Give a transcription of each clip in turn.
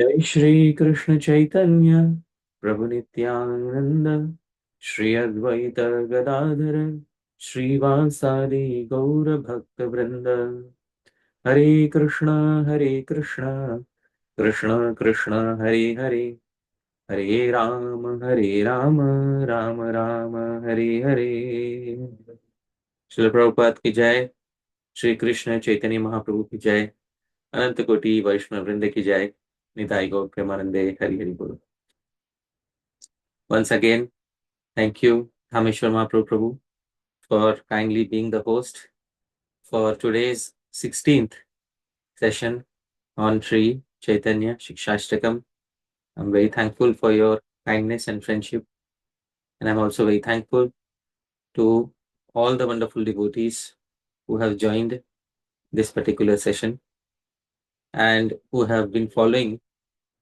Jai Shri Krishna Chaitanya Prabhu Nityananda Shri Advaita Gadadhara Shri Vasadi Gaura Bhakta Vrinda Hare Krishna Krishna Krishna Hare Hare Hare Rama Rama Rama Hare Hare Srila Prabhupada ki jai, Shri Krishna Chaitanya Mahaprabhu ki jai, Ananta Koti Vaishnava Vrinda ki jai, Nitai Gaur Premanande Hari Hari Bol. Once again, thank you, Dhāmeśvara Mahaprabhu, for kindly being the host for today's 16th session on Shri Caitanya-Siksastakam. I'm very thankful for your kindness and friendship, and I'm also very thankful to all the wonderful devotees who have joined this particular session and who have been following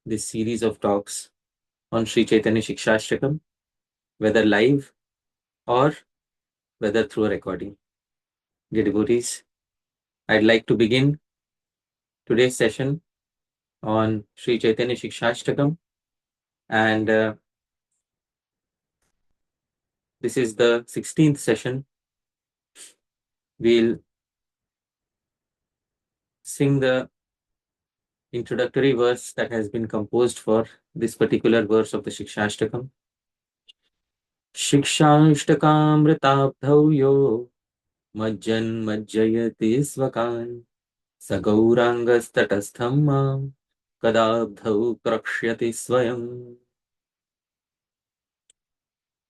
this series of talks on Shri Caitanya-Siksastakam, whether live or whether through a recording. Dear devotees, I'd like to begin today's session on Shri Caitanya-Siksastakam, and this is the 16th session. We'll sing the introductory verse that has been composed for this particular verse of the Siksastakam. Shikshaष्टकामृताब्धौ yo majjan majjayati svakan sagaurangastatastham mam kadabdhau krakshyati swayam.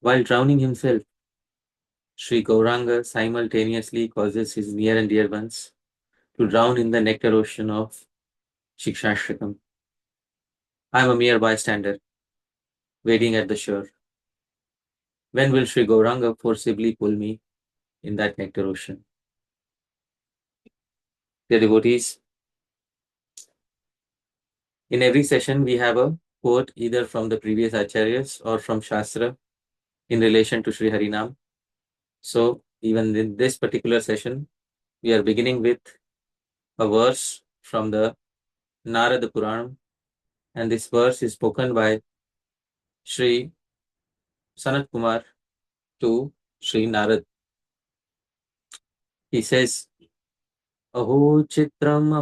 While drowning himself, Sri Gauranga simultaneously causes his near and dear ones to drown in the nectar ocean of Siksastakam. I am a mere bystander, waiting at the shore. When will Sri Gauranga forcibly pull me in that nectar ocean? Dear devotees, in every session we have a quote either from the previous acharyas or from Shastra in relation to Sri Harinam. So even in this particular session, we are beginning with a verse from the Narada Puranam, and this verse is spoken by Sri Sanat Kumar to Sri Narad. He says, Aho chitram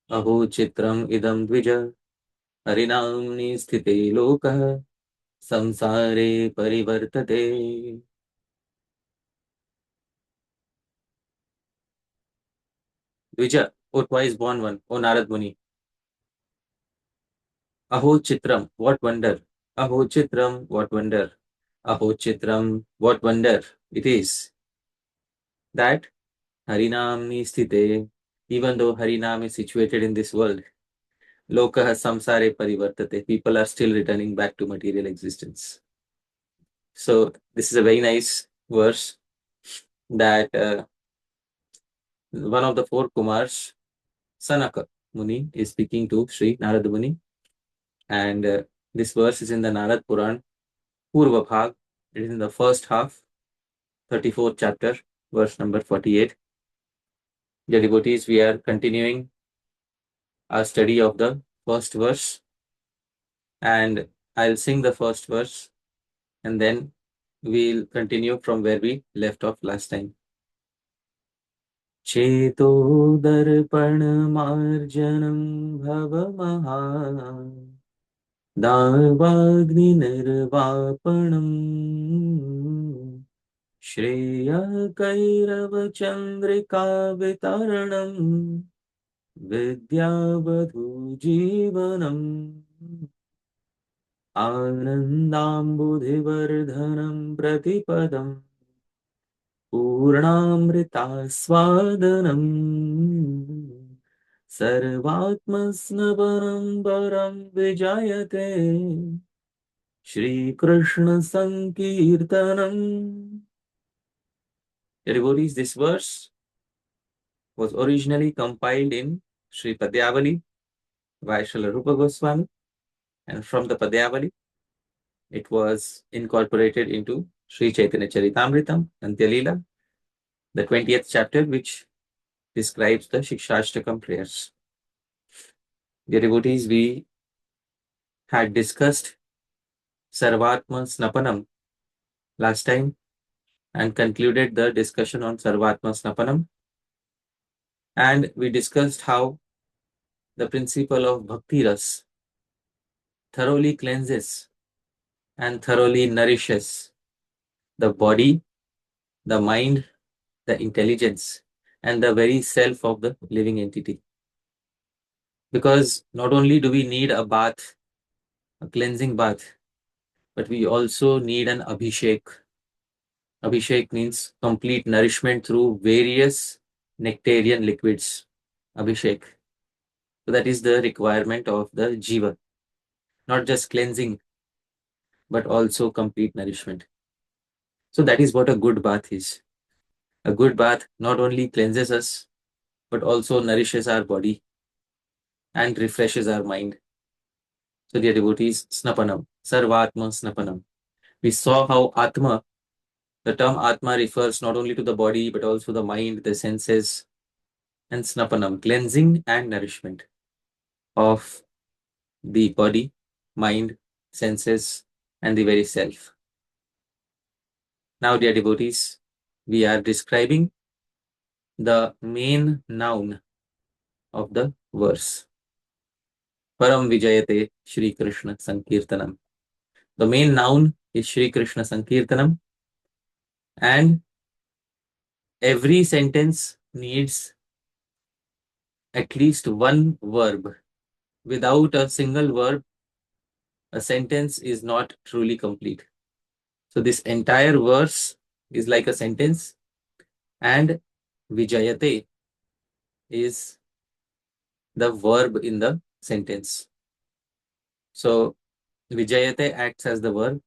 idam dvija harinamni sthite lokah samsare parivartate. Dvija, O twice born one, O Narad Muni. Aho chitram, what wonder. Aho chitram, what wonder. Aho chitram, what wonder it is that Harinamni sthite, even though Harinam is situated in this world, Lokaha samsare parivartate, people are still returning back to material existence. So this is a very nice verse that one of the four Kumars, Sanaka Muni, is speaking to Sri Narada Muni. And this verse is in the Narad Puran, Purva Bhag. It is in the first half, 34th chapter, verse number 48. Dear devotees, we are continuing our study of the first verse, and I'll sing the first verse and then we'll continue from where we left off last time. Cheto darpanamarjanam bhavamaha Dāvagni nirvapanam Shreya kairava chandrika vitaranam Vidyavadhu jivanam Anandambudhivardhanam pratipadam Purnamrita swadanam Sarvatmasnavanam param vijayate Śrī-krsṇa-saṅkīrtanam. Devotees, this verse was originally compiled in Sri Padyavali by Srila Rupa Goswami, and from the Padyavali it was incorporated into Sri Caitanya Charitamritam Antyalila, the 20th chapter, which describes the Siksastakam prayers. Dear devotees, we had discussed Sarvatma Snapanam last time and concluded the discussion on Sarvatma Snapanam. And we discussed how the principle of Bhakti Ras thoroughly cleanses and thoroughly nourishes the body, the mind, the intelligence, and the very self of the living entity. Because not only do we need a bath, a cleansing bath, but we also need an abhishek. Abhishek means complete nourishment through various nectarian liquids. Abhishek. So that is the requirement of the jiva. Not just cleansing, but also complete nourishment. So that is what a good bath is. A good bath not only cleanses us, but also nourishes our body and refreshes our mind. So dear devotees, Snapanam, Sarvatma Snapanam. We saw how Atma, the term Atma refers not only to the body, but also the mind, the senses, and Snapanam, cleansing and nourishment of the body, mind, senses, and the very self. Now, dear devotees, we are describing the main noun of the verse. Paraṁ vijayate śrī-kṛṣṇa-saṅkīrtanam. The main noun is śrī-kṛṣṇa-saṅkīrtanam, and every sentence needs at least one verb. Without a single verb, a sentence is not truly complete. So this entire verse is like a sentence, and vijayate is the verb in the sentence. So vijayate acts as the verb,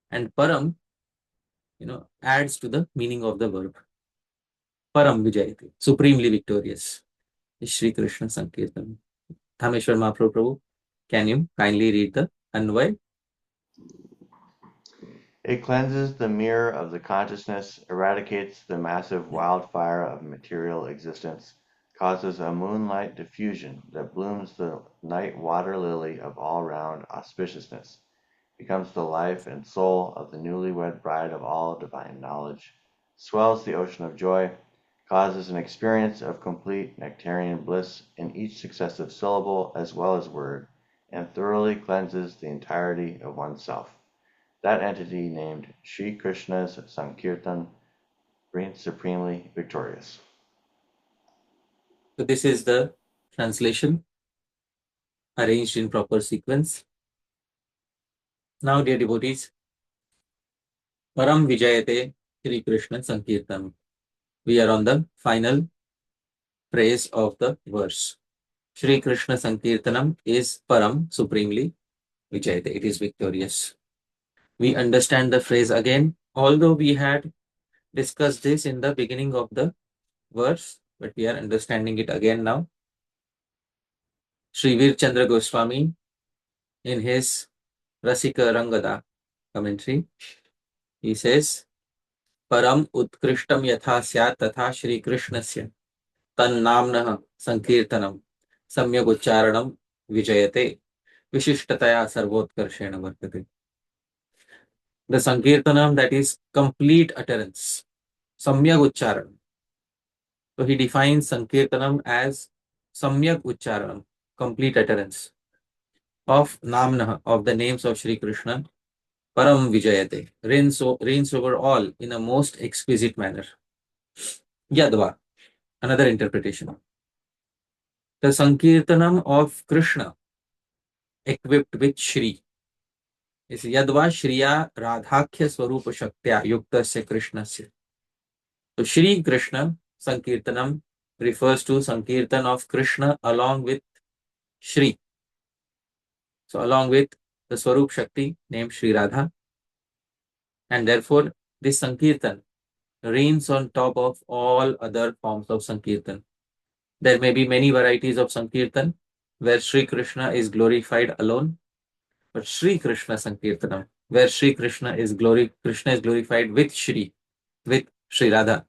and param, adds to the meaning of the verb. Param vijayate, supremely victorious, is Shri-Krishna-Sankirtanam. Dhāmeśvara Mahāprabhu, can you kindly read the Anvay? It cleanses the mirror of the consciousness, eradicates the massive wildfire of material existence, causes a moonlight diffusion that blooms the night water lily of all-round auspiciousness, becomes the life and soul of the newlywed bride of all divine knowledge, swells the ocean of joy, causes an experience of complete nectarian bliss in each successive syllable as well as word, and thoroughly cleanses the entirety of oneself. That entity named Śrī-kṛṣṇa-Saṅkīrtanam reigns supremely victorious. So this is the translation arranged in proper sequence. Now, dear devotees, Param vijayate Śrī-kṛṣṇa-saṅkīrtanam. We are on the final phrase of the verse. Śrī-kṛṣṇa-saṅkīrtanam is Param, supremely vijayate. It is victorious. We understand the phrase again, although we had discussed this in the beginning of the verse, but we are understanding it again now. Sri Vir Chandra Goswami, in his Rasika Rangada commentary, he says, Param utkrishtam yatha syat tatha Shri Krishnasya tannamnah sankirtanam samyak uccharanam vijayate vishishtataya sarvotkarshena vartate. The sankirtanam, that is complete utterance, samyak uccharanam. So he defines sankirtanam as samyak uccharanam, complete utterance of namnah, of the names of Shri Krishna, param vijayate, reigns over all in a most exquisite manner. Yadva, another interpretation. The sankirtanam of Krishna equipped with Shri is Yadva Shriya Radhakhya Swarupa Shaktya Yuktasya Krishnasya. So Shri Krishna Sankirtanam refers to Sankirtan of Krishna along with Shri. So along with the Swarup Shakti named Shri Radha, and therefore this Sankirtan reigns on top of all other forms of Sankirtan. There may be many varieties of Sankirtan where Shri Krishna is glorified alone, but Shri Krishna Sankirtanam, where Krishna is glorified with Shri Radha,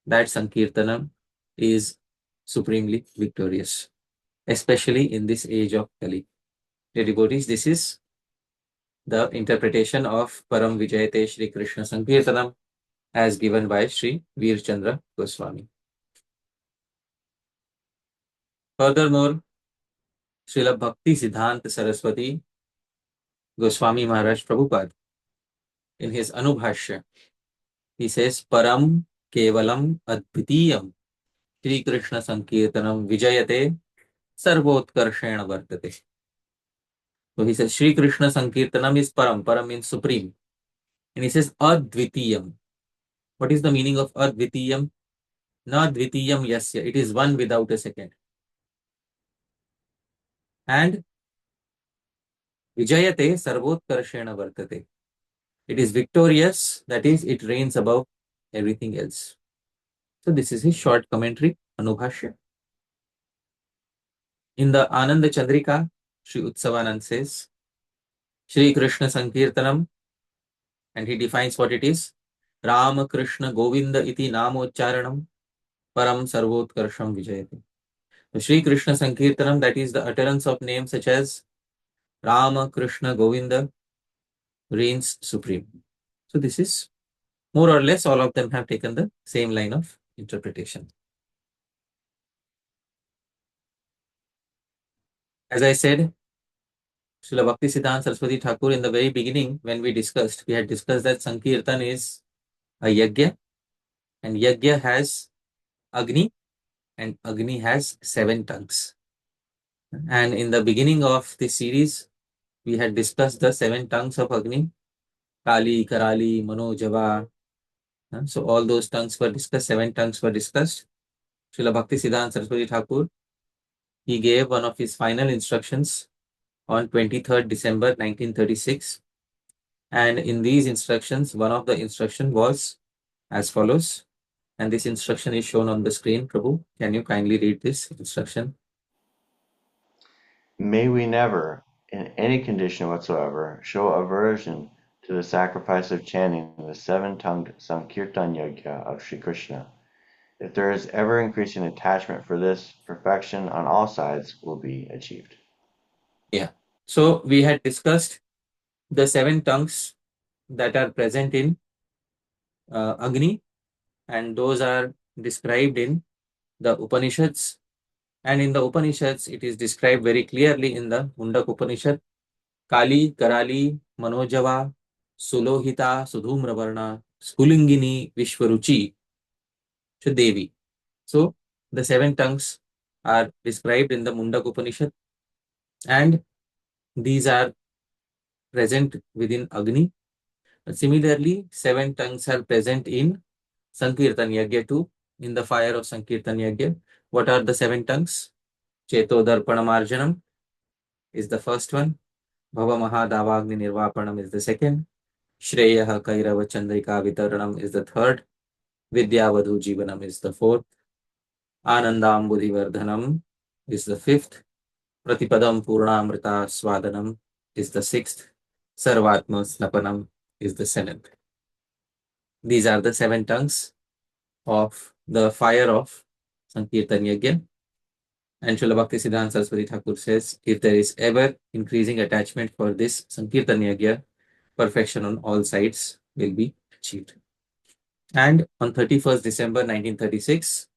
that Sankirtanam is supremely victorious. especially in this age of Kali. Dear devotees, this is the interpretation of Param Vijayate śrī-kṛṣṇa-saṅkīrtanam as given by Sri Veerchandra Goswami. Furthermore, Srila Bhakti Siddhanta Saraswati Goswami Maharaj Prabhupada, in his Anubhashya, he says, Param Kevalam Advitiyam śrī-kṛṣṇa-saṅkīrtanam vijayate sarvotkarshena vartate. So he says, Śrī-kṛṣṇa-saṅkīrtanam is Param. Param means supreme. And he says, Advitiyam. What is the meaning of Advitiyam? Na dvitiyam yasya. It is one without a second. And vijayate sarvotkarshena vartate. It is victorious, that is, it reigns above everything else. So this is his short commentary, Anubhashya. In the Ananda Chandrika, Sri Utsavanand says, Śrī-kṛṣṇa-saṅkīrtanam, and he defines what it is. Rama Krishna Govinda iti namocharanam param sarvotkarsham vijayate. The Śrī-kṛṣṇa-saṅkīrtanam, that is the utterance of names such as Rama, Krishna, Govinda, reigns supreme. So this is more or less all of them have taken the same line of interpretation. As I said, Srila Bhakti Siddhanta Saraswati Thakur, in the very beginning, when we had discussed that Sankirtan is a yajna, and yajna has Agni, and Agni has 7 tongues. And in the beginning of this series, we had discussed the 7 tongues of Agni, Kali, Karali, Mano, Java. So all those tongues were discussed, 7 tongues were discussed. Srila Bhakti Siddhanta Saraswati Thakur, he gave one of his final instructions on 23rd December 1936. And in these instructions, one of the instruction was as follows. And this instruction is shown on the screen. Prabhu, can you kindly read this instruction? May we never, in any condition whatsoever, show aversion to the sacrifice of chanting the 7-tongued Sankirtan Yajna of Shri Krishna. If there is ever increasing attachment for this, perfection on all sides will be achieved. Yeah. So we had discussed the 7 tongues that are present in Agni, and those are described in the Upanishads. And in the Upanishads, it is described very clearly in the Mundak Upanishad. Kali, Karali, Manojava, Sulohita, Sudhumravarna, Skulingini, Vishwaruchi, Devi. So the 7 tongues are described in the Mundak Upanishad, and these are present within Agni. Similarly, 7 tongues are present in Sankirtan Yajna too, in the fire of Sankirtan Yajna. What are the 7 tongues? Cheto Darpanamarjanam is the first one. Bhava Mahadavagni Nirvapanam is the second. Shreyaha Kairava Chandrika Vitaranam is the third. Vidyavadhu Jivanam is the fourth. Anandam Buddhivardhanam is the fifth. Pratipadam Purnamrita Swadanam is the sixth. Sarvatma Snapanam is the seventh. These are the 7 tongues of the fire of Sankirtan Yajna. And Srila Bhakti Siddhanta Saraswati Thakur says, if there is ever increasing attachment for this Sankirtan Yajna, perfection on all sides will be achieved. And on 31st December 1936,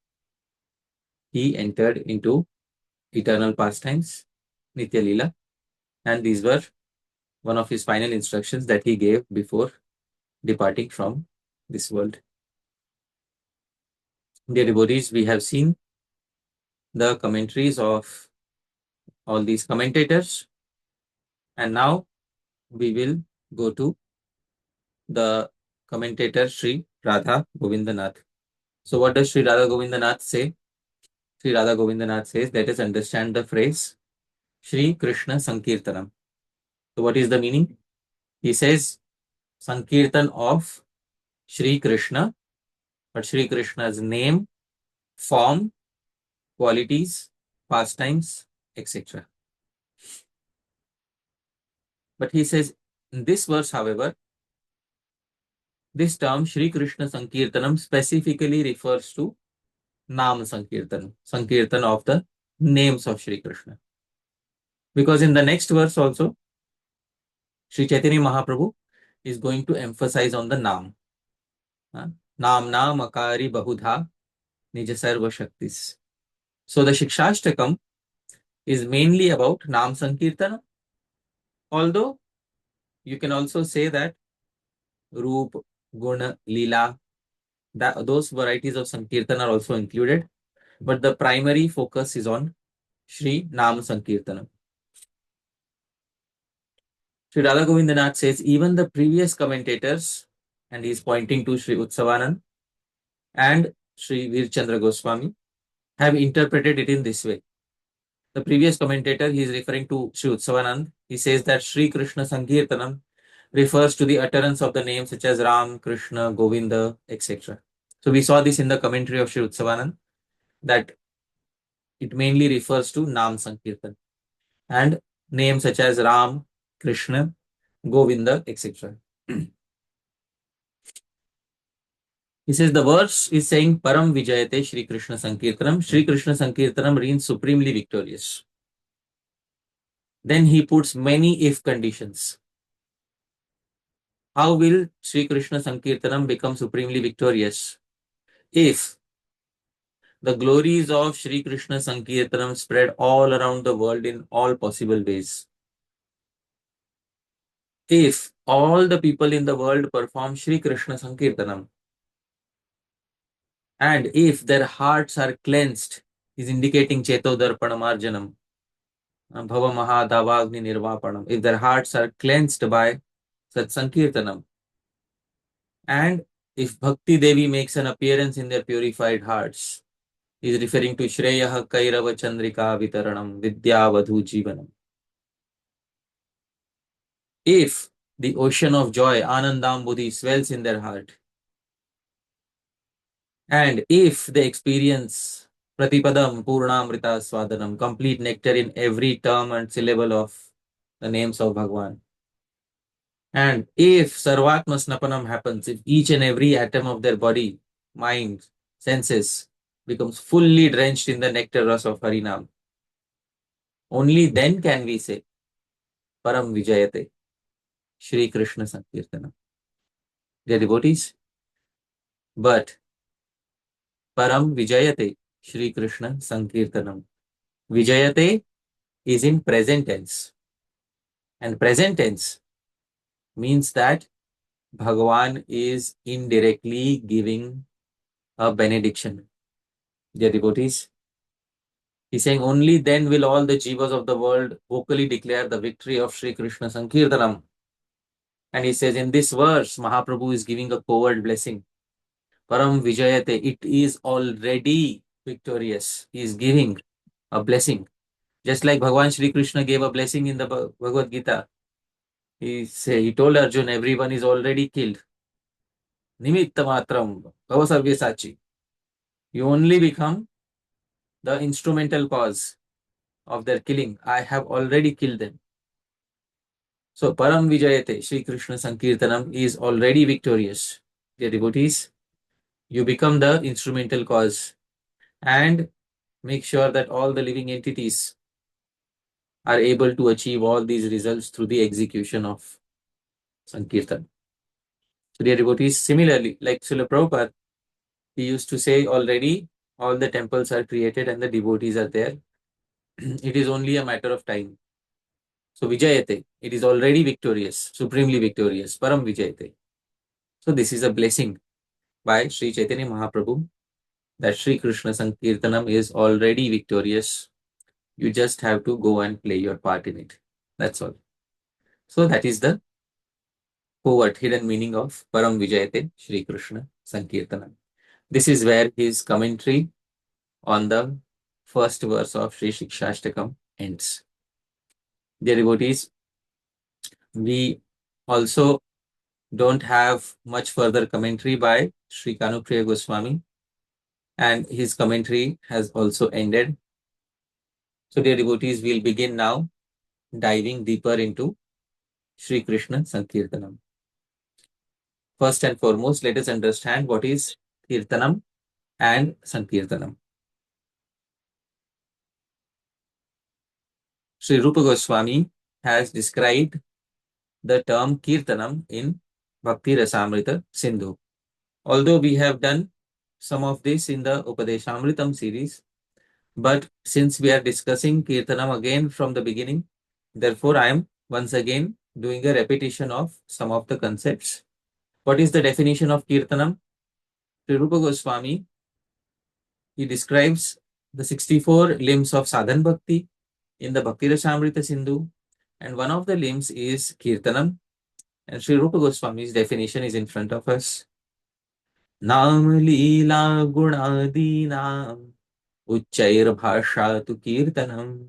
he entered into eternal pastimes, Nitya Leela, and these were one of his final instructions that he gave before departing from this world. Dear devotees, we have seen the commentaries of all these commentators, and now we will go to the commentator Sri Radha Govindanath. So what does Sri Radha Govindanath say? Sri Radha Govindanath says, let us understand the phrase Śrī-kṛṣṇa-saṅkīrtanam. So what is the meaning? He says Sankirtan of Shri Krishna, but Shri Krishna's name, form, qualities, pastimes, etc. But he says in this verse, however, this term Śrī-kṛṣṇa-saṅkīrtanam specifically refers to Nam Sankirtan, Sankirtan of the names of Shri Krishna. Because in the next verse also, Shri Chaitanya Mahaprabhu is going to emphasize on the Nam. Nam Nam Akari Bahudha Nija Sarva Shaktis. So the Sikshastakam is mainly about Nam Sankirtana. Although you can also say that Roop, Guna, Leela, those varieties of Sankirtan are also included. But the primary focus is on Shri Nam Sankirtanam. Sri Radha Govindanath says, even the previous commentators, and he is pointing to Sri Utsavanand and Sri Virchandra Goswami, have interpreted it in this way. The previous commentator, he is referring to Sri Utsavanand. He says that Sri-Krsṇa-Sankirtanam refers to the utterance of the names such as Ram, Krishna, Govinda, etc. So we saw this in the commentary of Sri Utsavanand, that it mainly refers to Nam Sankirtan and names such as Ram, Krishna, Govinda, etc. He says the verse is saying Param vijayate śrī-kṛṣṇa-saṅkīrtanam. Śrī-kṛṣṇa-sankirtanam means supremely victorious. Then he puts many if conditions. How will Śrī-kṛṣṇa-sankirtanam become supremely victorious? If the glories of Śrī-kṛṣṇa-sankirtanam spread all around the world in all possible ways. If all the people in the world perform Śrī-kṛṣṇa-sankirtanam, and if their hearts are cleansed, is indicating Cheto Darpanamarjanam, Bhava Mahadavagni Nirvapanam. If their hearts are cleansed by Sat Sankirtanam, and if Bhakti Devi makes an appearance in their purified hearts, is referring to Shreyaha Kairava Chandrika Vitaranam Vidya Vadhu Jivanam. If the ocean of joy, Anandam Buddhi, swells in their heart, and if they experience Pratipadam Purnamrita Swadanam, complete nectar in every term and syllable of the names of Bhagwan, and if Sarvatma Snapanam happens, if each and every atom of their body, mind, senses becomes fully drenched in the nectar ras of Harinam, only then can we say Param vijayate śrī-kṛṣṇa-sankirtanam. Dear devotees, but Param vijayate śrī-kṛṣṇa-sankirtanam. Vijayate is in present tense. And present tense means that Bhagavan is indirectly giving a benediction. Dear devotees, he's saying only then will all the jivas of the world vocally declare the victory of Śrī-kṛṣṇa-sankirtanam. And he says in this verse, Mahaprabhu is giving a covert blessing. Param vijayate, it is already victorious. He is giving a blessing. Just like Bhagavan Shri Krishna gave a blessing in the Bhagavad Gita. He told Arjuna, everyone is already killed. Nimitta matram, bhavasarvya sachi. You only become the instrumental cause of their killing. I have already killed them. So Param vijayate, Śrī-kṛṣṇa-sankirtanam is already victorious. Dear devotees, you become the instrumental cause and make sure that all the living entities are able to achieve all these results through the execution of Sankirtan. So dear devotees, similarly, like Srila Prabhupada, he used to say already all the temples are created and the devotees are there. It is only a matter of time. So Vijayate, it is already victorious, supremely victorious, Param Vijayate. So this is a blessing by Sri Caitanya Mahaprabhu that Śrī-kṛṣṇa-sankirtanam is already victorious. You just have to go and play your part in it. That's all. So that is the covert hidden meaning of Param Vijayate Śrī-kṛṣṇa-sankirtanam. This is where his commentary on the first verse of Shri Siksastakam ends. Dear devotees, we also don't have much further commentary by Sri Kanupriya Goswami, and his commentary has also ended. So dear devotees, we'll begin now diving deeper into Śrī-kṛṣṇa-sankirtanam. First and foremost, let us understand what is Kirtanam and Sankirtanam. Sri Rupa Goswami has described the term Kirtanam in Bhakti Rasamrita Sindhu. Although we have done some of this in the Upadeshamritam series, but since we are discussing Kirtanam again from the beginning, therefore I am once again doing a repetition of some of the concepts. What is the definition of Kirtanam? Sri Rupa Goswami, he describes the 64 limbs of Sadhan Bhakti in the Bhakti Rasamrita Sindhu, and one of the limbs is Kirtanam, and Sri Rupa Goswami's definition is in front of us. Nam Leela Gunadinam Uchchair Bhasha tu Kirtanam.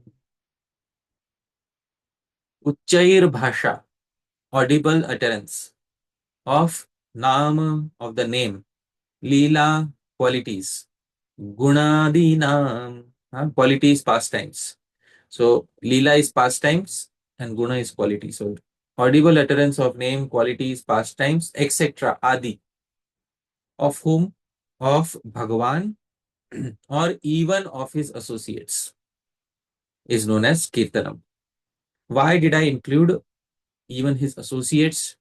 Uchchair Bhasha, audible utterance of Nam, of the name, Leela, qualities, Gunadinam, qualities, pastimes. So Leela is pastimes and Guna is quality. So audible utterance of name, qualities, pastimes, etc. Adi. Of whom? Of Bhagavan or even of his associates is known as Kirtanam. Why did I include even his associates?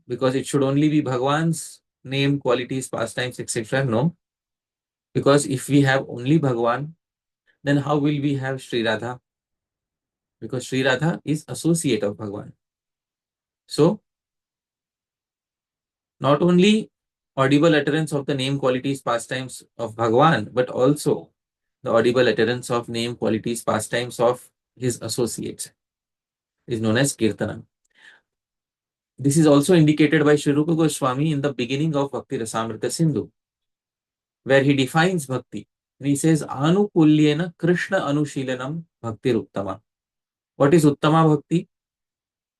Because it should only be Bhagavan's name, qualities, pastimes, etc. No. Because if we have only Bhagavan, then how will we have Sri Radha? Because Sri Radha is associate of Bhagavan. So, not only audible utterance of the name, qualities, pastimes of Bhagavan, but also the audible utterance of name, qualities, pastimes of his associates is known as Kirtanam. This is also indicated by Sri Rupa Goswami in the beginning of Bhakti Rasamrita Sindhu, where he defines Bhakti. And he says, Anukulyena Krishna Anushilanam Bhakti Uttama. What is Uttama Bhakti?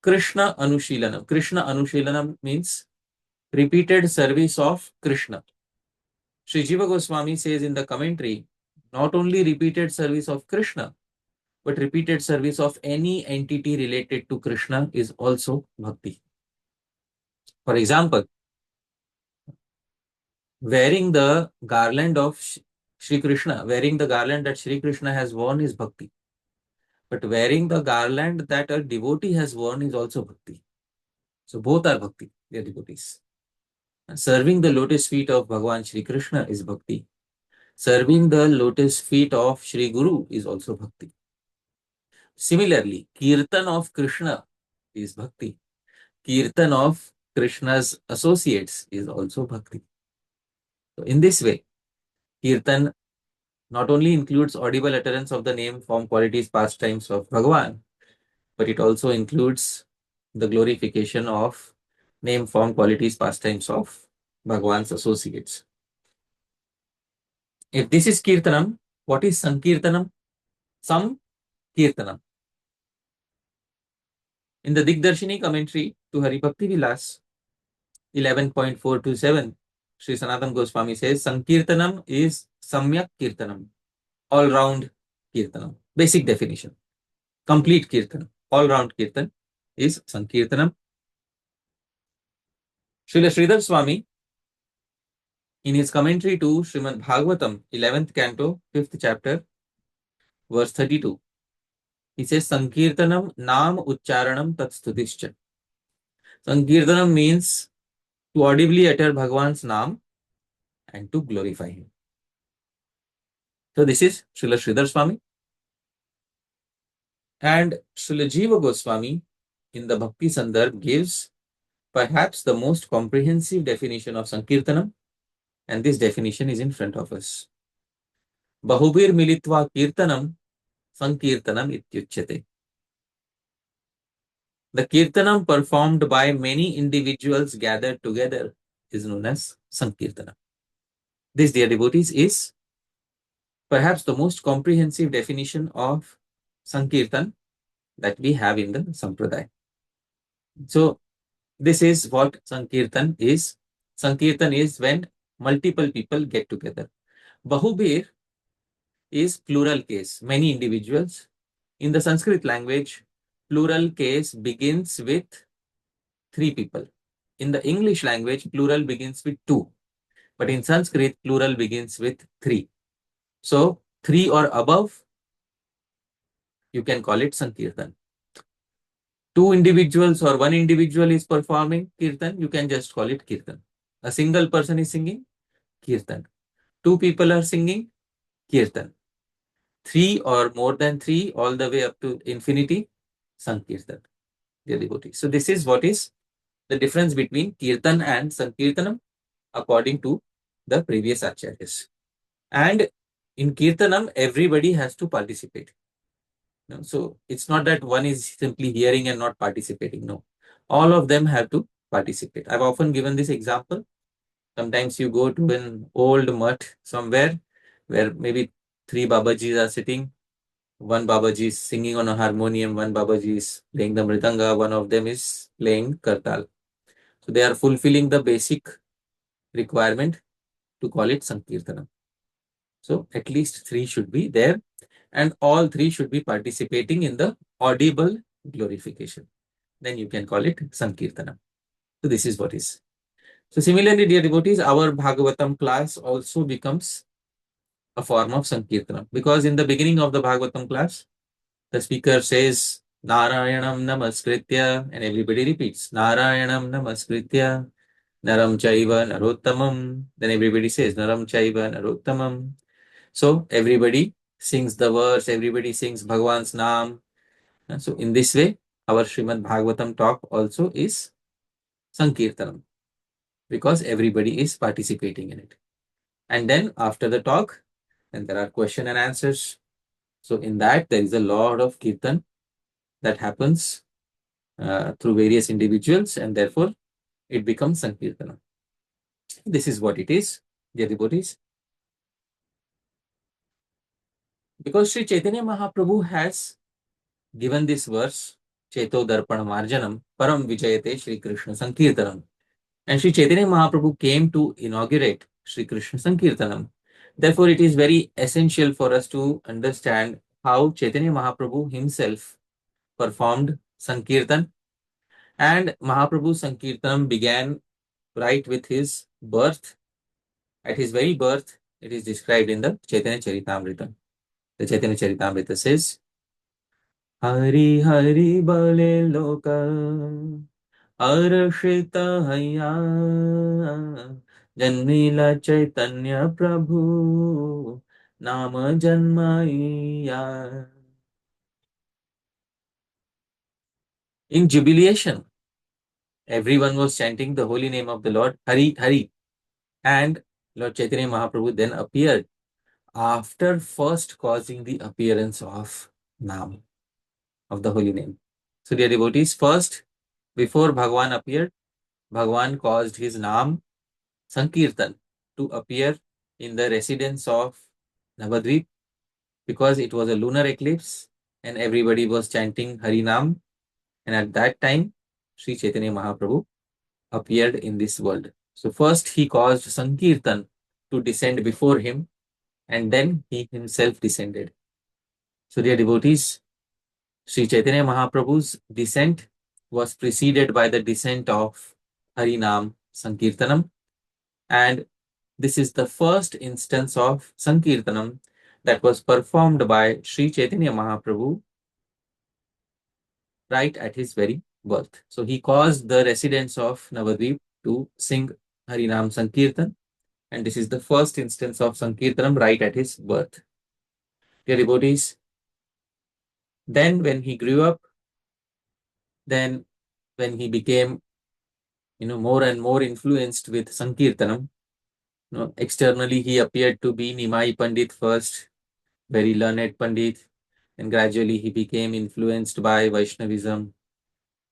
Krishna Anushilanam. Krishna Anushilanam means repeated service of Krishna. Sri Jiva Goswami says in the commentary, not only repeated service of Krishna, but repeated service of any entity related to Krishna is also Bhakti. For example, wearing the garland of Shri Krishna, wearing the garland that Shri Krishna has worn is Bhakti. But wearing the garland that a devotee has worn is also Bhakti. So both are Bhakti, they are devotees. And serving the lotus feet of Bhagavan Shri Krishna is Bhakti. Serving the lotus feet of Shri Guru is also Bhakti. Similarly, Kirtan of Krishna is Bhakti. Kirtan of Krishna's associates is also Bhakti. So in this way, Kirtan not only includes audible utterance of the name, form, qualities, pastimes of Bhagavan, but it also includes the glorification of name, form, qualities, pastimes of Bhagavan's associates. If this is Kirtanam, what is Sankirtanam? Samkirtanam. In the Digdarshini commentary to Hari Bhakti Vilas 11.427, Sri Sanatana Goswami says, Sankirtanam is Samyak Kirtanam, all-round Kirtanam. Basic definition. Complete Kirtanam. All-round Kirtan is Sankirtanam. Srila Sridhar Swami, in his commentary to Srimad Bhagavatam, 11th canto, 5th chapter, verse 32, he says, Sankirtanam Nam Ucharanam Tat Stutischa. Sankirtanam means to audibly utter Bhagavan's Naam and to glorify him. So this is Srila Sridhar Swami. And Srila Jiva Goswami in the Bhakti Sandarbh gives perhaps the most comprehensive definition of Sankirtanam, and this definition is in front of us. Bahubir militva kirtanam Sankirtanam ityuchyate. The Kirtanam performed by many individuals gathered together is known as Sankirtanam. This, dear devotees, is perhaps the most comprehensive definition of Sankirtan that we have in the Sampradaya. So, this is what Sankirtan is. Sankirtan is when multiple people get together. Bahubir is plural case, many individuals. In the Sanskrit language, plural case begins with 3 people. In the English language, plural begins with 2. But in Sanskrit, plural begins with 3. So, 3 or above, you can call it Sankirtan. Two individuals or one individual is performing Kirtan, you can just call it Kirtan. A single person is singing, Kirtan. Two people are singing, Kirtan. Three or more than three, all the way up to infinity, Sankirtan, dear devotees. So this is what is the difference between Kirtan and Sankirtanam according to the previous acharyas. And in Kirtanam, everybody has to participate. No? So it's not that one is simply hearing and not participating. No, all of them have to participate. I've often given this example. Sometimes you go to an old mutt somewhere where maybe three Babajis are sitting. One Babaji is singing on a harmonium, one Babaji is playing the mridanga, one of them is playing kartal. So they are fulfilling the basic requirement to call it Sankirtanam. So at least three should be there, and all three should be participating in the audible glorification. Then you can call it Sankirtanam. So this is what is. So similarly, dear devotees, our Bhagavatam class also becomes a form of Sankirtanam, because in the beginning of the Bhagavatam class, the speaker says Narayanam Namaskritya, and everybody repeats Narayanam Namaskritya, Naram Chaiva Narottamam. Then everybody says Naram Chaiva Narottamam. So everybody sings the verse, everybody sings Bhagwan's Naam. So in this way, our Srimad Bhagavatam talk also is Sankirtanam, because everybody is participating in it. And then after the talk, then there are question and answers. So in that, there is a lot of Kirtan that happens through various individuals, and therefore it becomes Sankirtanam. This is what it is, dear devotees. Because Shri Caitanya Mahaprabhu has given this verse, Cheto Darpana Marjanam, Paraṁ vijayate śrī-kṛṣṇa-saṅkīrtanam. And Shri Caitanya Mahaprabhu came to inaugurate Śrī-kṛṣṇa-saṅkīrtanam. Therefore, it is very essential for us to understand how Chaitanya Mahaprabhu himself performed Sankirtan. And Mahaprabhu's Sankirtanam began right with his birth. At his very birth, it is described in the Chaitanya Charitamrita. The Chaitanya Charitamrita says, Hari Hari Bale Loka Arshita Haya Janmila Chaitanya Prabhu Nama Janmaya. In jubilation, everyone was chanting the holy name of the Lord, Hari Hari. And Lord Chaitanya Mahaprabhu then appeared after first causing the appearance of Nam, of the holy name. So dear devotees, first, before Bhagwan appeared, Bhagwan caused his Nam, Sankirtan, to appear in the residence of Navadvip, because it was a lunar eclipse and everybody was chanting Harinam. And at that time, Sri Chaitanya Mahaprabhu appeared in this world. So first he caused Sankirtan to descend before him, and then he himself descended. So dear devotees, Sri Chaitanya Mahaprabhu's descent was preceded by the descent of Harinam Sankirtanam, and this is the first instance of Sankirtanam that was performed by Sri Chaitanya Mahaprabhu right at his very birth. So he caused the residents of Navadvip to sing Harinam Sankirtan, and this is the first instance of Sankirtanam right at his birth. Dear devotees, then when he grew up, then when he became more and more influenced with Sankirtanam, externally he appeared to be Nimai Pandit first, very learned Pandit, and gradually he became influenced by Vaishnavism.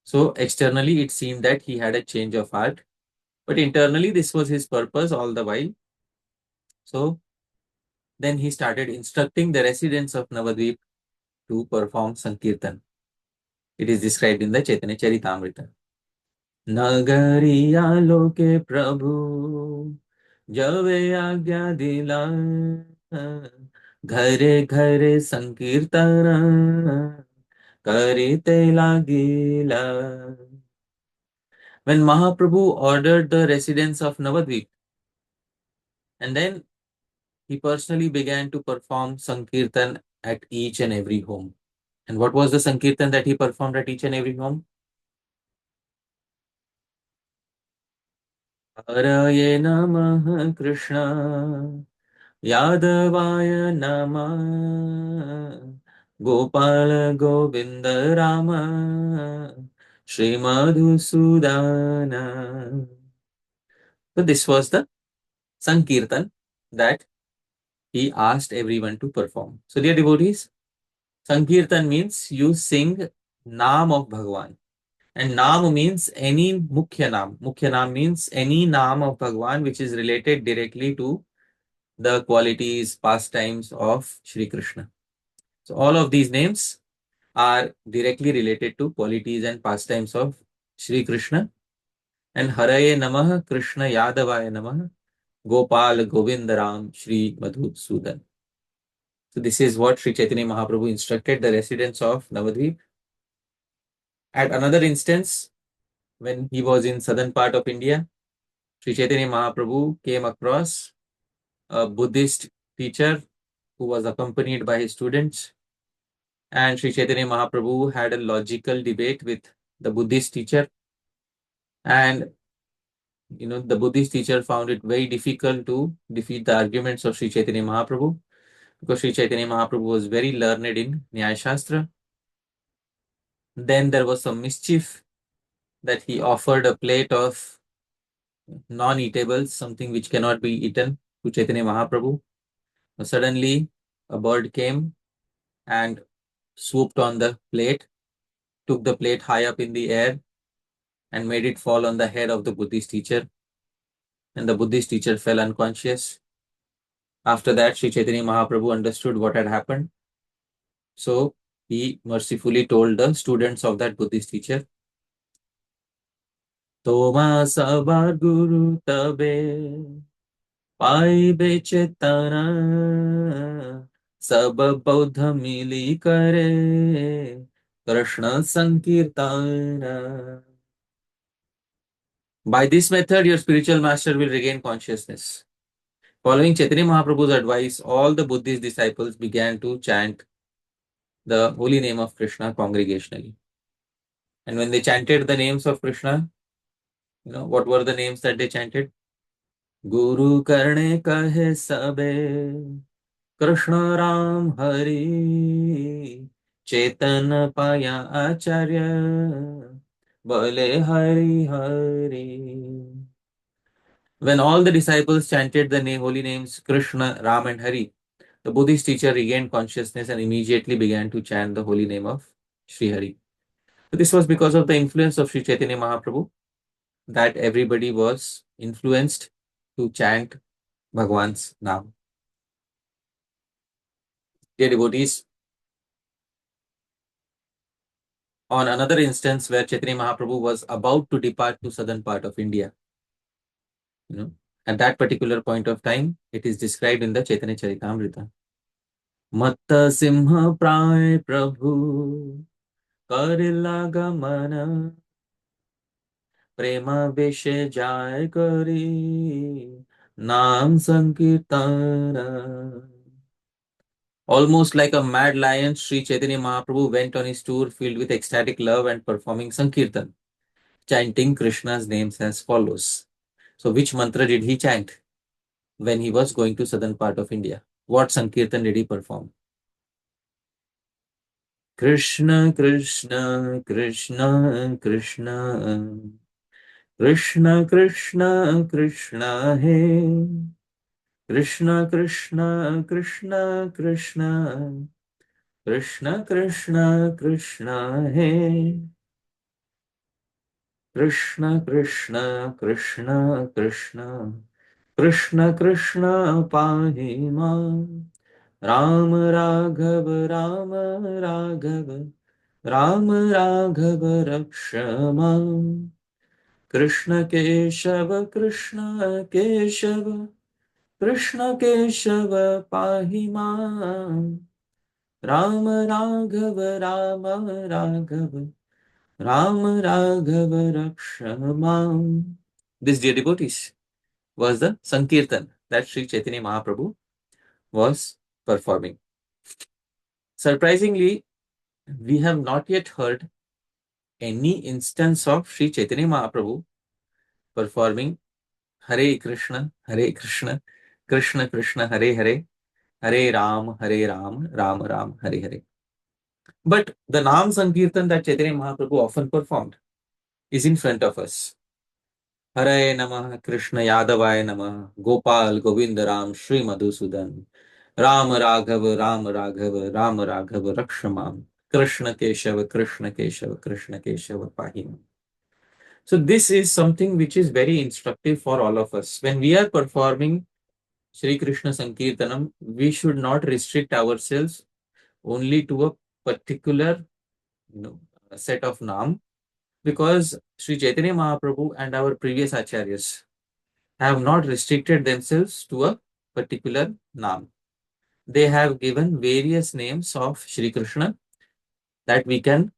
So externally it seemed that he had a change of heart, but internally this was his purpose all the while. So then he started instructing the residents of Navadvip to perform Sankirtan. It is described in the Chaitanya Charitamrita. Nagariya loke Prabhu Jave Agya Dila Ghare Ghare Sankirtana Karite Lagila. When Mahaprabhu ordered the residents of Navadvip, and then he personally began to perform Sankirtan at each and every home. And what was the Sankirtan that he performed at each and every home? Haraye Namah Krishna Yadavaya Namah Gopala Govinda Rama Shri Madhusudana. So this was the Sankirtan that he asked everyone to perform. So dear devotees, Sankirtan means you sing Naam of Bhagwan. And Naam means any Mukhya Naam. Mukhya Naam means any Naam of Bhagwan which is related directly to the qualities, pastimes of Shri Krishna. So all of these names are directly related to qualities and pastimes of Shri Krishna. And Haraye Namah Krishna Yadavaya Namah Gopal Govinda Ram Shri Madhusudan. So this is what Shri Chaitanya Mahaprabhu instructed the residents of Navadvip. At another instance, when he was in southern part of India, Shri Chaitanya Mahaprabhu came across a Buddhist teacher who was accompanied by his students. And Shri Chaitanya Mahaprabhu had a logical debate with the Buddhist teacher. And the Buddhist teacher found it very difficult to defeat the arguments of Shri Chaitanya Mahaprabhu, because Shri Chaitanya Mahaprabhu was very learned in Nyaya Shastra. Then there was some mischief that he offered a plate of non-eatables, something which cannot be eaten, to Chaitanya Mahaprabhu. Suddenly, a bird came and swooped on the plate, took the plate high up in the air, and made it fall on the head of the Buddhist teacher. And the Buddhist teacher fell unconscious. After that, Sri Chaitanya Mahaprabhu understood what had happened. So he mercifully told the students of that Buddhist teacher, Toma sabar guru tabe पाइबे चेतना सब बौद्ध मिली करे कृष्ण संकीर्तन. By this method, your spiritual master will regain consciousness. Following Chaitanya Mahaprabhu's advice, all the Buddhist disciples began to chant the holy name of Krishna congregationally. And when they chanted the names of Krishna, what were the names that they chanted? Guru karne kahe sabe Krishna Ram Hari चेतन पाया आचार्य बोले Hari Hari. When all the disciples chanted the holy names Krishna, Ram and Hari, the Buddhist teacher regained consciousness and immediately began to chant the holy name of Sri Hari. So this was because of the influence of Sri Chaitanya Mahaprabhu that everybody was influenced to chant Bhagwan's name. Dear devotees, on another instance where Chaitanya Mahaprabhu was about to depart to southern part of India, at that particular point of time, it is described in the Chaitanya Charitamrita. Matta Simha Pray Prabhu Karila Gamana Prema Vishe Jai Kari Nam Sankirtana. Almost like a mad lion, Sri Chaitanya Mahaprabhu went on his tour filled with ecstatic love and performing Sankirtan, chanting Krishna's names as follows. So which mantra did he chant when he was going to southern part of India? What Sankirtan did he perform? Krishna, Krishna, Krishna, Krishna, Krishna, Krishna, Krishna, He. Krishna, Krishna, Krishna, Krishna, Krishna, Krishna, Krishna, He. Krishna, Krishna, Krishna, Krishna, Krishna, Krishna, Pahi Ma. Ram Raghav, Ram Raghav, Ram Raghav Rakshama. Krishna Keshava, Krishna Keshava, Krishna Keshava Pahi Ma. Ram Raghav, Ram Raghav, Ram Raghav Rakshama. This, dear devotees, was the Sankirtan that Sri Chaitanya Mahaprabhu was performing. Surprisingly, we have not yet heard any instance of Sri Chaitanya Mahaprabhu performing Hare Krishna, Krishna Krishna, Hare Hare, Hare Ram, Ram Ram, Hare Hare. But the Nam Sankirtan that Chaitanya Mahaprabhu often performed is in front of us. Hare Namah, Krishna Yadavaya Namah, Gopal Govinda Ram, Shri Madhusudan, Ram Raghava, Ram Raghava, Ram Raghava, Rakshamam, Krishna Keshava, Krishna Keshava, Krishna Keshava, Pahimam. So this is something which is very instructive for all of us. When we are performing Śrī-Kṛṣṇa-Saṅkīrtanam, we should not restrict ourselves only to a particular set of Nam, because Sri Chaitanya Mahaprabhu and our previous acharyas have not restricted themselves to a particular Nam. They have given various names of Shri Krishna that we can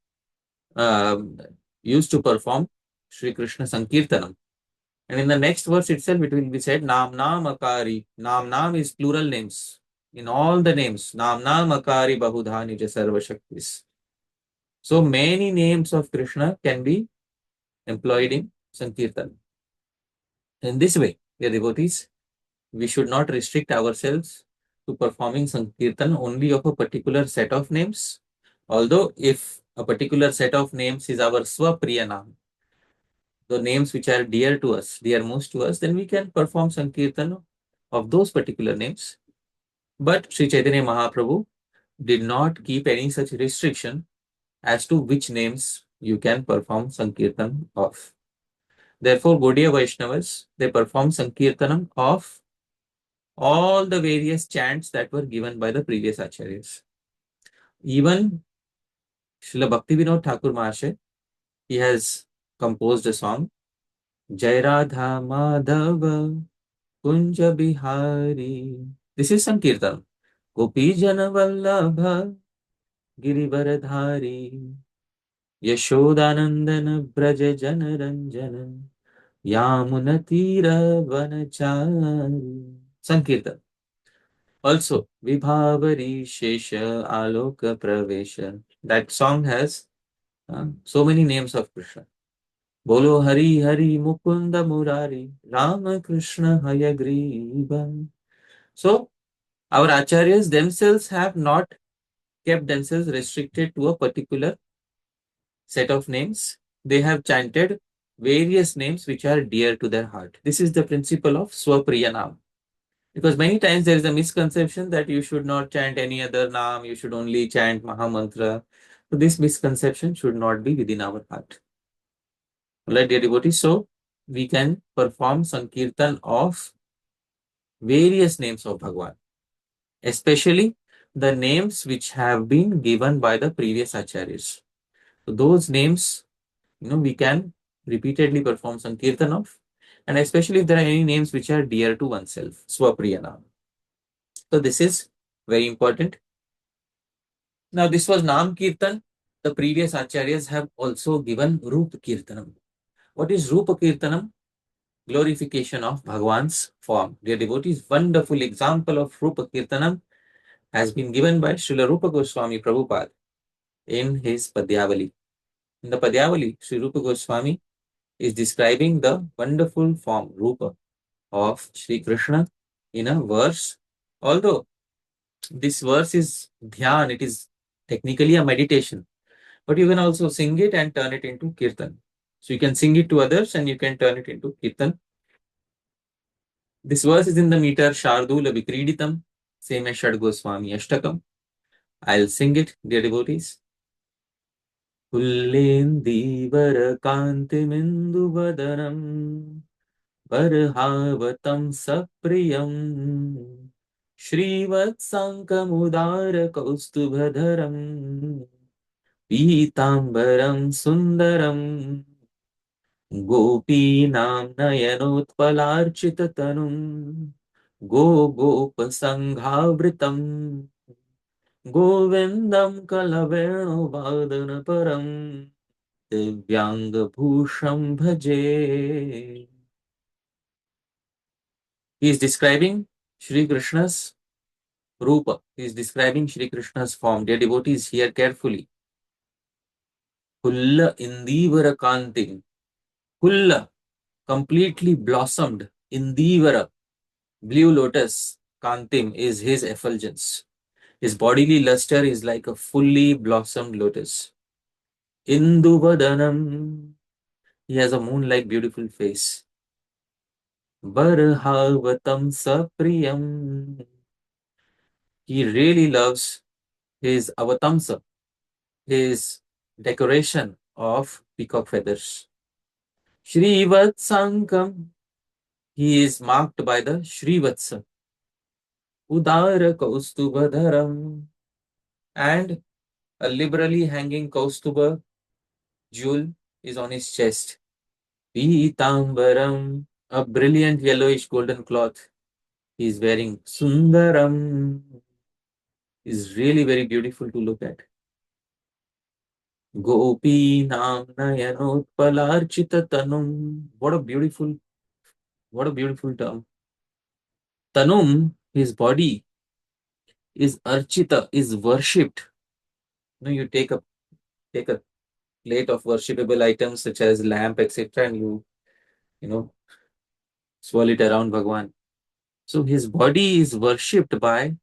use to perform Śrī-Kṛṣṇa-Saṅkīrtanam. And in the next verse itself, it will be said, Nam Nam Akari. Nam Nam is plural names. In all the names, Nam Nam Akari Bahudha Nija Sarva Shaktis. So many names of Krishna can be employed in Sankirtan. In this way, dear devotees, we should not restrict ourselves to performing Sankirtan only of a particular set of names. Although if a particular set of names is our Swapriyanam, the names which are dear to us, dear most to us, then we can perform Sankirtan of those particular names. But Sri Chaitanya Mahaprabhu did not keep any such restriction as to which names you can perform Sankirtan of. Therefore, Gaudiya Vaishnavas, they perform Sankirtanam of all the various chants that were given by the previous acharyas. Even Srila Bhaktivinoda Thakur Maharaj, he has composed a song, Jai Radha Madhava Kunja Bihari. This is Sankirtan. Gopi Jana Vallabha Girivaradhari Yashodanandana Braja Jana Ranjana Yamunatira Vanachari. Sankirtan. Also, Vibhavari Shesha Aloka Pravesha. That song has so many names of Krishna. Bolo Hari Hari Mukunda Murari Rama Krishna Hayagriva. So, our acharyas themselves have not kept themselves restricted to a particular set of names. They have chanted various names which are dear to their heart. This is the principle of Swapriyanam. Because many times there is a misconception that you should not chant any other Naam, you should only chant Mahamantra. So this misconception should not be within our heart. Alright, dear devotees, so we can perform Sankirtan of various names of Bhagwan, especially the names which have been given by the previous acharyas. So those names, we can repeatedly perform Sankirtan of, and especially if there are any names which are dear to oneself, Swapriyanam. So this is very important. Now this was Nam Kirtan. The previous acharyas have also given Rupa Kirtanam. What is Rupa Kirtanam? Glorification of Bhagwan's form. Dear devotees, wonderful example of Rupa Kirtanam has been given by Srila Rupa Goswami Prabhupada in his Padyavali. In the Padyavali, Sri Rupa Goswami is describing the wonderful form, Rupa, of Shri Krishna in a verse. Although this verse is dhyan, it is technically a meditation, but you can also sing it and turn it into kirtan. So you can sing it to others and you can turn it into kirtan. This verse is in the meter Shardula Vikriditam, same as Shad Goswami Ashtakam. I'll sing it, dear devotees. Kullendivara kantimindu vadanam Varhavatam sapriyam Shrivatsankamudara kaustubhadharam Pītambaram sundaram Gopinam nayanotpalarchitatanum Gopasanghavritam Govindam kalaveno vadanaparam Divyanga bhusham bhaje. He is describing Shri Krishna's Rupa. He is describing Shri Krishna's form. Dear devotees, hear carefully. Kulla indivara kantim. Kulla, completely blossomed. Indivara, blue lotus. Kantim is his effulgence. His bodily luster is like a fully blossomed lotus. Induvadanam. He has a moon-like beautiful face. Barhavatam sapriyam. He really loves his avatamsa, his decoration of peacock feathers. Shrivatsankam. He is marked by the Shrivatsa. Udara kaustubhadharam. And a liberally hanging kaustuba jewel is on his chest. Pitambaram. A brilliant yellowish golden cloth he is wearing. Sundaram is really very beautiful to look at. Gopi Nam Nayanotpalarchita Tanum. What a beautiful term. Tanum, his body, is archita, is worshipped. You take a plate of worshipable items such as lamp, etc., and you know swirl it around Bhagwan. So his body is worshipped by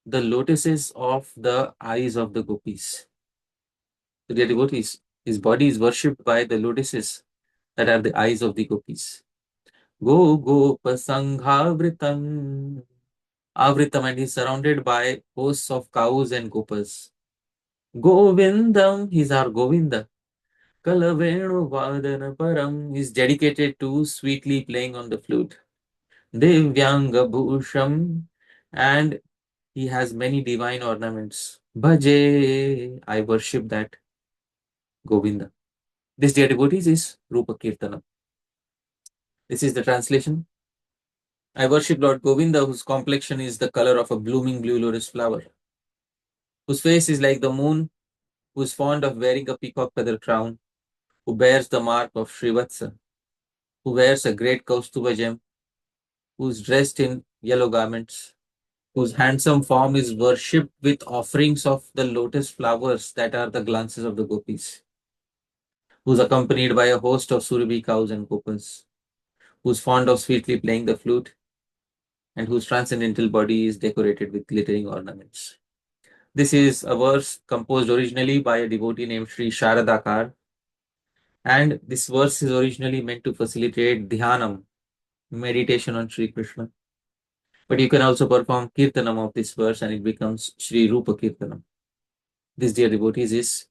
the lotuses of the eyes of the gopis. So the devotees, his body is worshipped by the lotuses that are the eyes of the gopis. Go Gopa Sanghavritam. Avritam, and he is surrounded by hosts of cows and gopas. Govindam, he's our Govinda. Kalavenu Vadana Param is dedicated to sweetly playing on the flute. Divyanga Bhusham, and he has many divine ornaments. Bhaje, I worship that Govinda. This, dear devotees, is Rupa Kirtanam. This is the translation. I worship Lord Govinda, whose complexion is the color of a blooming blue lotus flower, whose face is like the moon, who is fond of wearing a peacock feather crown, who bears the mark of Srivatsa, who wears a great Kaustuba gem, who is dressed in yellow garments, whose handsome form is worshipped with offerings of the lotus flowers that are the glances of the gopis, who is accompanied by a host of Surabhi cows and gopas, who is fond of sweetly playing the flute, and whose transcendental body is decorated with glittering ornaments. This is a verse composed originally by a devotee named Sri Sharadakar, and this verse is originally meant to facilitate dhyanam, meditation on Sri Krishna. But you can also perform kirtanam of this verse and it becomes Sri Rupa Kirtanam. This, dear devotees, is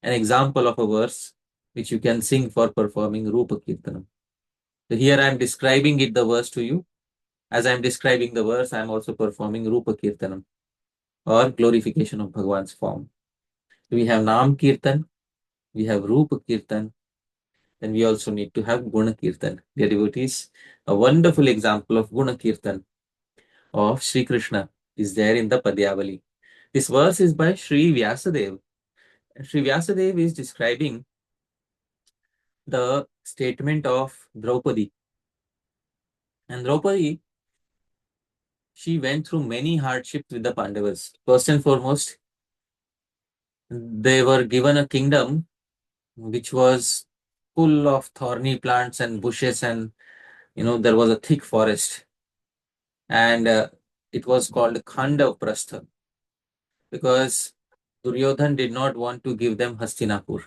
an example of a verse which you can sing for performing Rupa Kirtanam. So here I am describing the verse to you. As I am describing the verse, I am also performing Rupa Kirtanam, or glorification of Bhagwan's form. We have Nam Kirtan, we have Rupa Kirtan, then we also need to have Guna Kirtan. Dear devotees, a wonderful example of Guna Kirtan of Sri Krishna is there in the Padyavali. This verse is by Sri Vyasadeva. Sri Vyasadeva is describing the statement of Draupadi. And Draupadi, she went through many hardships with the Pandavas. First and foremost, they were given a kingdom which was full of thorny plants and bushes, and there was a thick forest, and it was called Khandav-prastha because Duryodhan did not want to give them Hastinapur.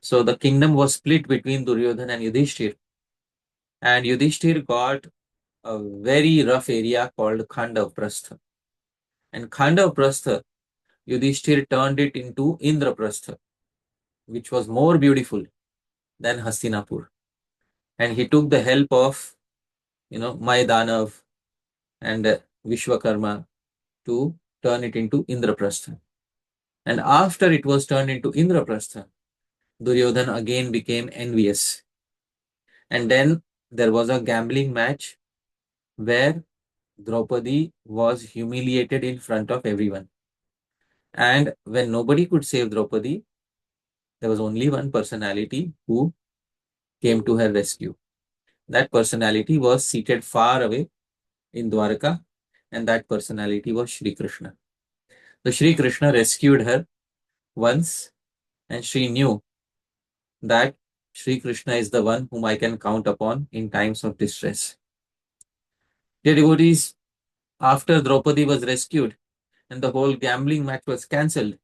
So the kingdom was split between Duryodhan and Yudhishthir, and Yudhishthir got a very rough area called Khandav-prastha. And Khandav-prastha, Yudhishthir turned it into Indraprastha, which was more beautiful than Hastinapur. And he took the help of, Maidanav and Vishwakarma to turn it into Indraprastha. And after it was turned into Indraprastha, Duryodhan again became envious. And then there was a gambling match where Draupadi was humiliated in front of everyone. And when nobody could save Draupadi, there was only one personality who came to her rescue. That personality was seated far away in Dwarka, and that personality was Shri Krishna. So Shri Krishna rescued her once, And Shri knew that Shri Krishna is the one whom I can count upon in times of distress. Dear devotees, after Draupadi was rescued and the whole gambling match was cancelled,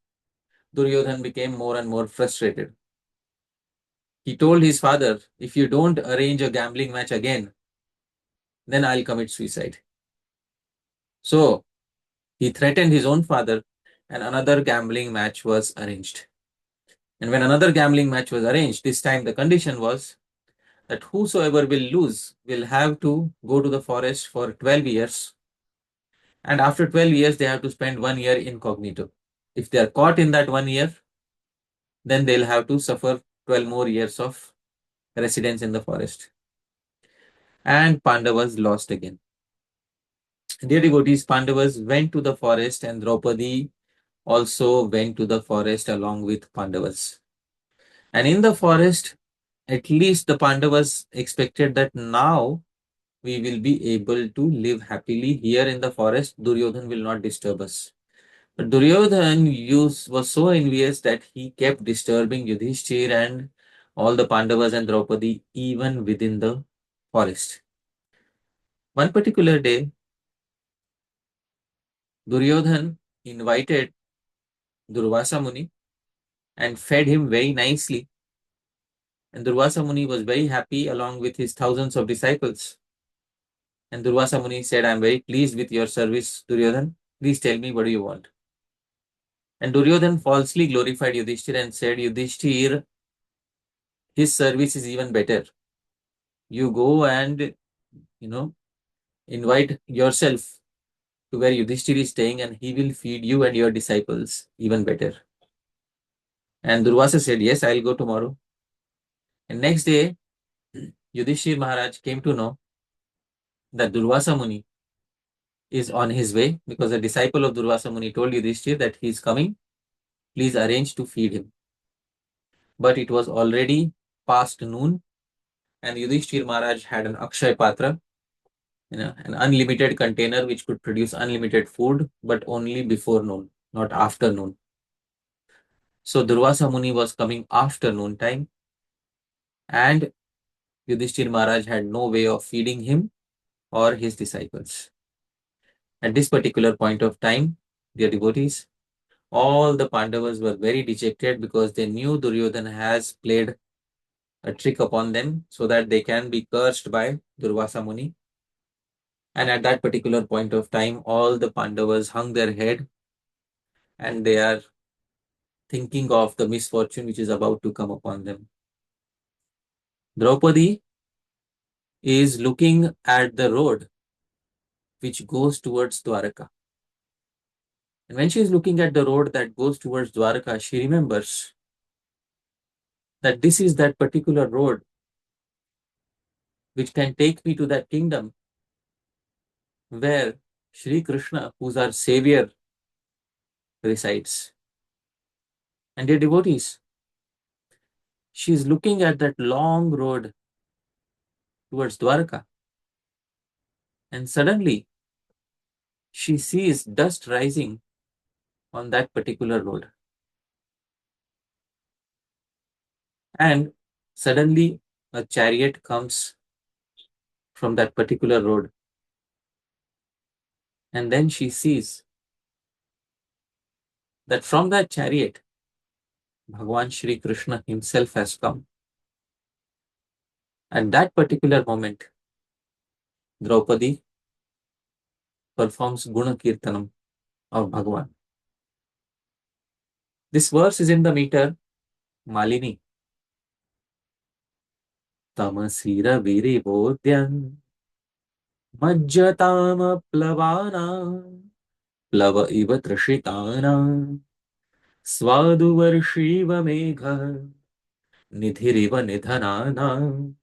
Duryodhan became more and more frustrated. He told his father, if you don't arrange a gambling match again, then I'll commit suicide. So he threatened his own father, and another gambling match was arranged. And when another gambling match was arranged, this time the condition was that whosoever will lose will have to go to the forest for 12 years. And after 12 years, they have to spend 1 year incognito. If they are caught in that 1 year, then they'll have to suffer 12 more years of residence in the forest. And Pandavas lost again. Dear devotees, Pandavas went to the forest and Draupadi also went to the forest along with Pandavas. And in the forest, at least the Pandavas expected that now we will be able to live happily here in the forest. Duryodhan will not disturb us. But Duryodhan was so envious that he kept disturbing Yudhishthir and all the Pandavas and Draupadi even within the forest. One particular day, Duryodhan invited Durvasa Muni and fed him very nicely. And Durvasa Muni was very happy along with his thousands of disciples. And Durvasa Muni said, I am very pleased with your service, Duryodhan. Please tell me, what do you want? And Duryodhan falsely glorified Yudhishthir and said, Yudhishthir, his service is even better. You go and, invite yourself to where Yudhishthir is staying and he will feed you and your disciples even better. And Durvasa said, yes, I'll go tomorrow. And next day, Yudhishthir Maharaj came to know that Durvasa Muni is on his way because a disciple of Durvasa Muni told Yudhishthir that he is coming. Please arrange to feed him. But it was already past noon and Yudhishthir Maharaj had an Akshay Patra, an unlimited container which could produce unlimited food, but only before noon, not after noon. So Durvasa Muni was coming after noon time and Yudhishthir Maharaj had no way of feeding him or his disciples. At this particular point of time, dear devotees, all the Pandavas were very dejected because they knew Duryodhana has played a trick upon them so that they can be cursed by Durvasa Muni. And at that particular point of time, all the Pandavas hung their head and they are thinking of the misfortune which is about to come upon them. Draupadi is looking at the road which goes towards Dwaraka. And when she is looking at the road that goes towards Dwaraka, she remembers that this is that particular road which can take me to that kingdom where Shri Krishna, who's our savior, resides. And dear devotees, she is looking at that long road towards Dwaraka. And suddenly, she sees dust rising on that particular road. And suddenly, a chariot comes from that particular road. And then she sees that from that chariot, Bhagwan Shri Krishna himself has come. At that particular moment, Draupadi performs Guna Kirtanam of Bhagwan. This verse is in the meter Malini. Tamasira viri bodhyam majjatama plavana plava iva trashitana svaduvarshiva megha nidhiriva nidhanana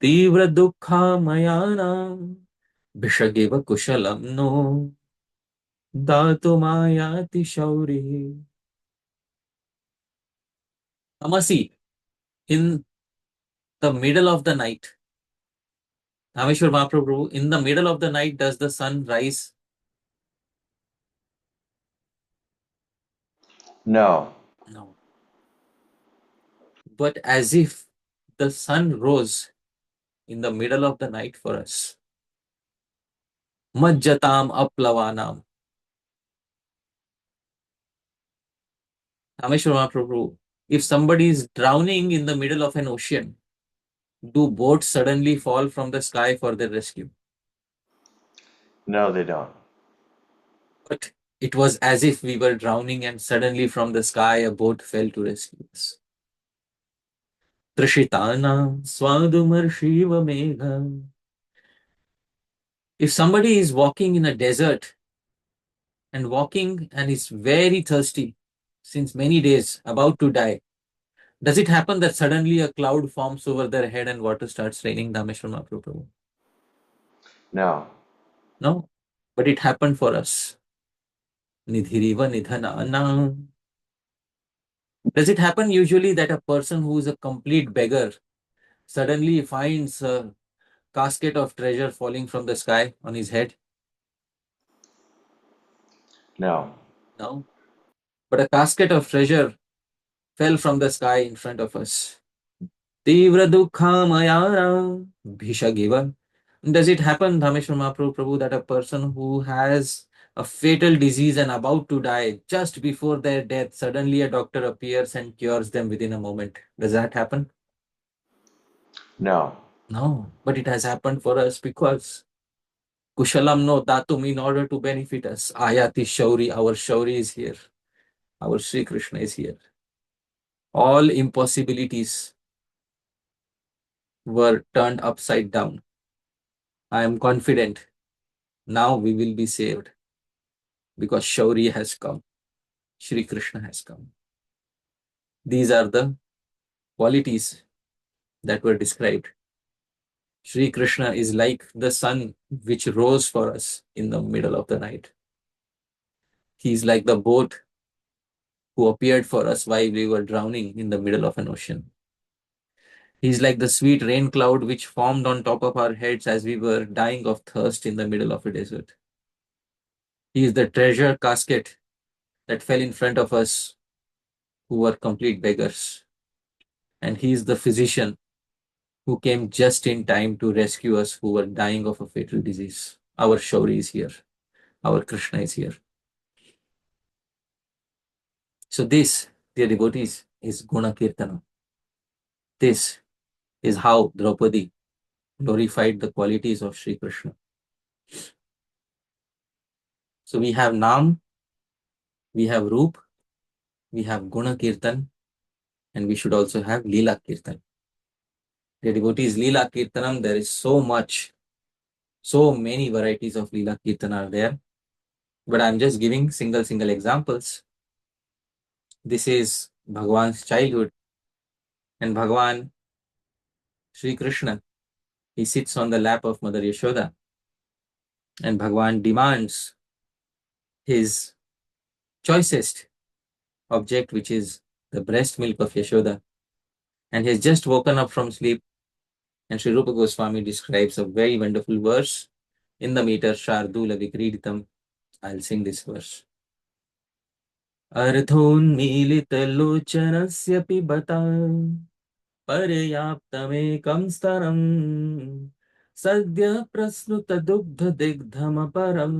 tivra dukkha mayana bhishagiva kushalam no Datumayati Shauri. Tamasi, in the middle of the night, Dhāmeśvara Mahāprabhu, in the middle of the night, does the sun rise? No. No. but as if the sun rose in the middle of the night for us. Majjatam aplavanam. Dhāmeśvara Prabhu, if somebody is drowning in the middle of an ocean, do boats suddenly fall from the sky for their rescue? No, they don't. But it was as if we were drowning and suddenly from the sky a boat fell to rescue us. Trishitana swadumar shiva megha. If somebody is walking in a desert and is very thirsty since many days, about to die, does it happen that suddenly a cloud forms over their head and water starts raining, Dāmeśvara Prabhu? No. No, but it happened for us. Nidhiriva nidhanana. Does it happen usually that a person who is a complete beggar suddenly finds a casket of treasure falling from the sky on his head? No. No. But a casket of treasure fell from the sky in front of us. Tivra dukha mayara bhishagiva. Does it happen, Dhameshwar Mahaprabhu, that a person who has a fatal disease and about to die, just before their death, suddenly a doctor appears and cures them within a moment? Does that happen? No. No, but it has happened for us because Kushalam no Tatum, in order to benefit us. Ayati Shauri, our Shauri is here. Our Sri Krishna is here. All impossibilities were turned upside down. I am confident now we will be saved because Shauri has come. Shri Krishna has come. These are the qualities that were described. Shri Krishna is like the sun which rose for us in the middle of the night. He is like the boat who appeared for us while we were drowning in the middle of an ocean. He is like the sweet rain cloud which formed on top of our heads as we were dying of thirst in the middle of a desert. He is the treasure casket that fell in front of us who were complete beggars. And he is the physician who came just in time to rescue us who were dying of a fatal disease. Our Shauri is here. Our Krishna is here. So this, dear devotees, is Guna Kirtana. This is how Draupadi glorified the qualities of Sri Krishna. So we have Nam, we have Roop, we have Guna Kirtan, and we should also have Leela Kirtan. The devotees, Leela Kirtanam, there is so much, so many varieties of Leela Kirtan are there. But I'm just giving single examples. This is Bhagwan's childhood. And Bhagwan, Sri Krishna, he sits on the lap of Mother Yashoda. And Bhagwan demands his choicest object, which is the breast milk of Yashoda. And he has just woken up from sleep. And Sri Rupa Goswami describes a very wonderful verse in the meter Shardula Vikriditam. I'll sing this verse. Ardhonmilitalocanasya pibata पर्याप्तमेकं स्तरं सद्य प्रस्नुत दुग्ध दिग्धमपरं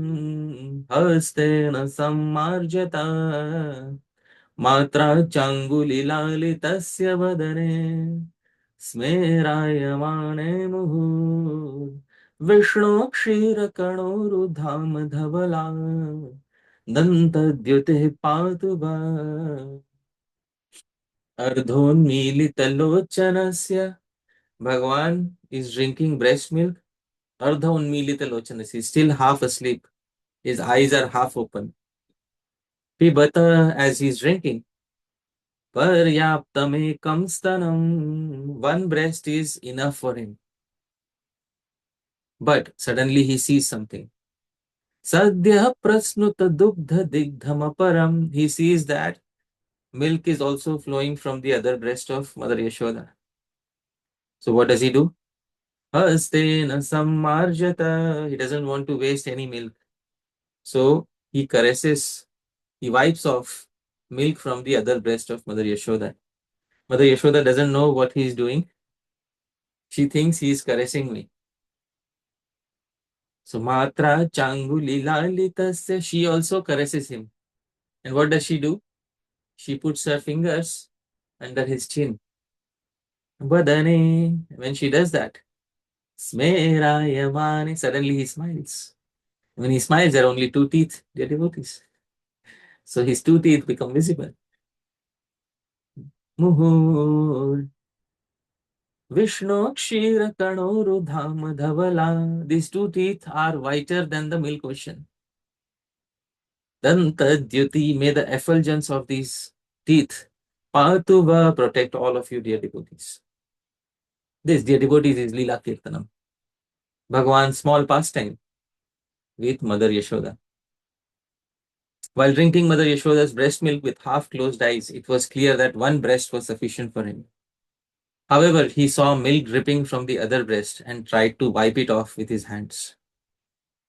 हस्तेन सम्मार्जत मात्रा चाङ्गुलिलालितस्य वदने स्मेरायमाणे मुहुः विष्णो क्षीरकणोरुधाम धवला दन्तद्युतिः पातु वा Ardhonmilitalocanasya. Bhagwan is drinking breast milk. Ardhonmilitalocanasya. He's still half asleep. His eyes are half open. Pibata, as he's drinking. Paryaptamekam stanam. One breast is enough for him. But suddenly he sees something. Sadhya prasnuta dugdha digdhamaparam. He sees that milk is also flowing from the other breast of Mother Yashoda. So what does he do? Hastena sammarjata. He doesn't want to waste any milk. So he caresses, he wipes off milk from the other breast of Mother Yashoda. Mother Yashoda doesn't know what he is doing. She thinks he is caressing me. So Matra Changuli Lalitasya, she also caresses him. And what does she do? She puts her fingers under his chin. Badane. When she does that, Smerayamane, suddenly he smiles. When he smiles, there are only two teeth, dear devotees. So his two teeth become visible. Muhur Vishnu Kshira Kanoru Dhama Dhavala. These two teeth are whiter than the milk ocean. Danta Dyuti, may the effulgence of these teeth Patuva protect all of you, dear devotees. This, dear devotees, is Leela Kirtanam. Bhagavan's small pastime with Mother Yashoda. While drinking Mother Yashoda's breast milk with half-closed eyes, it was clear that one breast was sufficient for him. However, he saw milk dripping from the other breast and tried to wipe it off with his hands.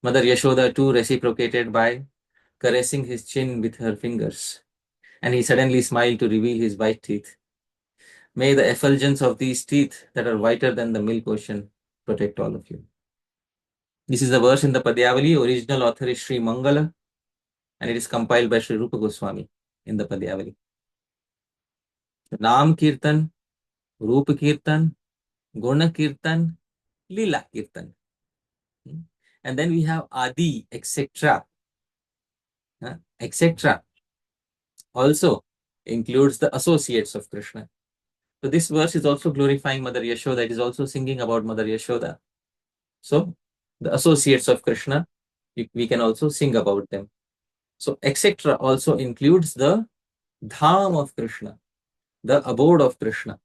Mother Yashoda too reciprocated by caressing his chin with her fingers, and he suddenly smiled to reveal his white teeth. May the effulgence of these teeth that are whiter than the milk ocean protect all of you. This is the verse in the Padyavali. Original author is Sri Mangala, and it is compiled by Sri Rupa Goswami in the Padyavali. Naam Kirtan, Rupa Kirtan, Guna Kirtan, Lila Kirtan. And then we have Adi, etc. Etc. also includes the associates of Krishna. So this verse is also glorifying Mother Yashoda. It is also singing about Mother Yashoda. So the associates of Krishna, we can also sing about them. So etc. also includes the Dham of Krishna, the abode of Krishna.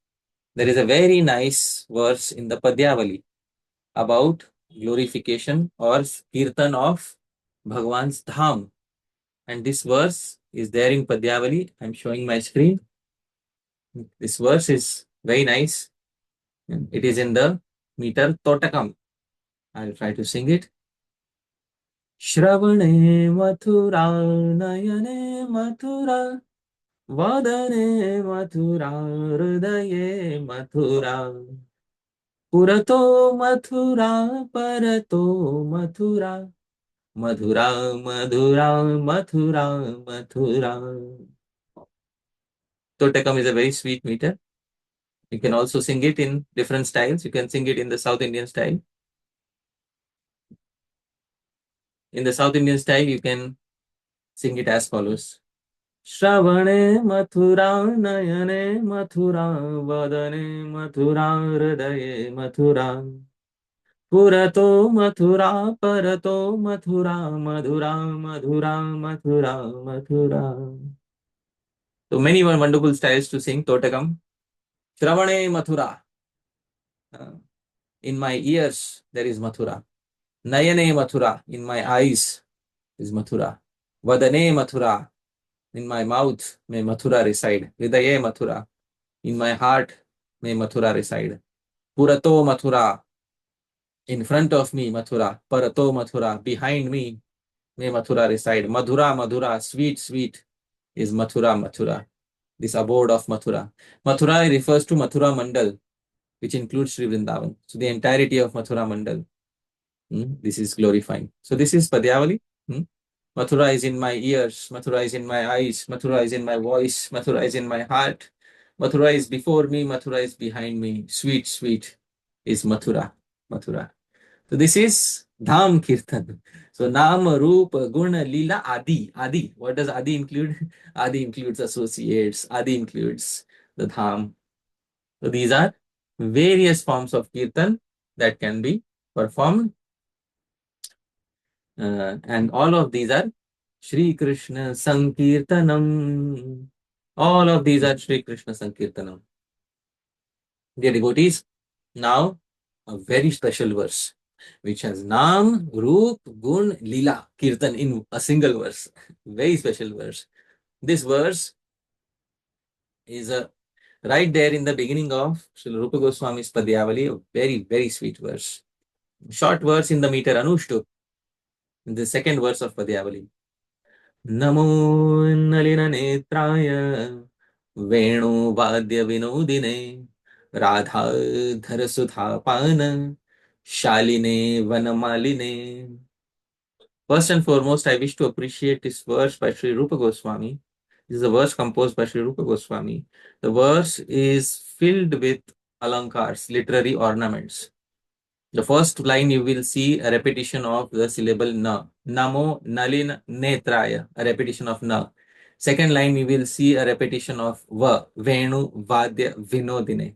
There is a very nice verse in the Padyavali about glorification or kirtan of Bhagwan's Dham. And this verse is there in Padyavali. I'm showing my screen. This verse is very nice. It is in the meter Totakam. I'll try to sing it. Shravane Mathura Nayane Mathura Vadane Mathura Hridaye Mathura Purato Mathura Parato Mathura Madhura Madhura Mathura Mathura. Totakam is a very sweet meter. You can also sing it in different styles. You can sing it in the South Indian style. In the South Indian style, you can sing it as follows. Shravane Mathura Nayane Mathura Vadane Mathura Hridaye Mathura Purato Mathura Parato Mathura Madhura Madhura Mathura Mathura. So many wonderful styles to sing Totakam. Shravane Mathura. In my ears, there is Mathura. Nayane Mathura. In my eyes is Mathura. Vadane Mathura. In my mouth may Mathura reside. Hridaye Mathura. In my heart may Mathura reside. Purato Mathura. In front of me Mathura. Parato Mathura. Behind me may Mathura reside. Madhura Madhura. Sweet sweet is Mathura Mathura. This abode of Mathura. Mathura refers to Mathura Mandal, which includes Sri Vrindavan. So the entirety of Mathura Mandal. This is glorifying. So this is Padyavali. Mathura is in my ears, Mathura is in my eyes, Mathura is in my voice, Mathura is in my heart, Mathura is before me, Mathura is behind me. Sweet, sweet is Mathura, Mathura. So this is Dham Kirtan. So Nama, Rupa, Guna, Lila, Adi. Adi. What does Adi include? Adi includes associates. Adi includes the Dham. So these are various forms of Kirtan that can be performed. And all of these are śrī-kṛṣṇa-saṅkīrtanam. All of these are śrī-kṛṣṇa-sankirtanam. Dear devotees, now a very special verse which has Nam, Roop, Gun, Lila, Kirtan in a single verse. Very special verse. This verse is right there in the beginning of Sri Rupa Goswami's Padyavali, a very, very sweet verse. Short verse in the meter Anushtup, in the second verse of Padyavali. Namo Nalina Netraya Venu Vadya Vinodine Radha Sudha Pana Shaline Vanamaline. First and foremost, I wish to appreciate this verse by Sri Rupa Goswami. This is a verse composed by Sri Rupa Goswami. The verse is filled with alankars, literary ornaments. The first line you will see a repetition of the syllable na. Namo Nalin Netraya, a repetition of na. Second line you will see a repetition of va, Venu Vadya Vinodine.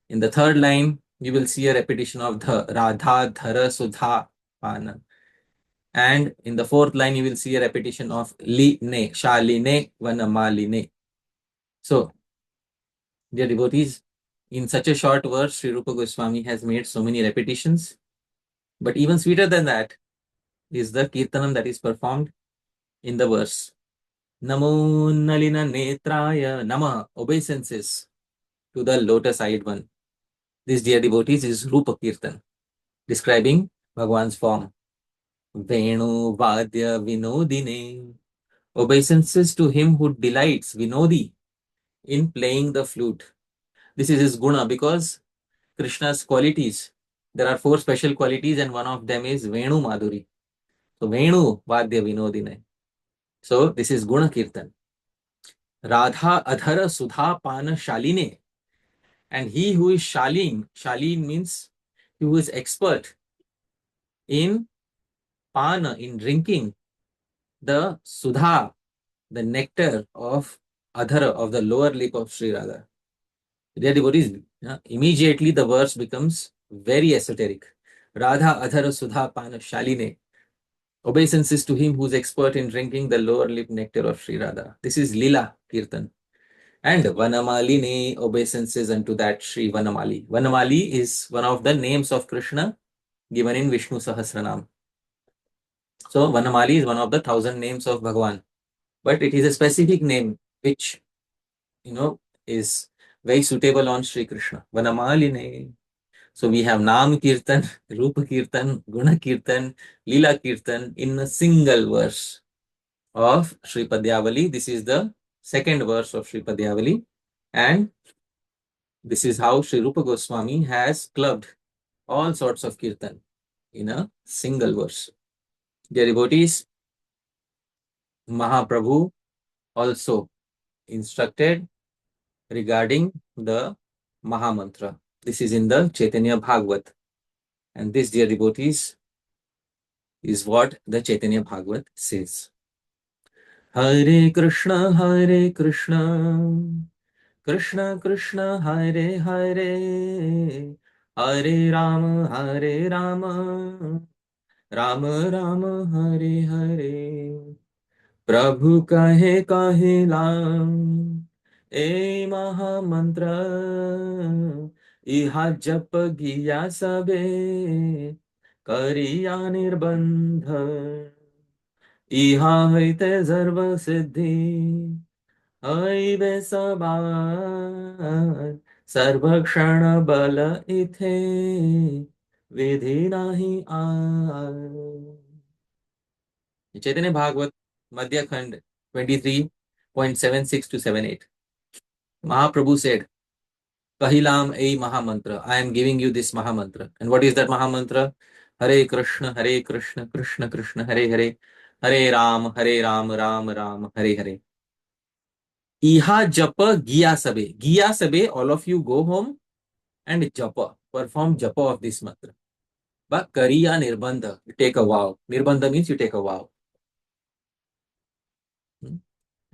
In the third line, you will see a repetition of dha, Radha Dhara Sudha Pana. And in the fourth line, you will see a repetition of li ne, shaline vanamaline. So, dear devotees, in such a short verse, Sri Rupa Goswami has made so many repetitions. But even sweeter than that is the kirtanam that is performed in the verse. Namo Nalina Netraya Nama, obeisances to the lotus-eyed one. This, dear devotees, is Rupa Kirtan, describing Bhagwan's form. Venu Vadya Vinodine, obeisances to him who delights, Vinodi, in playing the flute. This is his guna, because Krishna's qualities, there are four special qualities, and one of them is Venu Madhuri. So Venu Vadya Vinodine. So this is Guna Kirtan. Radha Adhara Sudha Pana Shaline. And he who is Shalin, Shalin means he who is expert in Pana, in drinking the Sudha, the nectar of Adhara, of the lower lip of Sri Radha. Dear devotees, immediately the verse becomes very esoteric. Radha Adhara Sudha Pana Shaline. Obeisances to him who is expert in drinking the lower lip nectar of Sri Radha. This is Lila Kirtan. And Vanamaline, obeisances unto that Sri Vanamali. Vanamali is one of the names of Krishna given in Vishnu Sahasranam. So Vanamali is one of the 1,000 names of Bhagavan. But it is a specific name which, is very suitable on Sri Krishna. Vanamaline. So we have Nam Kirtan, Rupa Kirtan, Guna Kirtan, Lila Kirtan in a single verse of Sri Padyavali. This is the second verse of Sri Padyavali. And this is how Sri Rupa Goswami has clubbed all sorts of Kirtan in a single verse. Dear devotees, Mahaprabhu also instructed regarding the Mahamantra. This is in the Chaitanya Bhagavat. And this, dear devotees, is what the Chaitanya Bhagavat says. Hare Krishna, Krishna Krishna, Hare Hare, Hare Rama, Rama Rama, Hare Hare. Prabhu kahe lam, e Mahamantra, iha jap giya sabe, kariya nirbandha, iha haite zarva siddhi, haive sabar, sarvakshana bala ithe, vidhi nahi aar. Chaitanya Bhagavat, Madhya Khand 23.76 to 78. Mahaprabhu said, Kahilam a Mahamantra. I am giving you this Mahamantra. And what is that Mahamantra? Hare Krishna, Krishna Krishna, Hare Hare, Hare Ram, Ram Ram, Hare Hare. Iha Japa Giya Sabe. Giya Sabe, all of you go home and Japa. Perform Japa of this mantra. But Kariya Nirbandha. You take a vow. Nirbandha means you take a vow.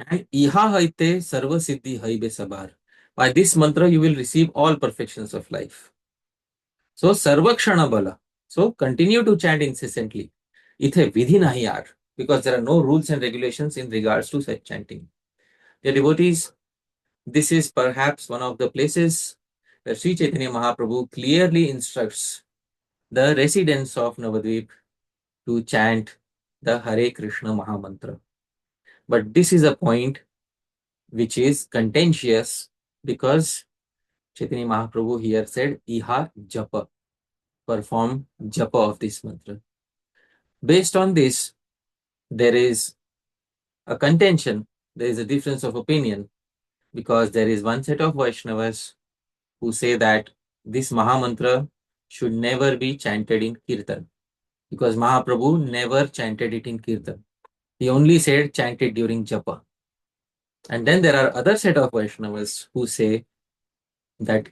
And iha haite sarva siddhi haibe sabar. By this mantra, you will receive all perfections of life. So, sarvakshana bala. So, continue to chant incessantly. Ithe vidhi nahi aar. Because there are no rules and regulations in regards to such chanting. Dear devotees, this is perhaps one of the places where Sri Chaitanya Mahaprabhu clearly instructs the residents of Navadvip to chant the Hare Krishna Mahamantra. But this is a point which is contentious because Chaitanya Mahaprabhu here said, Iha Japa, perform Japa of this mantra. Based on this, there is a contention, there is a difference of opinion because there is one set of Vaishnavas who say that this Mahamantra should never be chanted in Kirtan, because Mahaprabhu never chanted it in Kirtan. He only said chant it during Japa. And then there are other set of Vaishnavas who say that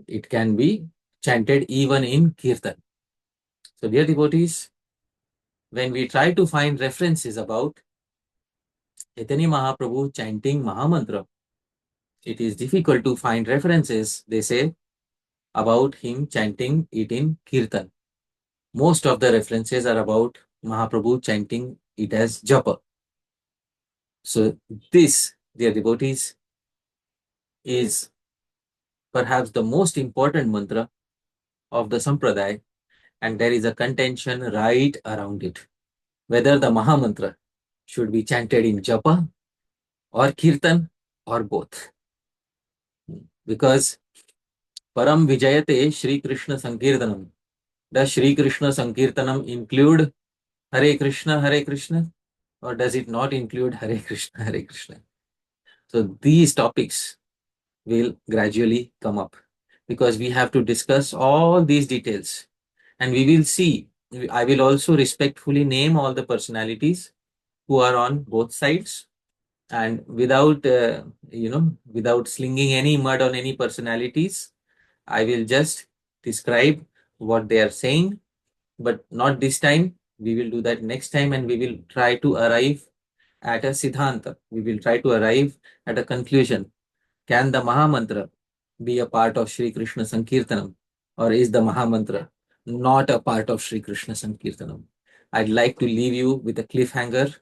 it can be chanted even in Kirtan. So dear devotees, when we try to find references about Chaitanya Mahaprabhu chanting Mahamantra, it is difficult to find references, they say, about him chanting it in Kirtan. Most of the references are about Mahaprabhu chanting it as Japa. So this, dear devotees, is perhaps the most important mantra of the Sampradaya, and there is a contention right around it, whether the Mahamantra should be chanted in Japa or Kirtan or both. Because paraṁ vijayate śrī-kṛṣṇa-saṅkīrtanam. Does Śrī-kṛṣṇa-sankirtanam include Hare Krishna, or does it not include Hare Krishna, Hare Krishna? So these topics will gradually come up, because we have to discuss all these details, and we will see. I will also respectfully name all the personalities who are on both sides, and without without slinging any mud on any personalities, I will just describe what they are saying, but not this time. We will do that next time, and we will try to arrive at a siddhanta. We will try to arrive at a conclusion. Can the Mahamantra be a part of Śrī-Kṛṣṇa-Saṅkīrtanam, or is the Mahamantra not a part of Śrī-Kṛṣṇa-Saṅkīrtanam? I'd like to leave you with a cliffhanger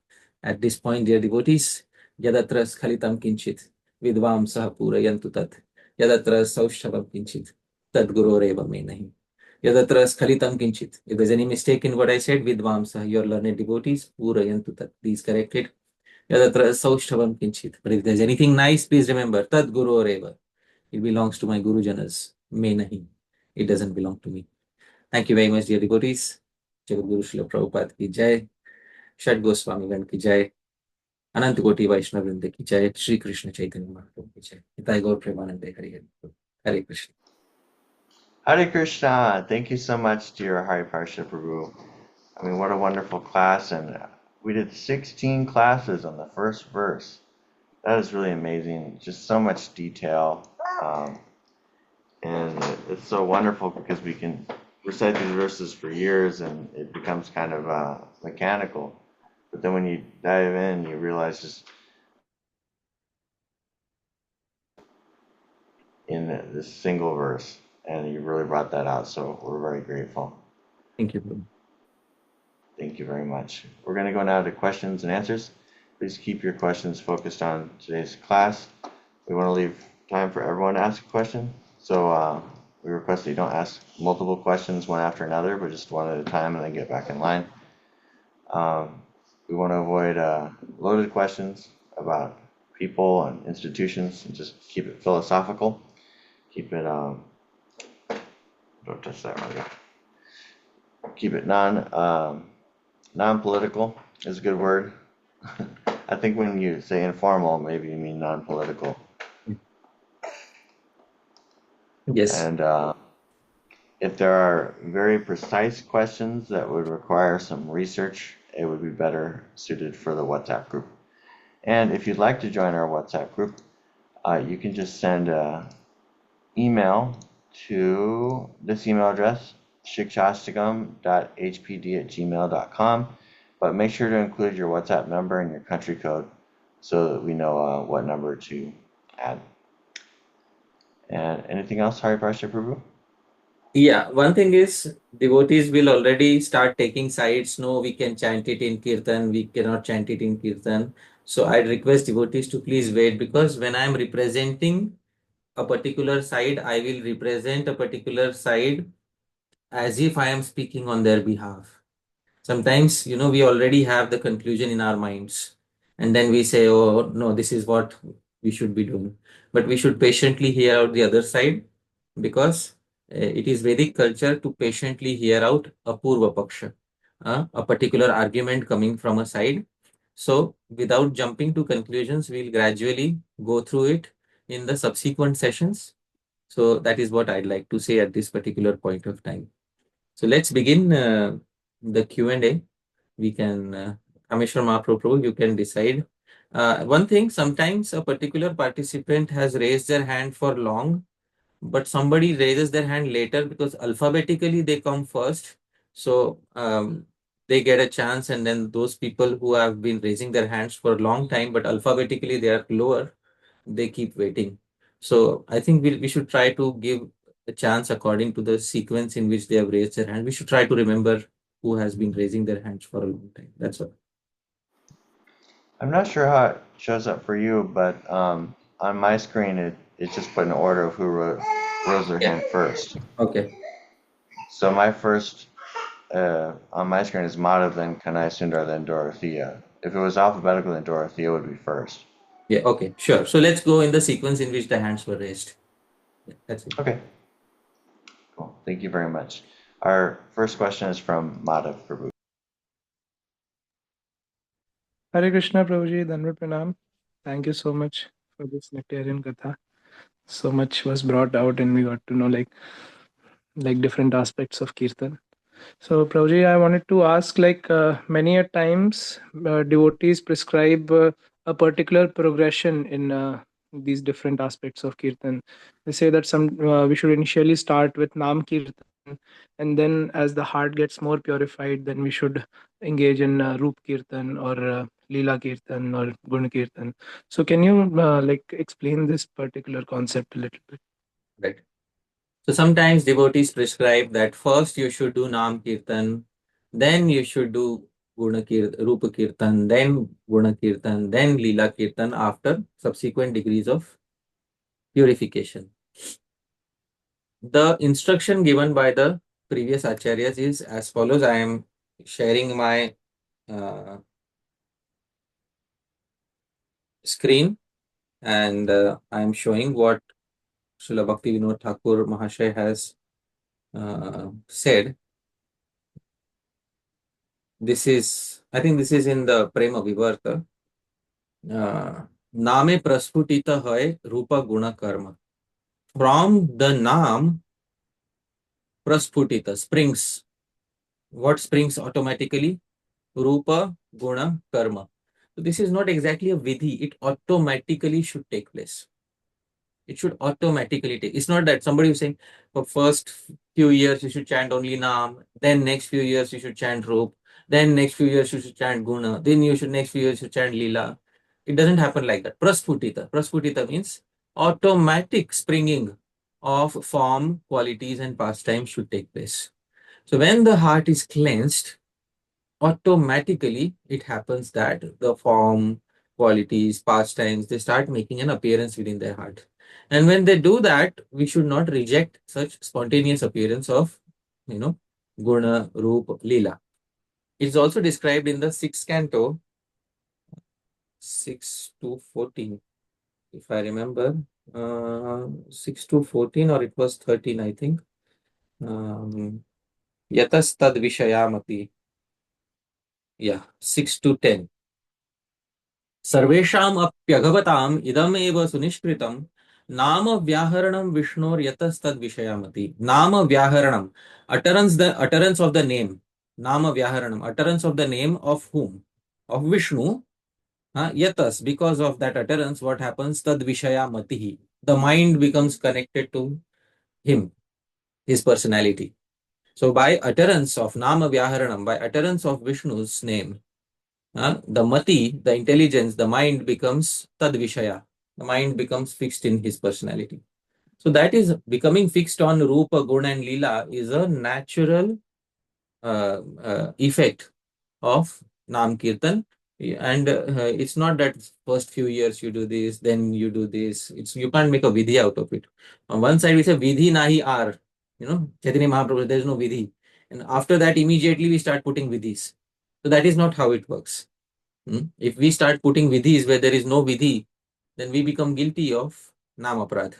at this point, dear devotees. Yadatra skhalitam kinchit vidvam sah purayantu tat. Yadatra saushavam kinchit tad guroreva me nahi. Yadatra skhalitam kinchit. If there's any mistake in what I said, vidvam sah, your learned devotees, purayantu tat. Please correct it. Yadatra saushavam kinchit. But if there's anything nice, please remember, tad guroreva. It belongs to my Guru Janas. May nahi. It doesn't belong to me. Thank you very much, dear devotees. Jagat Guru Srila Prabhupada ki jai. Shad Goswami Gan ki jai. Anant Koti Vaishnav Vrinda ki jai. Shri Krishna Chaitanya Mahaprabhu ki jai. Nitai Gaur Premanande Hari Hari. Hare Krishna. Hare Krishna. Thank you so much, dear Hari Parsha Prabhu. I mean, what a wonderful class. And we did 16 classes on the first verse. That is really amazing. Just so much detail. And it's so wonderful because we can recite these verses for years and it becomes kind of mechanical. But then when you dive in, you realize just in this single verse, and you really brought that out. So we're very grateful. Thank you, Prabhu. Thank you very much. We're going to go now to questions and answers. Please keep your questions focused on today's class. We want to leave time for everyone to ask a question. So we request that you don't ask multiple questions one after another, but just one at a time and then get back in line. We want to avoid loaded questions about people and institutions and just keep it philosophical. Keep it, don't touch that right there. Keep it non-political is a good word. I think when you say informal, maybe you mean non-political. Yes. And if there are very precise questions that would require some research, it would be better suited for the WhatsApp group. And if you'd like to join our WhatsApp group, you can just send an email to this email address, shiksastakam.hpd@gmail.com. But make sure to include your WhatsApp number and your country code so that we know what number to add. And anything else, Hari Parsha Prabhu? Yeah, one thing is devotees will already start taking sides. No, we can chant it in Kirtan, we cannot chant it in Kirtan. So I'd request devotees to please wait, because when I'm representing a particular side, I will represent a particular side as if I am speaking on their behalf. Sometimes, we already have the conclusion in our minds, and then we say, oh, no, this is what we should be doing. But we should patiently hear out the other side, because it is Vedic culture to patiently hear out a Purva Paksha, a particular argument coming from a side. So without jumping to conclusions, we'll gradually go through it in the subsequent sessions. So that is what I'd like to say at this particular point of time. So let's begin the Q&A. We can, Rameshwar Mahaprabhu, you can decide. One thing, sometimes a particular participant has raised their hand for long, but somebody raises their hand later because alphabetically they come first. So they get a chance, and then those people who have been raising their hands for a long time, but alphabetically they are lower, they keep waiting. So I think we should try to give a chance according to the sequence in which they have raised their hand. We should try to remember who has been raising their hands for a long time. That's all. I'm not sure how it shows up for you, but on my screen it just put an order of who rose their Yeah. hand first. Okay. So my first on my screen is Madhav, then Kanai Sundar, then Dorothea. If it was alphabetical, then Dorothea would be first. Yeah. Okay. Sure. So let's go in the sequence in which the hands were raised. Yeah, that's it. Okay. Cool. Thank you very much. Our first question is from Madhav Prabhu. Hare Krishna Prabhuji, Dhanva Pranam. Thank you so much for this nectarian katha. So much was brought out and we got to know like different aspects of Kirtan. So Prabhuji, I wanted to ask many a times devotees prescribe a particular progression in these different aspects of Kirtan. They say that we should initially start with Nam Kirtan, and then as the heart gets more purified, then we should engage in Roop Kirtan or Leela Kirtan or Gun Kirtan. So can you explain this particular concept a little bit? Right. So sometimes devotees prescribe that first you should do Nam Kirtan, then you should do Rupa Kirtan, then Guna Kirtan, then Leela Kirtan after subsequent degrees of purification. The instruction given by the previous acharyas is as follows. I am sharing my screen, and I am showing what Srila Bhakti Vinod Thakur Mahashay has said. This is, I think this is in the Prema Vivarta. Name prasphutita hai rupa guna karma. From the Nam, prasphutita springs. What springs automatically? Rupa guna karma. So this is not exactly a vidhi. It automatically should take place. It should automatically take. It's not that somebody is saying for first few years you should chant only Nam, then next few years you should chant Rup, then next few years you should chant Guna, then you should next few years you should chant Leela. It doesn't happen like that. Prasphutita. Prasphutita means automatic springing of form, qualities, and pastimes should take place. So when the heart is cleansed, automatically it happens that the form, qualities, pastimes, they start making an appearance within their heart. And when they do that, we should not reject such spontaneous appearance of, Guna, Rupa, Leela. It's also described in the sixth canto, 6 to 14, if I remember, 6 to 14, or it was 13, I think. Yatastad Vishayamati. Yeah, 6 to 10. सर्वेषाम् अप्यघवताम् इदमेव सुनिष्कृतं नाम व्याहरणं विष्णोर् यतस्तद् विषयामति. नाम व्याहरणं, utterance of the name. Nama Vyaharanam, utterance of the name of whom? Of Vishnu. Yatas, because of that utterance, what happens? Tad Vishaya Matihi. The mind becomes connected to him, his personality. So by utterance of Nama Vyaharanam, by utterance of Vishnu's name, the Mati, the intelligence, the mind becomes Tad Vishaya. The mind becomes fixed in his personality. So that is becoming fixed on Rupa, Guna and Leela is a natural effect of Nam Kirtan. And it's not that first few years you do this, then you do this. You can't make a vidhi out of it. On one side we say vidhi nahi ar, Chaitanya Mahaprabhu, there is no vidhi. And after that immediately we start putting vidhis. So that is not how it works. If we start putting vidhis where there is no vidhi, then we become guilty of nam aparadh.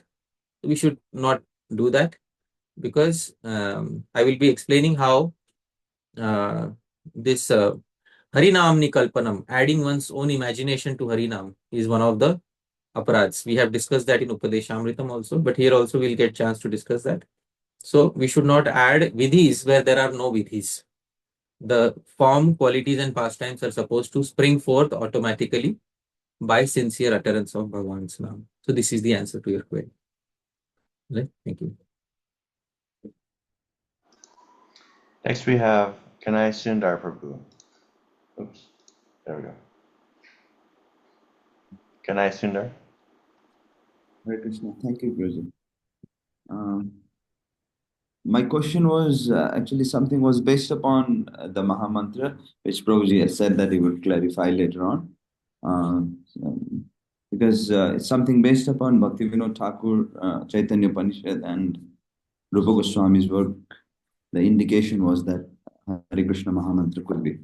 We should not do that, because I will be explaining how this Harinam Nikalpanam, adding one's own imagination to Harinam, is one of the aparads. We have discussed that in Upadeshamritam also, but here also we'll get chance to discuss that. So we should not add vidhis where there are no vidhis. The form, qualities and pastimes are supposed to spring forth automatically by sincere utterance of Bhagavan's name. So this is the answer to your query. Right? Thank you. Next we have Kanai Sundar Prabhu. Oops, there we go. Kanai Sundar. Hare Krishna. Thank you, Guruji. My question was actually something was based upon the Mahamantra, which Prabhuji has said that he would clarify later on. Because it's something based upon Bhaktivinoda Thakur, Chaitanya Upanishad and Rupa Goswami's work. The indication was that Hare Krishna Mahamantra could be,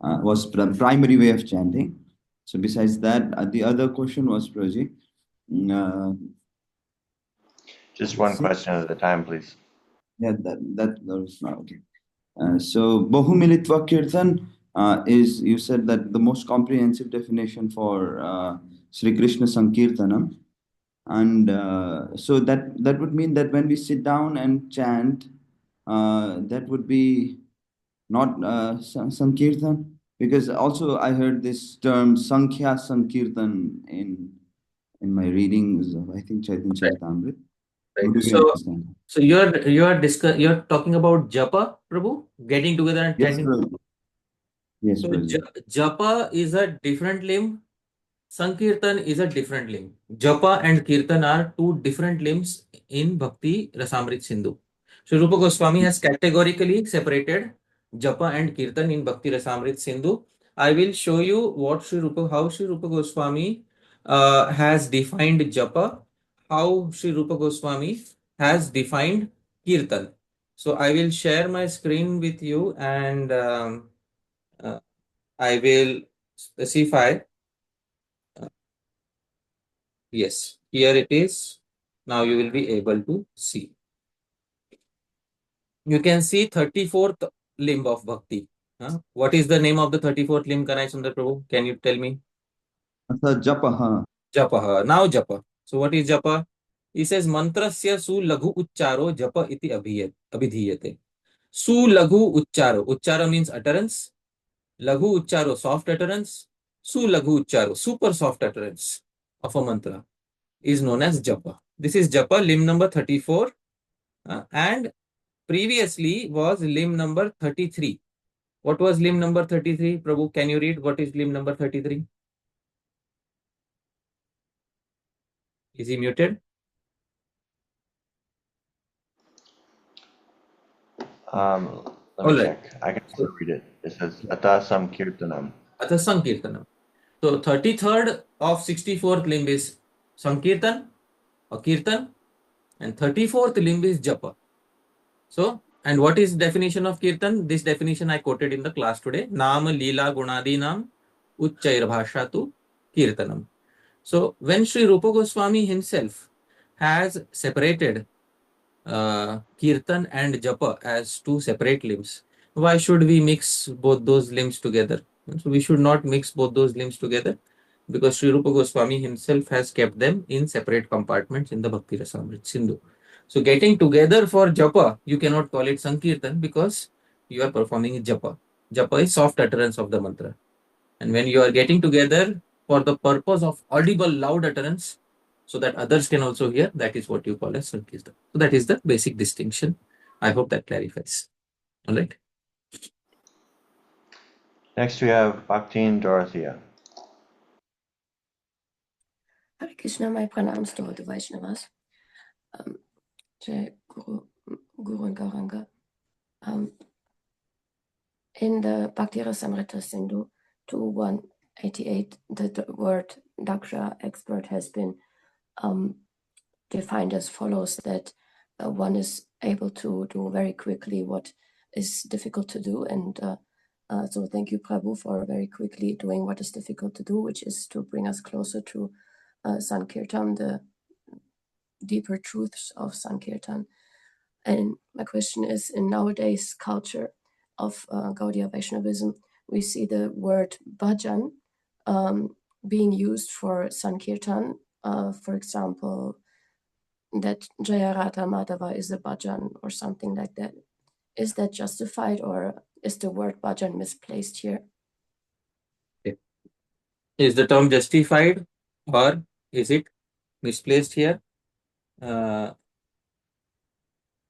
was the primary way of chanting. So besides that, the other question was, Prabhuji, Just one question at a time, please. yeah, that was not okay. So Bahumilitva Kirtan is, you said that the most comprehensive definition for Śrī-kṛṣṇa-saṅkīrtanam. And so that would mean that when we sit down and chant, that would be not Sankirtan, because also I heard this term Sankya-Sankirtan in my readings of, I think, Chaitanya Charitamrita. Right. How do you understand? So you're talking about japa, Prabhu, getting together and Yes, chanting. Prabhu. Yes, So Prabhu. japa is a different limb. Sankirtan is a different limb. Japa and Kirtan are two different limbs in Bhakti Rasamrit Sindhu. So Rupa Goswami has categorically separated Japa and Kirtan in Bhakti Rasamrit Sindhu. I will show you how Sri Rupa Goswami has defined Japa, how Sri Rupa Goswami has defined Kirtan. So I will share my screen with you and I will specify. Yes, here it is. Now you will be able to see. You can see 34th limb of Bhakti. What is the name of the 34th limb, Kanai Sundar Prabhu? Can you tell me? Japa. Japa. Now Japa. So what is Japa? He says mantrasya su laghu uchcharo japa iti abhidhiyate. Su laghu uchcharo. Uchcharo means utterance. Laghu uchcharo, soft utterance. Su laghu uchcharo, super soft utterance of a mantra is known as Japa. This is Japa, limb number 34. And previously was limb number 33. What was limb number 33? Prabhu, can you read what is limb number 33? Is he muted? Let me check. I can also read it. It says Ata Sankirtanam. Ata Sankirtanam. So 33rd of 64th limb is Sankirtan or Kirtan, and 34th limb is Japa. So, and what is definition of Kirtan? This definition I quoted in the class today. Nama Leela Gunadinam Uchchair Bhashatu Kirtanam. So, when Sri Rupa Goswami himself has separated Kirtan and Japa as two separate limbs, why should we mix both those limbs together? So, we should not mix both those limbs together because Sri Rupa Goswami himself has kept them in separate compartments in the Bhakti Rasamrita Sindhu. So, getting together for Japa, you cannot call it Sankirtan because you are performing Japa. Japa is soft utterance of the mantra. And when you are getting together for the purpose of audible, loud utterance, so that others can also hear, that is what you call as Sankirtan. So that is the basic distinction. I hope that clarifies. All right. Next we have Bhaktin Dorothea. Hare Krishna, my pranams to all the Vaishnavas. Jai Guru and Gauranga. In the Bhakti Rasamrita Sindhu 2.188, the word Daksha, expert, has been defined as follows, that one is able to do very quickly what is difficult to do. And so thank you, Prabhu, for very quickly doing what is difficult to do, which is to bring us closer to Sankirtan, the deeper truths of Sankirtan. And my question is, in nowadays culture of Gaudiya Vaishnavism, we see the word bhajan being used for Sankirtan for example, that Jaya Radha Madhava is a bhajan or something like that. Is that justified, or is the word bhajan misplaced here? Is the term justified or is it misplaced here? There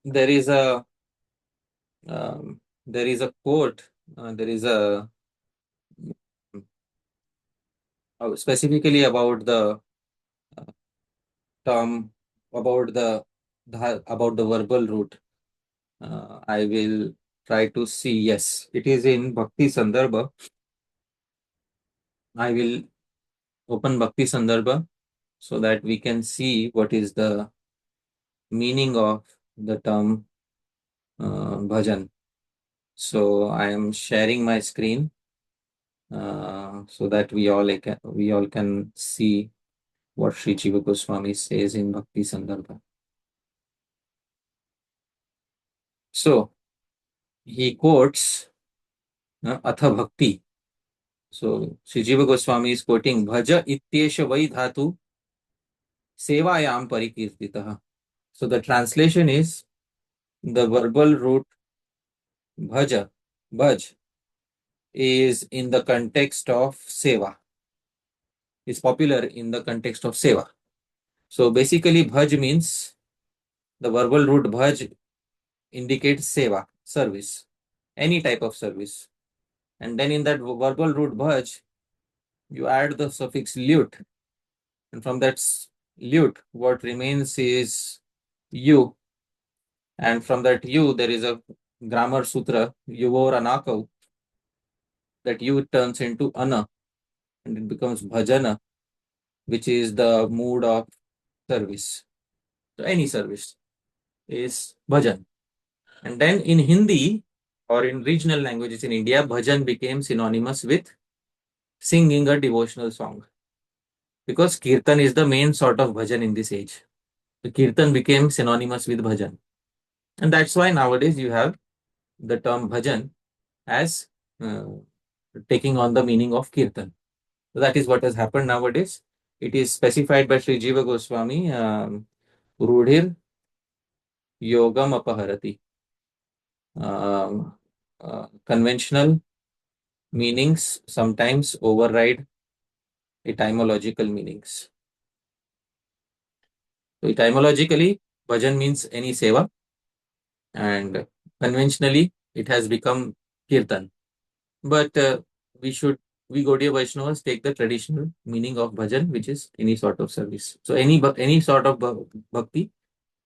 is a quote. There is a specifically about the term about the verbal root. I will try to see. Yes, it is in Bhakti Sandarbha. I will open Bhakti Sandarbha so that we can see what is the meaning of the term bhajan. So I am sharing my screen so that we all can see what Sri Jiva Goswami says in Bhakti Sandarbha. So he quotes Atha Bhakti. So Sri Jiva Goswami is quoting Bhaja ityesha vai dhatu sevayam parikirtitah. So the translation is the verbal root bhaja, bhaj, is in the context of seva. Is popular in the context of seva. So basically bhaj means, the verbal root bhaj indicates seva, service, any type of service. And then in that verbal root bhaj, you add the suffix lut. And from that lut, what remains is you. And from that you, there is a grammar sutra, yuvor anakav, that you turns into ana, and it becomes bhajana, which is the mood of service. So any service is bhajan. And then in Hindi or in regional languages in India, bhajan became synonymous with singing a devotional song. Because kirtan is the main sort of bhajan in this age. So kirtan became synonymous with bhajan. And that's why nowadays you have the term bhajan as taking on the meaning of kirtan. So that is what has happened nowadays. It is specified by Sri Jiva Goswami, Rudhir Yogam Apaharati. Conventional meanings sometimes override etymological meanings. So etymologically, bhajan means any seva, and conventionally it has become kirtan. But we Gaudiya Vaishnavas take the traditional meaning of bhajan, which is any sort of service. So any sort of bhakti,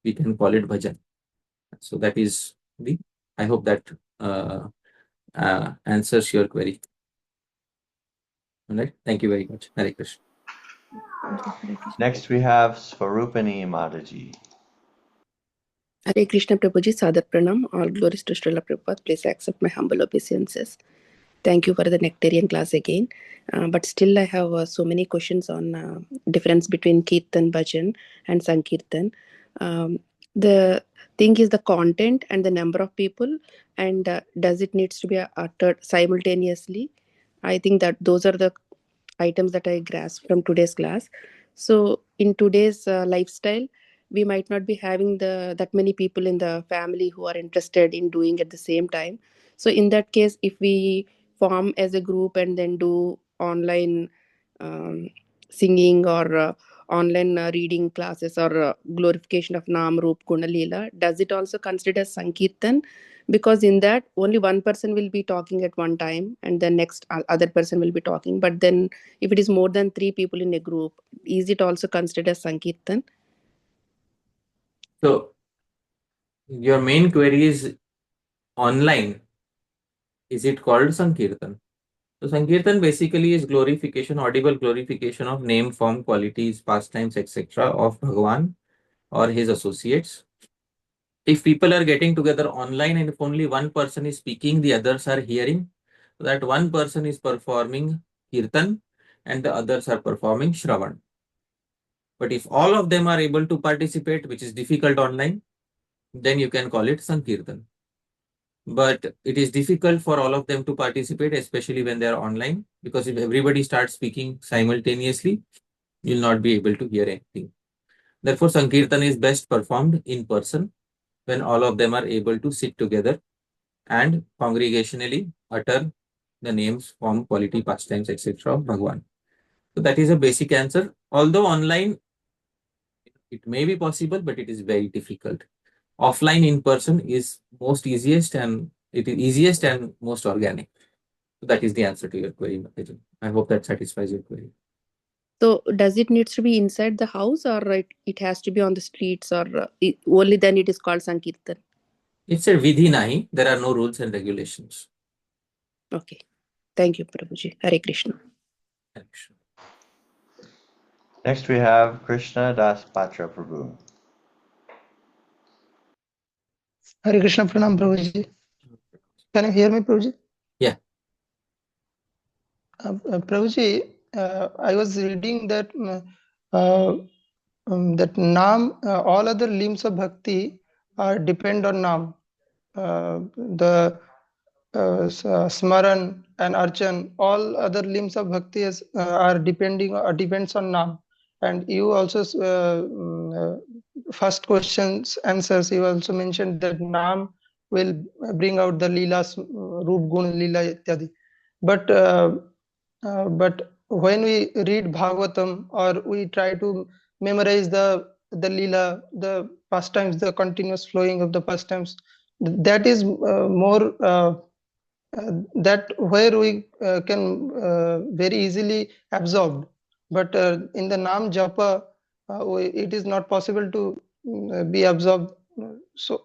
we can call it bhajan. So that is I hope that answers your query. All right. Thank you very much. Hare Krishna. Next we have Svarupani Mataji. Hare Krishna Prabhuji, Sadar Pranam. All glories to Srila Prabhupada. Please accept my humble obeisances. Thank you for the nectarian class again. But still I have so many questions on difference between Kirtan, Bhajan and Sankirtan. The thing is the content and the number of people, and does it needs to be uttered simultaneously? I think that those are the items that I grasped from today's class. So in today's lifestyle, we might not be having that many people in the family who are interested in doing at the same time. So in that case, if we form as a group and then do online singing or online reading classes or glorification of Nam, Roop, Guna, Leela, does it also consider as Sankirtan? Because in that only one person will be talking at one time and the next other person will be talking. But then if it is more than 3 people in a group, is it also considered as Sankirtan? So your main query is online. Is it called Sankirtan? So Sankirtan basically is glorification, audible glorification of name, form, qualities, pastimes, etc. of Bhagavan or his associates. If people are getting together online and if only one person is speaking, the others are hearing, that one person is performing Kirtan and the others are performing Shravan. But if all of them are able to participate, which is difficult online, then you can call it Sankirtan. But it is difficult for all of them to participate, especially when they are online, because if everybody starts speaking simultaneously, you'll not be able to hear anything. Therefore, Sankirtan is best performed in person when all of them are able to sit together and congregationally utter the names, form, quality, pastimes, etc. of Bhagwan. So that is a basic answer. Although online it may be possible, but it is very difficult. Offline in person is most easiest and it is easiest and most organic. So that is the answer to your query, Mataji. I hope that satisfies your query. So does it needs to be inside the house, or it has to be on the streets, or only then it is called Sankirtan? It's a vidhi nahi. There are no rules and regulations. Okay. Thank you, Prabhuji. Hare Krishna. Hare Krishna. Next we have Krishna Das Patra Prabhu. Hare Krishna, Pranam Prabhuji. Can you hear me, Prabhuji? Yeah. Prabhuji, I was reading that that Naam, all other limbs of bhakti are depend on Naam. The Smaran and Archan, all other limbs of bhakti are depends on Naam. And you also first question's answers, you also mentioned that Naam will bring out the Leelas, Roop Gun Leela Ityadi. But when we read Bhagavatam or we try to memorize the Leela, the pastimes, the continuous flowing of the pastimes, that is more that where we can very easily absorb. But in the Naam Japa, it is not possible to be absorbed. So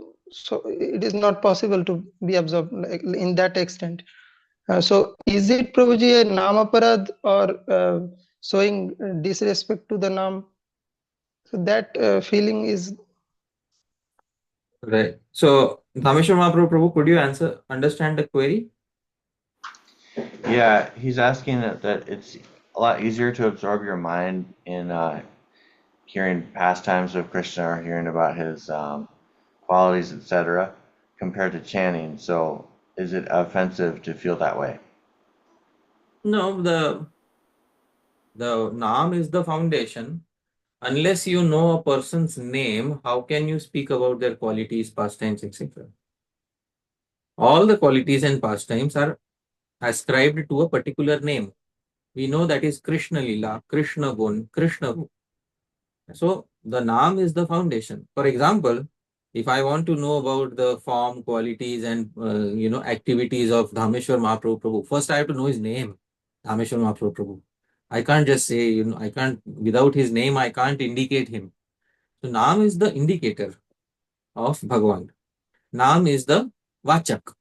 it is not possible to be absorbed in that extent. So is it, Prabhuji, a Namaparad or showing disrespect to the Naam? So that feeling is... Right. So, Dhāmeśvara Prabhu, could you understand the query? Yeah, he's asking that it's a lot easier to absorb your mind in hearing pastimes of Krishna or hearing about his qualities, etc., compared to chanting. So is it offensive to feel that way? No, the Naam is the foundation. Unless you know a person's name, how can you speak about their qualities, pastimes, etc.? All the qualities and pastimes are ascribed to a particular name. We know that is Krishna Lila, Krishna Gun, Krishna. So the Naam is the foundation. For example, if I want to know about the form, qualities, and activities of Dhāmeśvara Mahāprabhu, first I have to know his name, Dhāmeśvara Mahāprabhu. I can't just say, I can't, without his name, I can't indicate him. So Naam is the indicator of Bhagavan. Naam is the Vachak.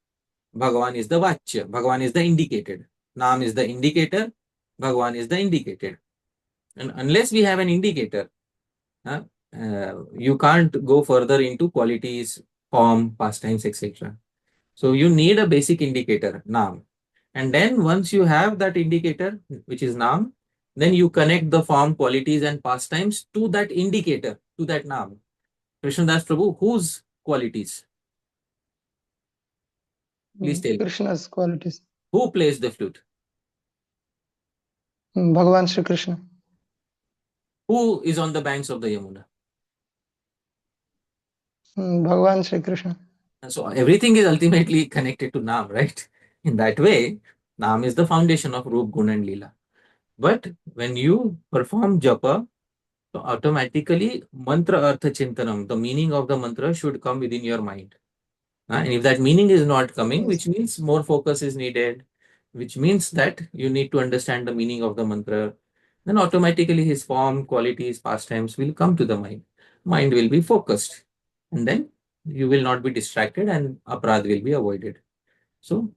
Bhagavan is the Vachya. Bhagavan is the indicated. Naam is the indicator. Bhagavan is the indicated. And unless we have an indicator, you can't go further into qualities, form, pastimes, etc. So you need a basic indicator, Naam. And then once you have that indicator, which is Naam, then you connect the form, qualities, and pastimes to that indicator, to that Naam. Krishnadas Prabhu, whose qualities? Please tell me. Krishna's qualities. Who plays the flute? Bhagavan Shri Krishna. Who is on the banks of the Yamuna? Bhagavan Shri Krishna. So everything is ultimately connected to Naam, right? In that way, Naam is the foundation of Roop, Gun and Leela. But when you perform japa, so automatically mantra artha chintanam, the meaning of the mantra should come within your mind. And if that meaning is not coming, which means more focus is needed, which means that you need to understand the meaning of the mantra, then automatically his form, qualities, pastimes will come to the mind. Mind will be focused. And then you will not be distracted and aprad will be avoided. So,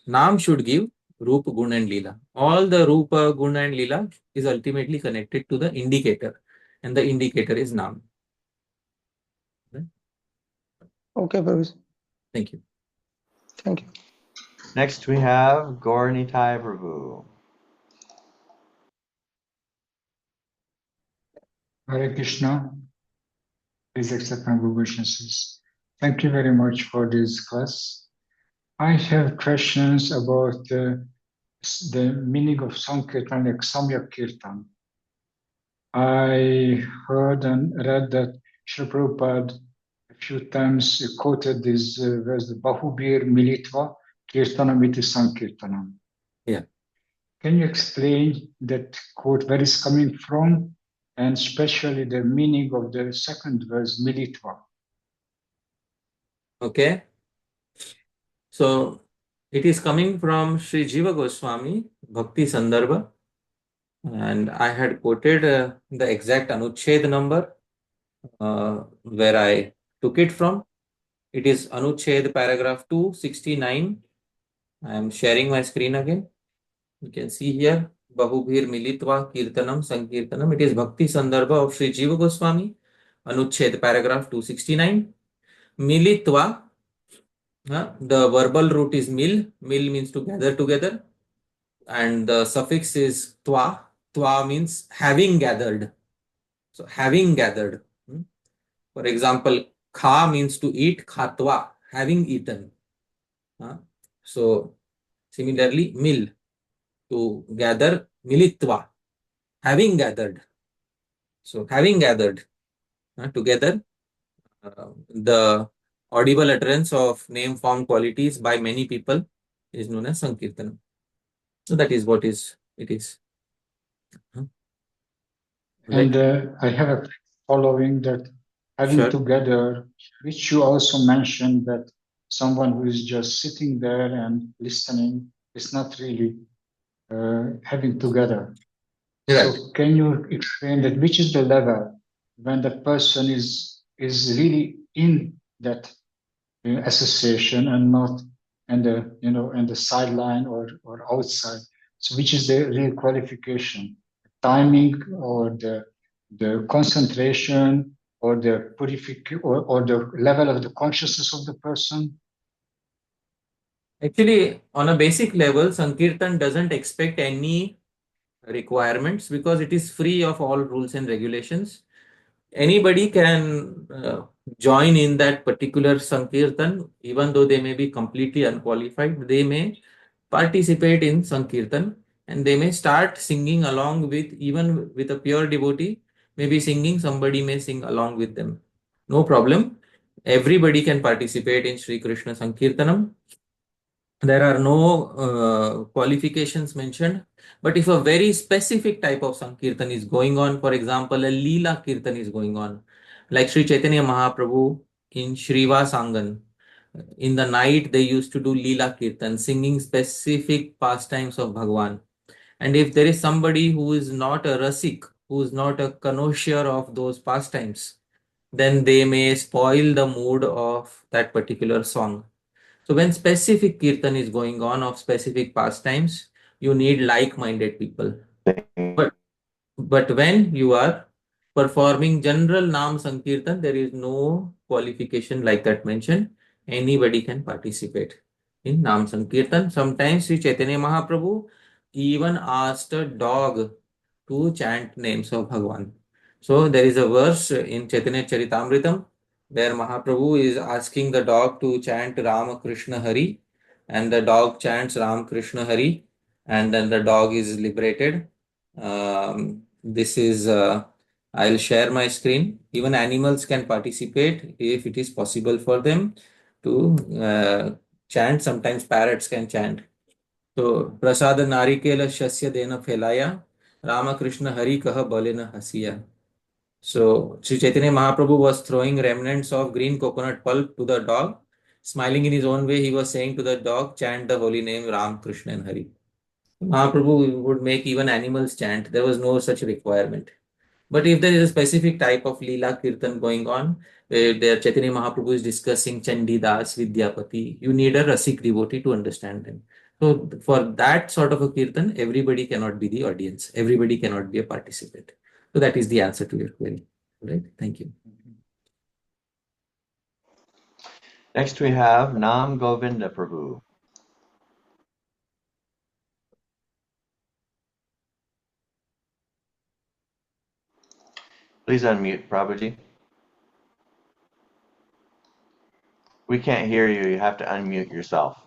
Naam should give Rupa, Guna and Leela. All the Rupa, Guna and Leela is ultimately connected to the indicator. And the indicator is Naam. Okay, Prabhu. Thank you. Thank you. Next we have Gauranitai Prabhu. Hare Krishna. Please accept my obeisances. Thank you very much for this class. I have questions about the meaning of Sankirtan, like Samyak Kirtan. I heard and read that Srila Prabhupada a few times quoted this verse, Bahubir Militva Kirtanamiti Sankirtanam. Yeah. Can you explain that quote, where it's coming from, and especially the meaning of the second verse, Militva? Okay. So it is coming from Sri Jiva Goswami, Bhakti Sandarbha. And I had quoted the exact Anuchhed number where I took it from. It is Anuchhed paragraph 269. I am sharing my screen again. You can see here, Bahubhir Militva Kirtanam Sankirtanam. It is Bhakti Sandarbha of Sri Jiva Goswami, Anuchhed paragraph 269. Militva, the verbal root is mil. Mil means to gather together. And the suffix is twa. Twa means having gathered. So having gathered. For example, kha means to eat, khatva, having eaten. So similarly, mil, to gather, militva, having gathered. So having gathered together the audible utterance of name form qualities by many people is known as Sankirtanam. So that is what it is. And I have a following that having Sure. together, which you also mentioned that someone who is just sitting there and listening is not really having together. Right. So can you explain that which is the level when the person is really in that association and not in the sideline or outside? So which is the real qualification? Timing or the concentration or the purification or the level of the consciousness of the person? Actually, on a basic level, Sankirtan doesn't expect any requirements because it is free of all rules and regulations. Anybody can join in that particular Sankirtan, even though they may be completely unqualified. They may participate in Sankirtan and they may start singing along with, even with a pure devotee, maybe singing, somebody may sing along with them. No problem. Everybody can participate in Śrī-kṛṣṇa-saṅkīrtanam. There are no qualifications mentioned, but if a very specific type of Sankirtan is going on, for example, a Leela Kirtan is going on, like Shri Caitanya Mahaprabhu in Srivasangan, in the night they used to do Leela Kirtan, singing specific pastimes of Bhagwan. And if there is somebody who is not a Rasik, who is not a connoisseur of those pastimes, then they may spoil the mood of that particular song. So when specific kirtan is going on of specific pastimes, you need like-minded people. But when you are performing general Nam Sankirtan, there is no qualification like that mentioned. Anybody can participate in Nam Sankirtan. Sometimes Sri Caitanya Mahaprabhu even asked a dog to chant names of Bhagwan. So there is a verse in Chaitanya Charitamritam where Mahaprabhu is asking the dog to chant Ram Krishna Hari, and the dog chants Ram Krishna Hari, and then the dog is liberated. This is, I'll share my screen. Even animals can participate if it is possible for them to chant. Sometimes parrots can chant. So, Prasada Narikela Shasya Dena Phelaya, Rama Krishna Hari Kaha Balena Hasiya. So, Sri Chaitanya Mahaprabhu was throwing remnants of green coconut pulp to the dog. Smiling in his own way, he was saying to the dog, chant the holy name Ram, Krishna and Hari. Mahaprabhu would make even animals chant. There was no such requirement. But if there is a specific type of Leela Kirtan going on, where there Chaitanya Mahaprabhu is discussing Chandidas, Vidyapati, you need a Rasik devotee to understand them. So for that sort of a Kirtan, everybody cannot be the audience. Everybody cannot be a participant. So that is the answer to your query. Right? Thank you. Next we have Nam Govinda Prabhu. Please unmute, Prabhuji. We can't hear you. You have to unmute yourself.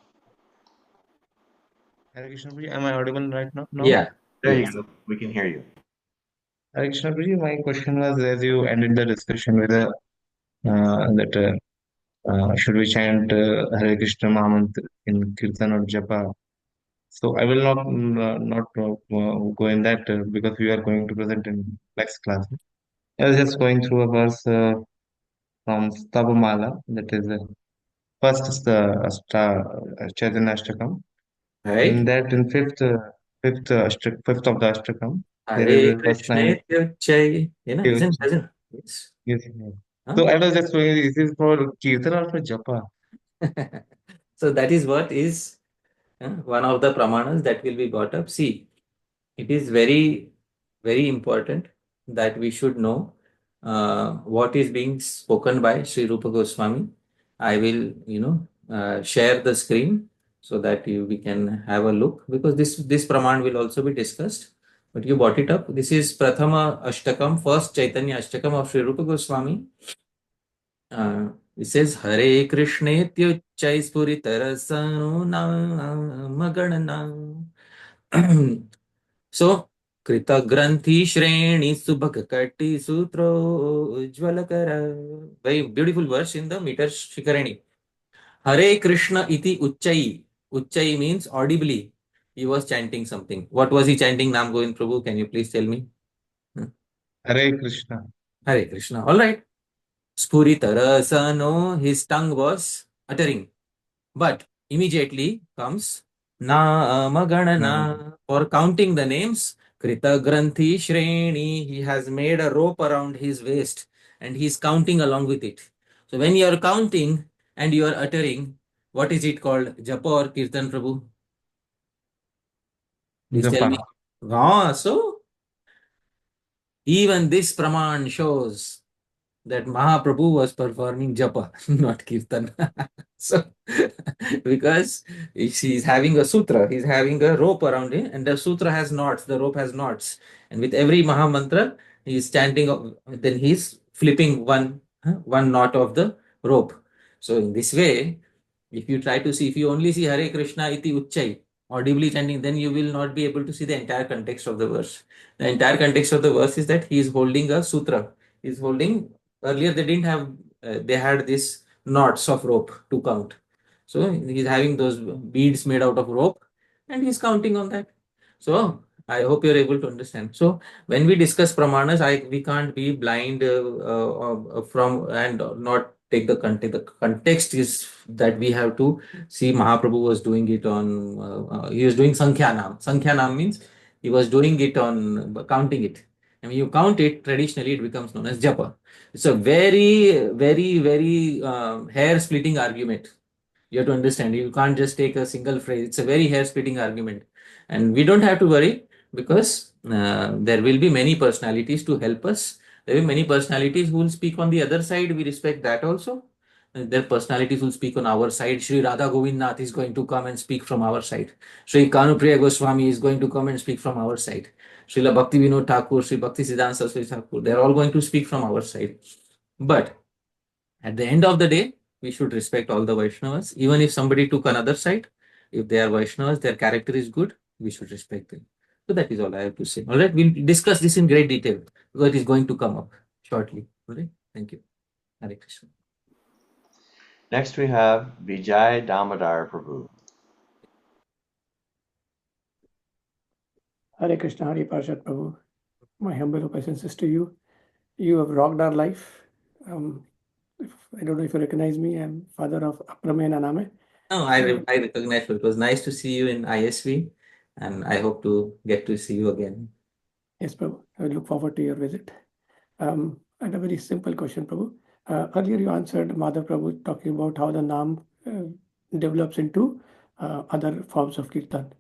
Hare Krishna Prabhuji, am I audible right now? Yeah. There you go. We can hear you. Hare Krishna Prabhuji, my question was as you ended the discussion with should we chant Hare Krishna Mahamantra in Kirtan or Japa? So I will not go in that because we are going to present in next class. I was just going through a verse from Stavamala, that is first Chaitanya-Ashtakam. Right? In that, in fifth fifth of the Ashtakam, there is Hare a verse Krishna line. Tyachai. Isn't? Yes. Yes. Huh? So I was just wondering, is this for Kirtan or for Japa? So that is what is one of the pramanas that will be brought up. See, it is very, very important that we should know what is being spoken by Sri Rupa Goswami. I will, share the screen so that we can have a look, because this praman will also be discussed. But you brought it up. This is Prathama Ashtakam, first Chaitanya Ashtakam of Sri Rupa Goswami. It says Hare Krishna Tyachai Spuritarasanu Namaganana. So, Krita Granthi Shreni Subhak Kati Sutro Ujvalakara. Very beautiful verse in the meter Shikarani. Hare Krishna iti Uchai. Uchai means audibly. He was chanting something. What was he chanting, Nam Govind Prabhu? Can you please tell me? Hare Krishna. Hare Krishna. All right. Spuritarasano, his tongue was uttering. But immediately comes Namaganana, for counting the names. Krita Granthi Shreni, he has made a rope around his waist and he's counting along with it. So when you are counting and you are uttering, what is it called? Japa or Kirtan, Prabhu? Please tell me. So even this praman shows that Mahāprabhu was performing japa, not kirtan. So, because he's having a sutra, he's having a rope around him, and the sutra has knots, the rope has knots. And with every Maha Mantra, he's chanting, then he's flipping one knot of the rope. So, in this way, if you try to see, if you only see Hare Krishna iti Uchchai, audibly chanting, then you will not be able to see the entire context of the verse. The entire context of the verse is that he is holding a sutra. He's holding. Earlier they didn't have, they had this knots of rope to count. So he's having those beads made out of rope and he's counting on that. So I hope you're able to understand. So when we discuss pramanas, we can't be blind from and not take the context. The context is that we have to see Mahaprabhu was doing it on, he was doing Sankhyanam. Sankhyanam means he was doing it on counting it. And when you count it, traditionally it becomes known as japa. It's a very, very, very hair-splitting argument. You have to understand. You can't just take a single phrase. It's a very hair-splitting argument. And we don't have to worry because there will be many personalities to help us. There will be many personalities who will speak on the other side. We respect that also. Their personalities will speak on our side. Sri Radha Govind Nath is going to come and speak from our side. Sri Kanupriya Goswami is going to come and speak from our side. Srila Bhakti Vinod Thakur, Sri Bhakti Siddhanta Saraswati Thakur, they are all going to speak from our side. But at the end of the day, we should respect all the Vaishnavas. Even if somebody took another side, if they are Vaishnavas, their character is good, we should respect them. So that is all I have to say. All right, we'll discuss this in great detail because it is going to come up shortly. All right, thank you. Hare Krishna. Next we have Vijay Damodar Prabhu. Hare Krishna, Hare Parshad Prabhu. My humble obeisances to you. You have rocked our life. I don't know if you recognize me. I'm father of Aprame Naname. No, I recognize you. It was nice to see you in ISV, and I hope to get to see you again. Yes, Prabhu. I look forward to your visit. I had a very simple question, Prabhu. Earlier you answered Madhav Prabhu talking about how the Nam develops into other forms of Kirtan.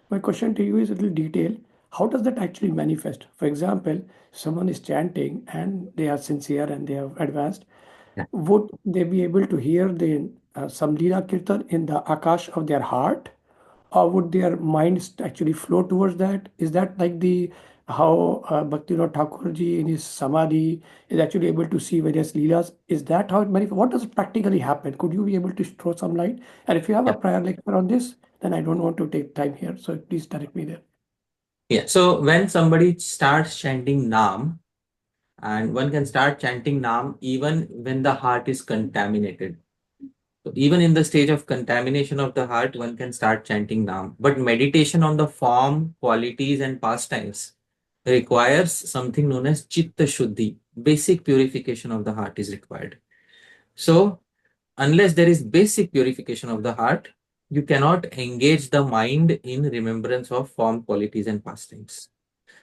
My question to you is a little detailed. How does that actually manifest? For example, someone is chanting and they are sincere and they have advanced. Yeah. Would they be able to hear the some Leela Kirtan in the Akash of their heart? Or would their minds actually flow towards that? Is that like the how Bhaktivinoda Thakurji in his Samadhi is actually able to see various Leelas? Is that how it manifests? What does practically happen? Could you be able to throw some light? And if you have a prior lecture on this, then I don't want to take time here. So please direct me there. Yeah, so when somebody starts chanting Nam, and one can start chanting Nam even when the heart is contaminated. So even in the stage of contamination of the heart, one can start chanting Nam. But meditation on the form, qualities, and pastimes requires something known as Chitta Shuddhi. Basic purification of the heart is required. So unless there is basic purification of the heart, you cannot engage the mind in remembrance of form, qualities, and pastimes.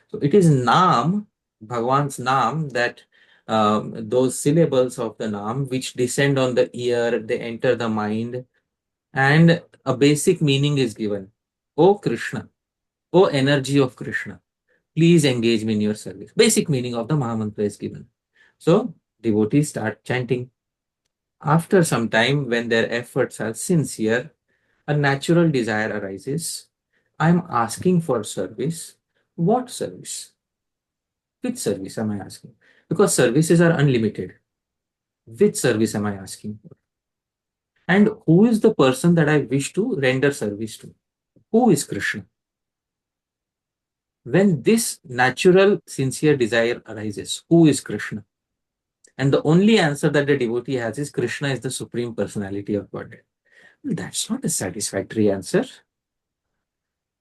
So it is Naam, Bhagwan's Naam, that those syllables of the Naam which descend on the ear, they enter the mind, and a basic meaning is given. O Krishna, O energy of Krishna, please engage me in your service. Basic meaning of the Mahamantra is given. So devotees start chanting. After some time, when their efforts are sincere, a natural desire arises. I am asking for service. What service? Which service am I asking? Because services are unlimited. Which service am I asking for? And who is the person that I wish to render service to? Who is Krishna? When this natural, sincere desire arises, who is Krishna? And the only answer that the devotee has is Krishna is the Supreme Personality of Godhead. Well, that's not a satisfactory answer.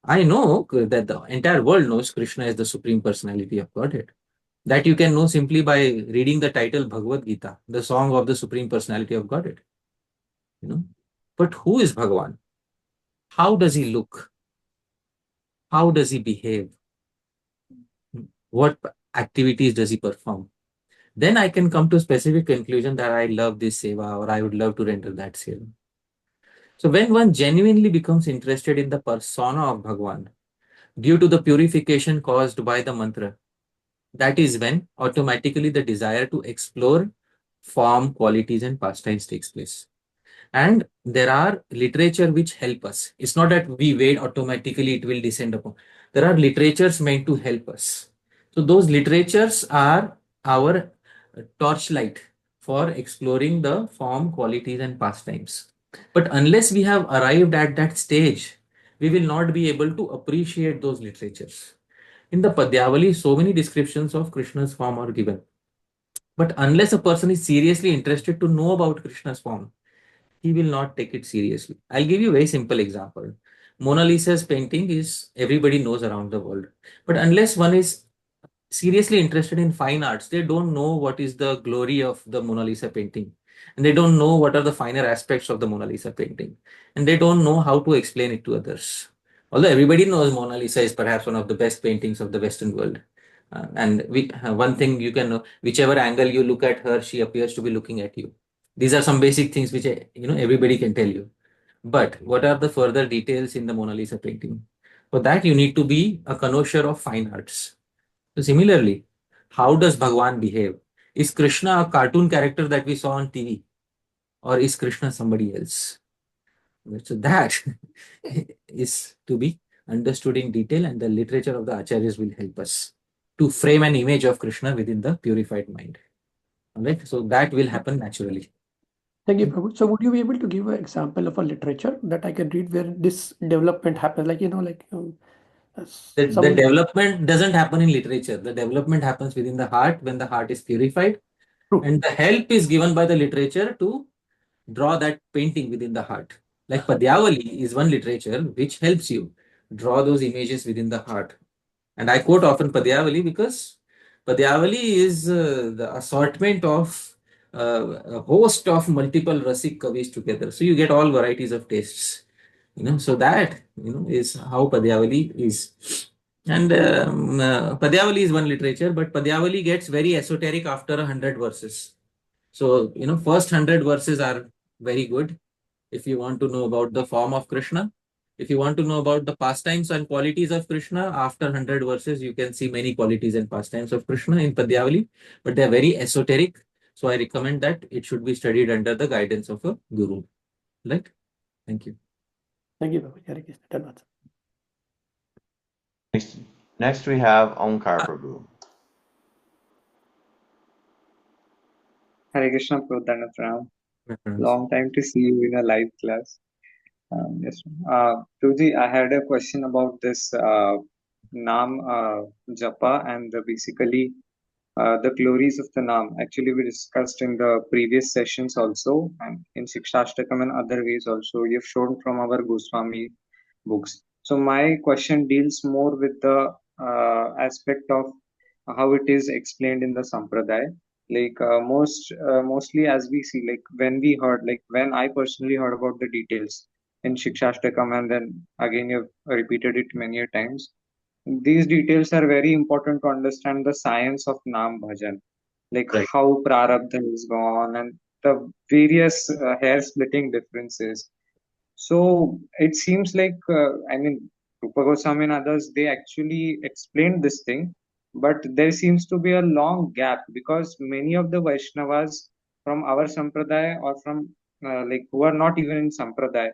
I know that the entire world knows Krishna is the Supreme Personality of Godhead. That you can know simply by reading the title Bhagavad Gita, the song of the Supreme Personality of Godhead. But who is Bhagavan? How does he look? How does he behave? What activities does he perform? Then I can come to specific conclusion that I love this seva or I would love to render that seva. So when one genuinely becomes interested in the persona of Bhagavan due to the purification caused by the mantra, that is when automatically the desire to explore form, qualities, and pastimes takes place. And there are literature which help us. It's not that we wait automatically, it will descend upon. There are literatures meant to help us. So those literatures are our torchlight for exploring the form, qualities, and pastimes. But unless we have arrived at that stage, we will not be able to appreciate those literatures. In the Padyavali, so many descriptions of Krishna's form are given. But unless a person is seriously interested to know about Krishna's form, he will not take it seriously. I'll give you a very simple example. Mona Lisa's painting is everybody knows around the world. But unless one is seriously interested in fine arts, they don't know what is the glory of the Mona Lisa painting. And they don't know what are the finer aspects of the Mona Lisa painting. And they don't know how to explain it to others. Although everybody knows Mona Lisa is perhaps one of the best paintings of the Western world. One thing you can know, whichever angle you look at her, she appears to be looking at you. These are some basic things which everybody can tell you. But what are the further details in the Mona Lisa painting? For that, you need to be a connoisseur of fine arts. So similarly, how does Bhagwan behave? Is Krishna a cartoon character that we saw on TV? Or is Krishna somebody else? So that is to be understood in detail, and the literature of the acharyas will help us to frame an image of Krishna within the purified mind. Alright, so that will happen naturally. Thank you, Prabhu. So would you be able to give an example of a literature that I can read where this development happens? Like, The some development doesn't happen in literature. The development happens within the heart when the heart is purified. True. And the help is given by the literature to draw that painting within the heart. Like Padyavali is one literature which helps you draw those images within the heart. And I quote often Padyavali because Padyavali is the assortment of a host of multiple Rasik Kavis together. So you get all varieties of tastes. So that is how Padyavali is. And Padyavali is one literature, but Padyavali gets very esoteric after 100 verses. So, first 100 verses are very good if you want to know about the form of Krishna. If you want to know about the pastimes and qualities of Krishna, after 100 verses, you can see many qualities and pastimes of Krishna in Padyavali, but they are very esoteric. So I recommend that it should be studied under the guidance of a guru. Right? Thank you. Thank you, Prabhu. Hare Krishna. Dhanwad. Next we have Omkar Prabhu. Hare Krishna, Pradhanatram. Long time to see you in a live class. Yes. Prabhuji, I had a question about this Naam Japa and basically the glories of the Naam. Actually, we discussed in the previous sessions also, and in Siksastakam and other ways also. You've shown from our Goswami books. So my question deals more with the aspect of how it is explained in the Sampradaya. Like mostly as we see, like when we heard, like when I personally heard about the details in Shikshashtakam, and then again you've repeated it many a times. These details are very important to understand the science of Nam Bhajan, like Right. how Prarabdha is gone and the various hair splitting differences. So it seems like, I mean, Rupa Goswami and others, they actually explained this thing, but there seems to be a long gap because many of the Vaishnavas from our Sampradaya or from like who are not even in Sampradaya,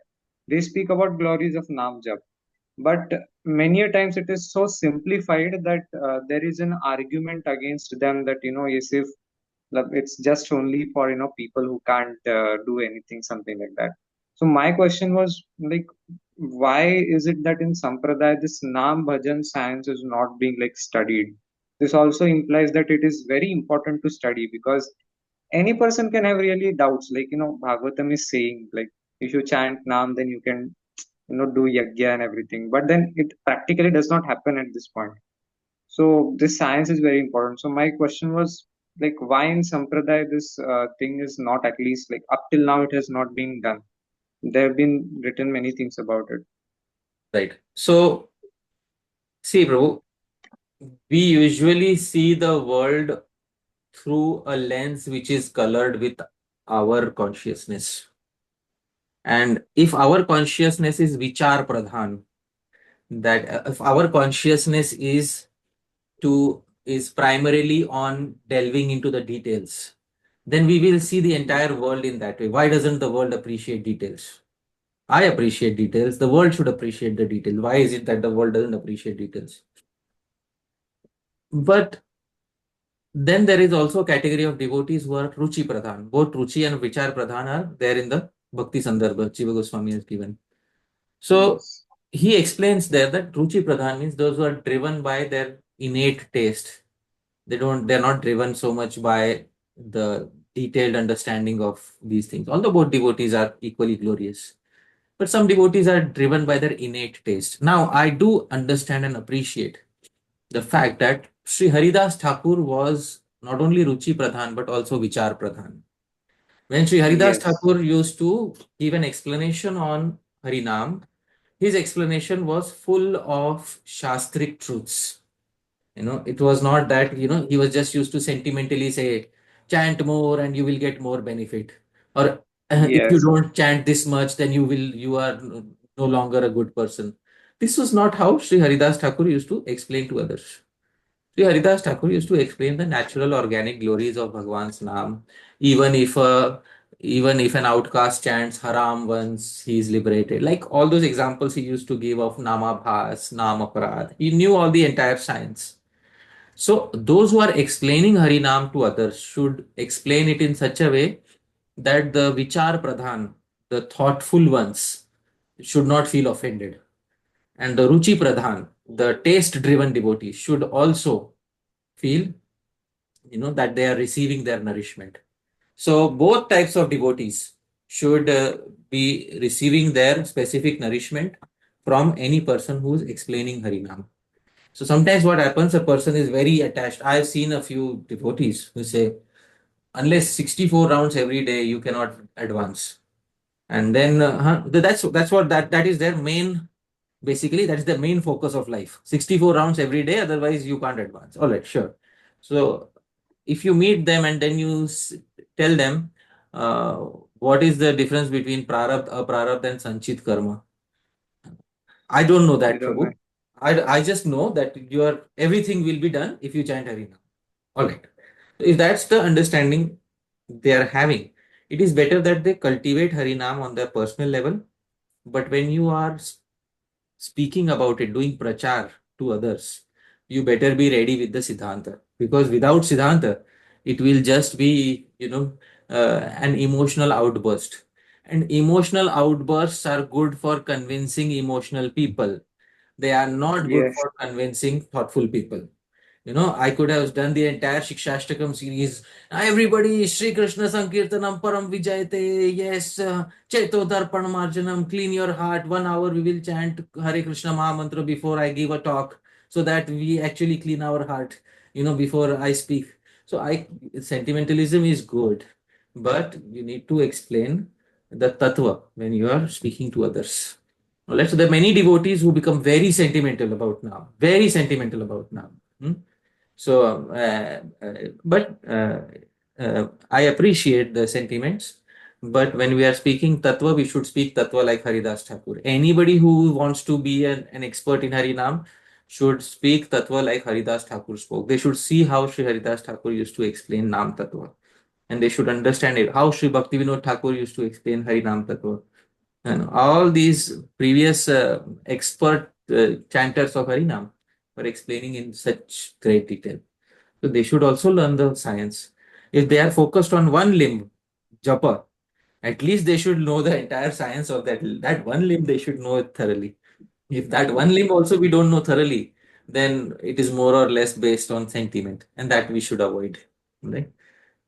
they speak about glories of Nam Jap. But many a times it is so simplified that there is an argument against them that, yes, if it's just only for, people who can't do anything, something like that. So my question was like, why is it that in Sampradaya this Nam Bhajan science is not being like studied? This also implies that it is very important to study because any person can have really doubts. Like, Bhagavatam is saying, like, if you chant Nam, then you can, do yajna and everything. But then it practically does not happen at this point. So this science is very important. So my question was like, why in Sampradaya this thing is not, at least like up till now it has not been done. There have been written many things about it. Right. So, see, bro, we usually see the world through a lens which is colored with our consciousness. And if our consciousness is vichar pradhan, that if our consciousness is primarily on delving into the details, then we will see the entire world in that way. Why doesn't the world appreciate details? I appreciate details. The world should appreciate the details. Why is it that the world doesn't appreciate details? But then there is also a category of devotees who are Ruchi Pradhan. Both Ruchi and Vichar Pradhan are there in the Bhakti Sandarbha Jiva Goswami has given. So Yes. he explains there that Ruchi Pradhan means those who are driven by their innate taste. They're not driven so much by the detailed understanding of these things. Although both devotees are equally glorious. But some devotees are driven by their innate taste. Now, I do understand and appreciate the fact that Sri Haridas Thakur was not only Ruchi Pradhan but also Vichar Pradhan. When Sri Haridas Yes. Thakur used to give an explanation on Harinam, his explanation was full of Shastric truths. It was not that, he was just used to sentimentally say, chant more and you will get more benefit. Or if you Yes. don't chant this much, then you are no longer a good person. This was not how Sri Haridas Thakur used to explain to others. Sri Haridas Thakur used to explain the natural organic glories of Bhagwan's Naam. Even if an outcast chants Haram once, he is liberated. Like all those examples he used to give of Namabhas, Namaparad. He knew all the entire science. So those who are explaining Harinam to others should explain it in such a way that the Vichar Pradhan, the thoughtful ones, should not feel offended. And the Ruchi Pradhan, the taste-driven devotees, should also feel, that they are receiving their nourishment. So both types of devotees should be receiving their specific nourishment from any person who is explaining Harinam. So sometimes what happens, a person is very attached. I've seen a few devotees who say, unless 64 rounds every day, you cannot advance. And then that is their main, basically, that is the main focus of life. 64 rounds every day, otherwise you can't advance. All right, sure. So if you meet them and then you tell them what is the difference between prarabdha, aprarabdha and sanchit karma, I don't know They that, don't know. Prabhu. I just know that everything will be done if you chant Harinam. All right. If that's the understanding they are having, it is better that they cultivate Harinam on their personal level. But when you are speaking about it, doing prachar to others, you better be ready with the Siddhanta. Because without Siddhanta, it will just be, an emotional outburst. And emotional outbursts are good for convincing emotional people. They are not good Yes. for convincing thoughtful people. You know, I could have done the entire Shiksastakam series. Everybody, śrī-kṛṣṇa-saṅkīrtanam, paraṁ vijayate. Yes, Chaito darpanam marjanam. Clean your heart. 1 hour we will chant Hare Krishna Mahamantra before I give a talk, so that we actually clean our heart, you know, before I speak. So sentimentalism is good, but you need to explain the tattva when you are speaking to others. All right, so there are many devotees who become very sentimental about now, very sentimental about now. So, I appreciate the sentiments. But when we are speaking tattva, we should speak tattva like Haridas Thakur. Anybody who wants to be an expert in Harinam should speak tattva like Haridas Thakur spoke. They should see how Sri Haridas Thakur used to explain Nam Tattva. And they should understand it, how Sri Bhaktivinoda Thakur used to explain Harinam Tattva. And all these previous expert chanters of Harinam were explaining in such great detail. So they should also learn the science. If they are focused on one limb, japa, at least they should know the entire science of that one limb. They should know it thoroughly. If that one limb also we don't know thoroughly, then it is more or less based on sentiment, and that we should avoid. Right?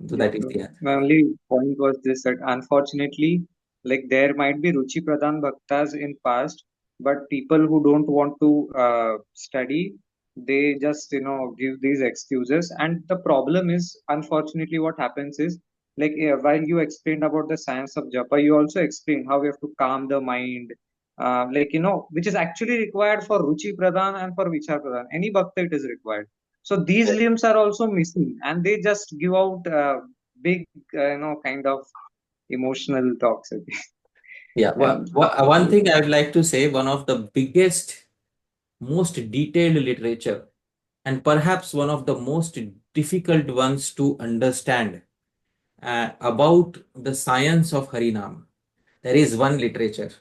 So that is the answer. My only point was this, that unfortunately, like there might be Ruchi Pradhan Bhaktas in past, but people who don't want to study, they just, give these excuses. And the problem is, unfortunately, what happens is, like while you explained about the science of japa, you also explained how we have to calm the mind, which is actually required for Ruchi Pradhan and for Vichar Pradhan. Any bhakta it is required. So these limbs are also missing, and they just give out big, kind of emotional talks. Yeah. One thing I would like to say, one of the biggest, most detailed literature, and perhaps one of the most difficult ones to understand about the science of Harinam. There is one literature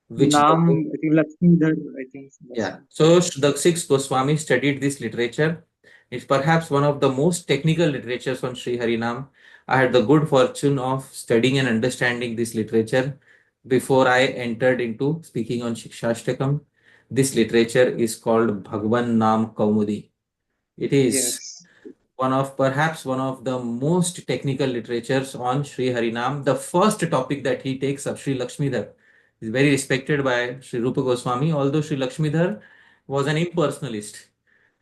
which Naam, I think Lakshmidhar, I think. yeah. So the six Goswami studied this literature. It's perhaps one of the most technical literatures on Sri Harinam. I had the good fortune of studying and understanding this literature before I entered into speaking on Shiksastakam. This literature is called Bhagwan Nam Kaumudi. It is perhaps one of the most technical literatures on Sri Harinam. The first topic that he takes up, Sri Lakshmidhar, is very respected by Sri Rupa Goswami, although Sri Lakshmidhar was an impersonalist.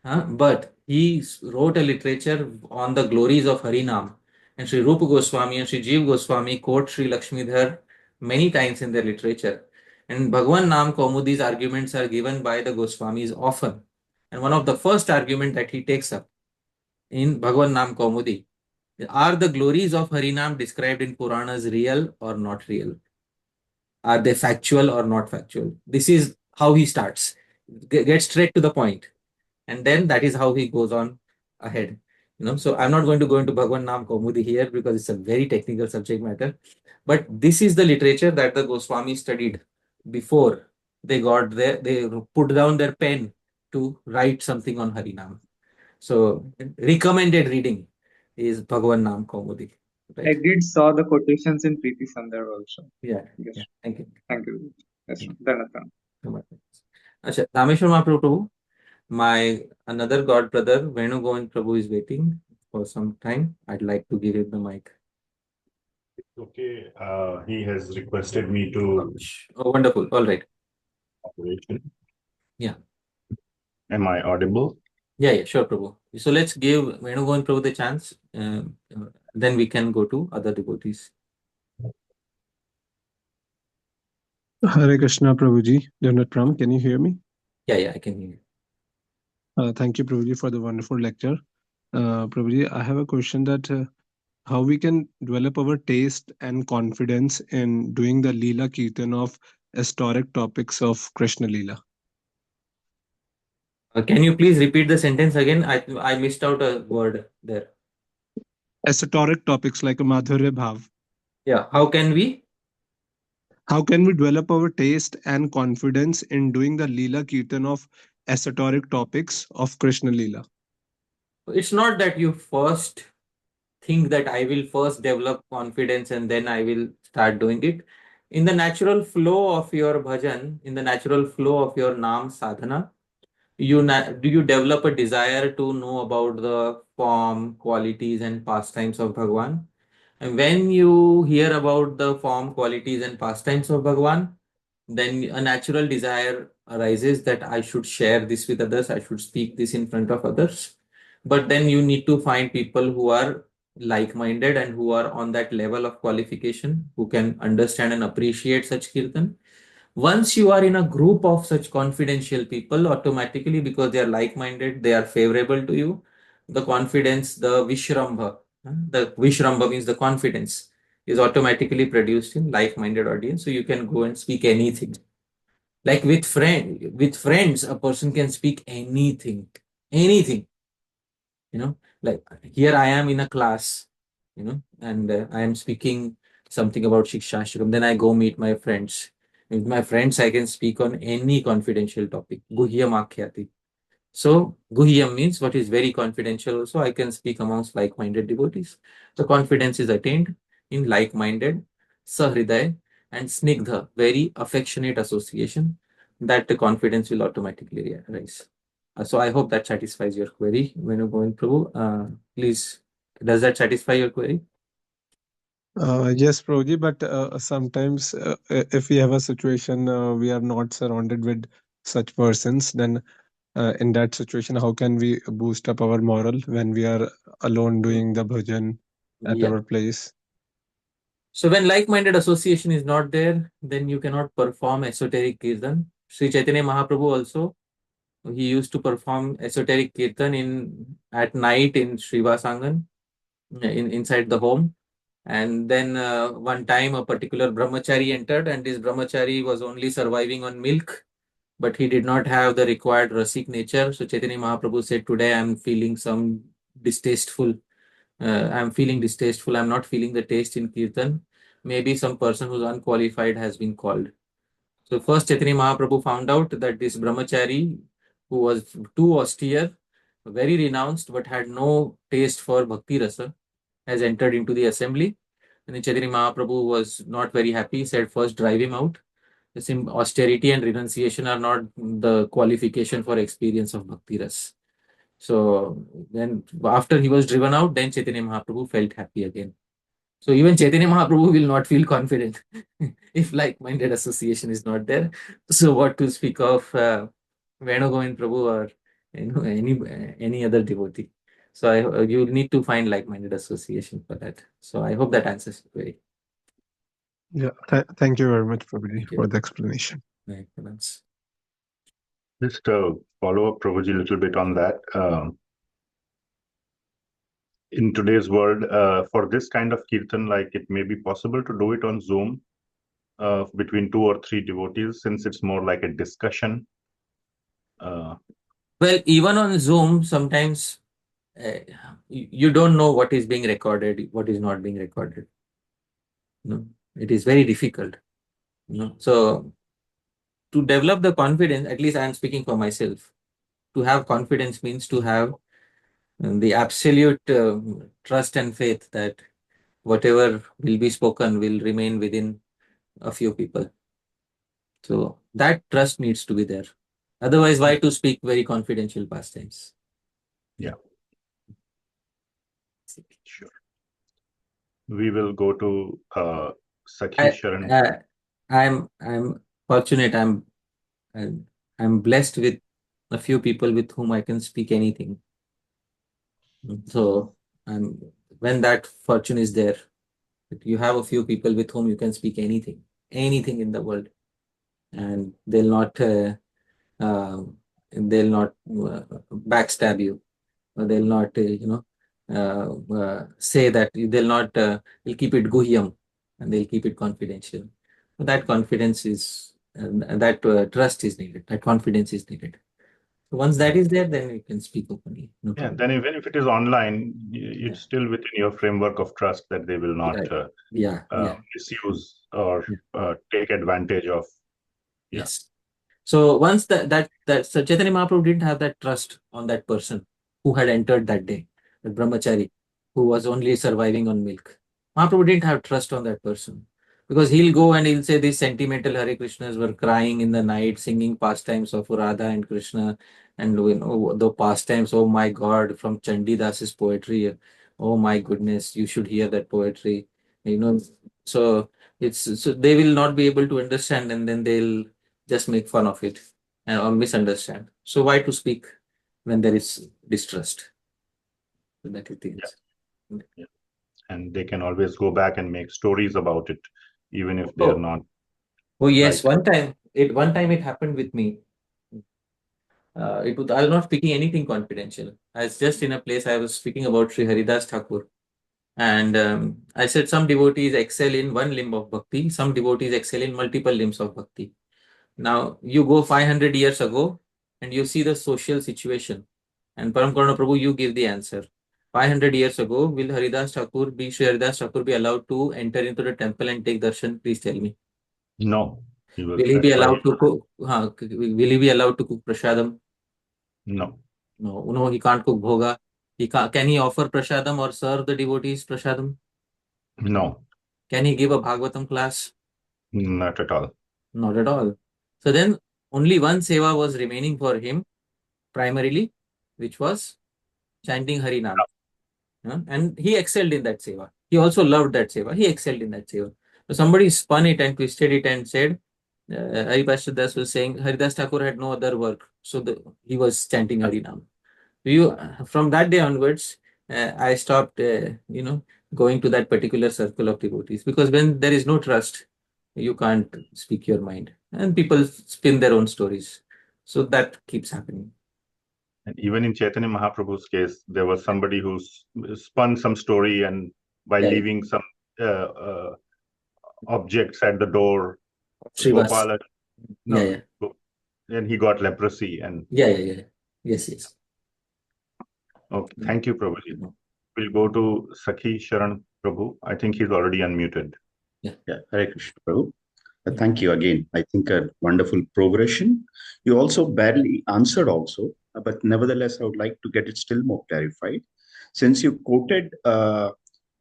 But he wrote a literature on the glories of Harinam. And Sri Rupa Goswami and Sri Jeev Goswami quote Sri Lakshmidhar many times in their literature. And Bhagwan Nam Kaumudi's arguments are given by the Goswamis often. And one of the first argument that he takes up in Bhagwan Nam Kaumudi, are the glories of Harinam described in Puranas real or not real? Are they factual or not factual? This is how he starts. Get straight to the point. And then that is how he goes on ahead. So I'm not going to go into Bhagwan Nam Kaumudi here because it's a very technical subject matter. But this is the literature that the Goswami studied before they got there. They put down their pen to write something on Harinam. So recommended reading is Bhagwan Nam Kaumudi. Right? I did saw the quotations in Preeti Sandhar also. Yeah. Yes. Yeah. Thank you. Thank you. Yes. Dhanatan. Dhāmeśvara Prabhu, my another god brother Venu Govind Prabhu is waiting for some time. I'd like to give him the mic. Okay, he has requested me to. Oh, wonderful. All right. Operation. Yeah. Am I audible? Yeah, sure, Prabhu. So let's give Venu Govind Prabhu the chance. Then we can go to other devotees. Hare Krishna, Prabhuji. Janat Pram, can you hear me? Yeah, I can hear you. Thank you, Prabhuji, for the wonderful lecture. Prabhuji, I have a question that how we can develop our taste and confidence in doing the Leela Kirtan of historic topics of Krishna Leela. Can you please repeat the sentence again? I missed out a word there. Esoteric topics like a Madhurya Bhav. Yeah, how can we develop our taste and confidence in doing the Leela Kirtan of esoteric topics of Krishna Leela? It's not that you first think that I will first develop confidence and then I will start doing it. in the natural flow of your bhajan, in the natural flow of your naam sadhana, do you develop a desire to know about the form, qualities, and pastimes of Bhagwan? And when you hear about the form, qualities, and pastimes of Bhagwan, then a natural desire arises that I should share this with others, I should speak this in front of others. But then you need to find people who are like-minded and who are on that level of qualification, who can understand and appreciate such kirtan. Once you are in a group of such confidential people, automatically, because they are like-minded, they are favorable to you, the confidence, the vishrambha means the confidence, is automatically produced in like-minded audience. So you can go and speak anything. Like with friends, a person can speak anything, anything. Like here I am in a class, and I am speaking something about Siksastakam. Then I go meet my friends. With my friends, I can speak on any confidential topic. Guhyam akhyati. So guhyam means what is very confidential. Also, I can speak amongst like-minded devotees. So confidence is attained in like-minded, sahriday, and snigdha, very affectionate association. That the confidence will automatically arise. So I hope that satisfies your query, Venugovind Prabhu. Please, does that satisfy your query? Yes, Prabhuji, but sometimes if we have a situation we are not surrounded with such persons, then in that situation, how can we boost up our moral when we are alone doing the bhajan at our place? So when like-minded association is not there, then you cannot perform esoteric kirtan. Shri Caitanya Mahaprabhu also, he used to perform esoteric kirtan at night in Srivasangan, inside the home. And then one time a particular brahmachari entered, and this brahmachari was only surviving on milk, but he did not have the required rasik nature. So Chaitanya Mahaprabhu said, today I'm feeling some distasteful. I'm feeling distasteful. I'm not feeling the taste in kirtan. Maybe some person who's unqualified has been called. So first Chaitanya Mahaprabhu found out that this brahmachari, who was too austere, very renounced, but had no taste for bhakti rasa, has entered into the assembly. And then Chaitanya Mahaprabhu was not very happy. He said, first drive him out. The same austerity and renunciation are not the qualification for experience of bhakti ras. So then after he was driven out, then Chaitanya Mahaprabhu felt happy again. So even Chaitanya Mahaprabhu will not feel confident if like-minded association is not there. So what to speak of Venugovind Prabhu or any other devotee. So you need to find like-minded association for that. So I hope that answers the query. Yeah, thank you very much, Prabhuji, for the explanation. Just follow up, Prabhuji, a little bit on that. In today's world, for this kind of kirtan, like it may be possible to do it on Zoom between 2 or 3 devotees, since it's more like a discussion. Well, even on Zoom, sometimes you don't know what is being recorded, what is not being recorded. It is very difficult. So to develop the confidence, at least I am speaking for myself, to have confidence means to have the absolute trust and faith that whatever will be spoken will remain within a few people. So that trust needs to be there. Otherwise, why to speak very confidential pastimes? Yeah. Sure. We will go to Sakhi Sharan. I'm fortunate. I'm blessed with a few people with whom I can speak anything. So when that fortune is there, you have a few people with whom you can speak anything in the world, and they'll not backstab you, or they'll not say that they'll not they'll keep it guhyam, and they'll keep it confidential. That confidence is that trust is needed, that confidence is needed. So once that is there, then you can speak openly. No problem. Then even if it is online, it's still within your framework of trust that they will not misuse or take advantage of. Yes. So once so Chaitanya Mahaprabhu didn't have that trust on that person who had entered that day, the brahmachari who was only surviving on milk. Mahaprabhu didn't have trust on that person. Because he'll go and he'll say these sentimental Hare Krishnas were crying in the night, singing pastimes of Radha and Krishna, and the pastimes. Oh my God, from Chandidasa's poetry. Oh my goodness, you should hear that poetry. So so they will not be able to understand, and then they'll just make fun of it or misunderstand. So why to speak when there is distrust? So that is the answer. Yeah. And they can always go back and make stories about it, even if they are not. Oh yes, one time it happened with me. I was not speaking anything confidential. I was just in a place. I was speaking about Sri Haridas Thakur, and I said some devotees excel in one limb of bhakti, some devotees excel in multiple limbs of bhakti. Now you go 500 years ago and you see the social situation, and Param Karuna Prabhu, you give the answer. 500 years ago, will Sri Haridas Thakur be allowed to enter into the temple and take darshan? Please tell me. No. Will he be allowed to cook? Will he be allowed to cook prasadam? No. No, he can't cook bhoga. Can he offer prasadam or serve the devotees prasadam? No. Can he give a Bhagavatam class? Not at all. Not at all. So then only one seva was remaining for him, primarily, which was chanting Harinam. And he excelled in that seva. He also loved that seva. He excelled in that seva. So somebody spun it and twisted it and said, Haridas Das was saying Haridas Thakur had no other work. So he was chanting Harinam. From that day onwards, I stopped, going to that particular circle of devotees, because when there is no trust, you can't speak your mind, and people spin their own stories. So that keeps happening. And even in Chaitanya Mahaprabhu's case, there was somebody who spun some story, and by leaving some objects at the door, Gopala, and he got leprosy. And yes. Okay, thank you, Prabhuji. We'll go to Sakhi Sharan Prabhu. I think he's already unmuted. Yeah, Hare Krishna Prabhu. Thank you again. I think a wonderful progression. You also barely answered also, but nevertheless, I would like to get it still more clarified. Since you quoted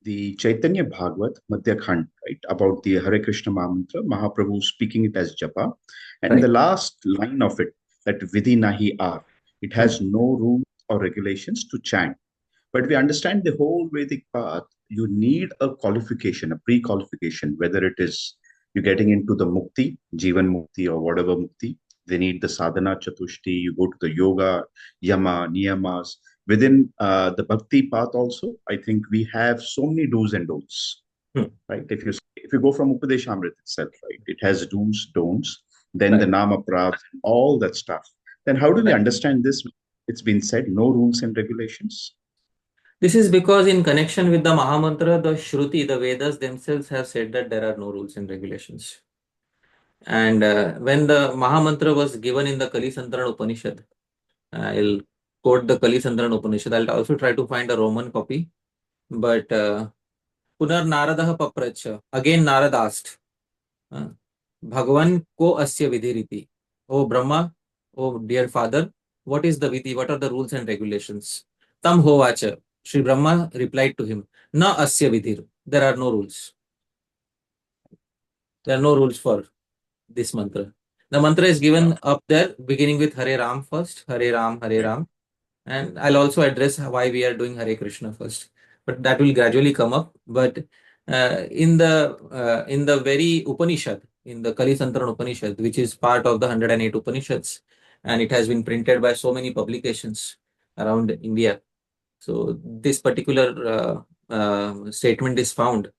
the Chaitanya Bhagavat Madhya Khand, right, about the Hare Krishna Mahamantra, Mahaprabhu speaking it as japa, and in the last line of it, that vidhi nahi aar, it has no rules or regulations to chant. But we understand the whole Vedic path, you need a qualification, a pre-qualification, whether it is you're getting into the mukti, jivan mukti or whatever mukti. They need the sadhana chatushti, you go to the yoga, yama, niyamas. Within the bhakti path also, I think we have so many do's and don'ts, right? If you go from Upadeshamrit itself, right, it has do's, don'ts, then the nama pravs, all that stuff. Then how do we understand this? It's been said, no rules and regulations. This is because in connection with the Mahamantra, the Shruti, the Vedas themselves have said that there are no rules and regulations. And when the Mahamantra was given in the Kali-Santarana Upanishad, I'll quote the Kali-Santarana Upanishad. I'll also try to find a Roman copy. But Punar Naradaha Papracha, again Narad asked, Bhagavan ko asya vidhiriti. Oh Brahma, oh dear father, what is the vidhi? What are the rules and regulations? Tam hovacha. Sri Brahma replied to him, Na asya vidhir. There are no rules. There are no rules for this mantra. The mantra is given up there, beginning with Hare Ram first, Hare Ram, Hare Ram. And I'll also address why we are doing Hare Krishna first. But that will gradually come up. But in the very Upanishad, in the Kali-Santarana Upanishad, which is part of the 108 Upanishads, and it has been printed by so many publications around India. So this particular statement is found.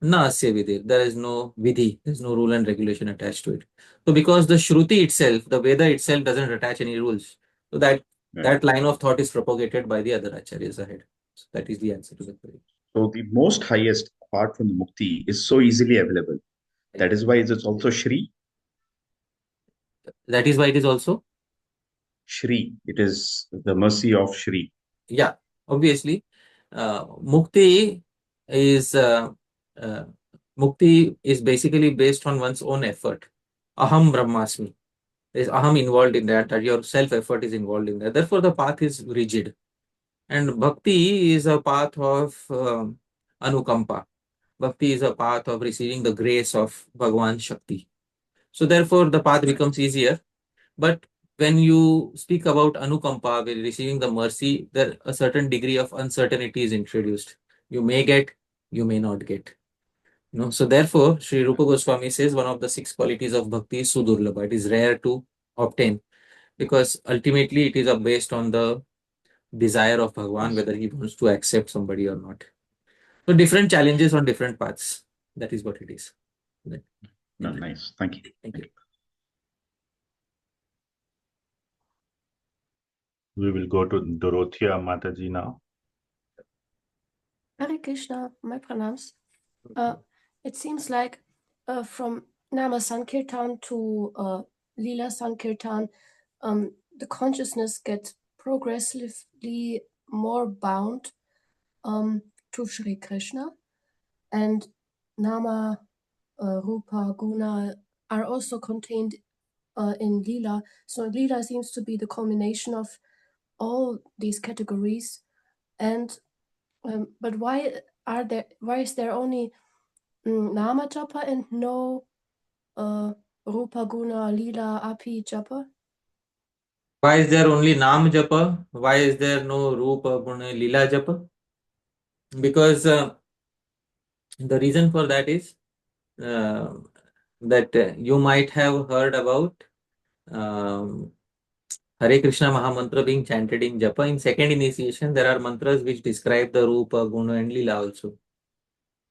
Na asya vidhi. There is no vidhi. There is no rule and regulation attached to it. So because the Shruti itself, the Veda itself doesn't attach any rules. So that line of thought is propagated by the other acharyas ahead. So that is the answer to the query. So the most highest, apart from the mukti, is so easily available. That is why it is also Shri. That is why it is also Shri. It is the mercy of Shri. Yeah, obviously. Mukti is basically based on one's own effort. Aham Brahmasmi. There is aham involved in that your self-effort is involved in that. Therefore, the path is rigid. And bhakti is a path of anukampa. bhakti is a path of receiving the grace of Bhagavan Shakti. So therefore, the path becomes easier. But when you speak about anukampa, when receiving the mercy, there a certain degree of uncertainty is introduced. You may get, you may not get. So therefore, Sri Rupa Goswami says one of the 6 qualities of bhakti is sudurlabha. It is rare to obtain, because ultimately it is based on the desire of Bhagavan, whether he wants to accept somebody or not. So different challenges on different paths. That is what it is. No, nice. Thank you. Thank you. We will go to Dorothea Mataji now. Hare Krishna, my pranams. It seems like from Nama Sankirtan to Lila Sankirtan, the consciousness gets progressively more bound to Shri Krishna, and Nama, Rupa, Guna are also contained in Lila. So Lila seems to be the culmination of all these categories. And but why is there only Nama Japa and no Rupa, Guna, Lila, Api Japa? Why is there only Nam Japa? Why is there no Rupa, Guna, Lila Japa? Because the reason for that is that you might have heard about Hare Krishna Mahamantra being chanted in Japa. In second initiation, there are mantras which describe the Rupa, Guna and Lila also.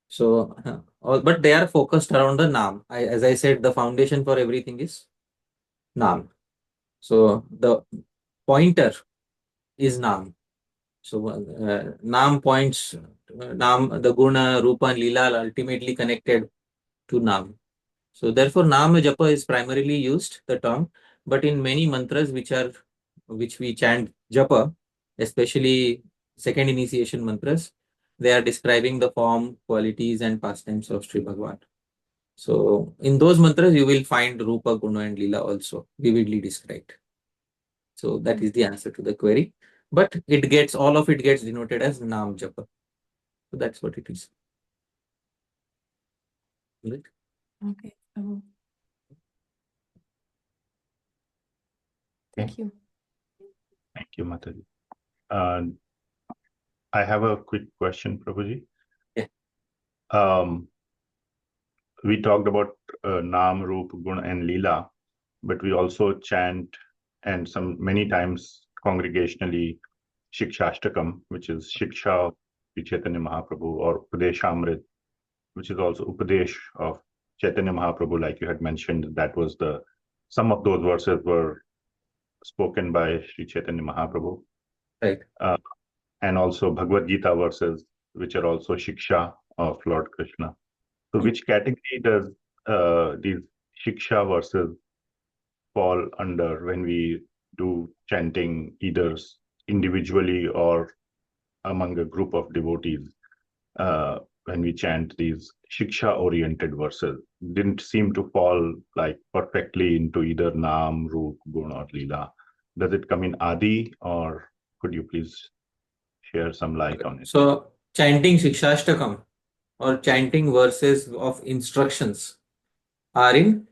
So, but they are focused around the Nam. As I said, the foundation for everything is Nam. So, the pointer is Nam. So, Nam points, Nam, the Guna, Rupa and Lila are ultimately connected to Nam. So, therefore, Nam Japa is primarily used, the term, but in many mantras which we chant Japa, especially second initiation mantras, they are describing the form, qualities and pastimes of Sri Bhagavan. So in those mantras, you will find Rupa, Guna and Lila also vividly described. So that is the answer to the query. But all of it gets denoted as Nam Japa. So that's what it is. Right? Okay. Thank you. Thank you, Mataji. I have a quick question, Prabhuji. Yeah. We talked about Nam, Rup, Guna, and Leela, but we also chant and many times congregationally Siksastakam, which is Shiksha of Shri Caitanya Mahaprabhu, or Upadeshamrit, which is also Upadesh of Chaitanya Mahaprabhu, like you had mentioned. That was some of those verses were spoken by Shri Caitanya Mahaprabhu. Right. And also Bhagavad Gita verses, which are also Shiksha of Lord Krishna. So which category does these Shiksha verses fall under when we do chanting, either individually or among a group of devotees? When we chant these Shiksha-oriented verses, didn't seem to fall like perfectly into either Nam, Rup, Guna or Leela. Does it come in Adi, or could you please share some light on it? So chanting Siksastakam or chanting verses of instructions are in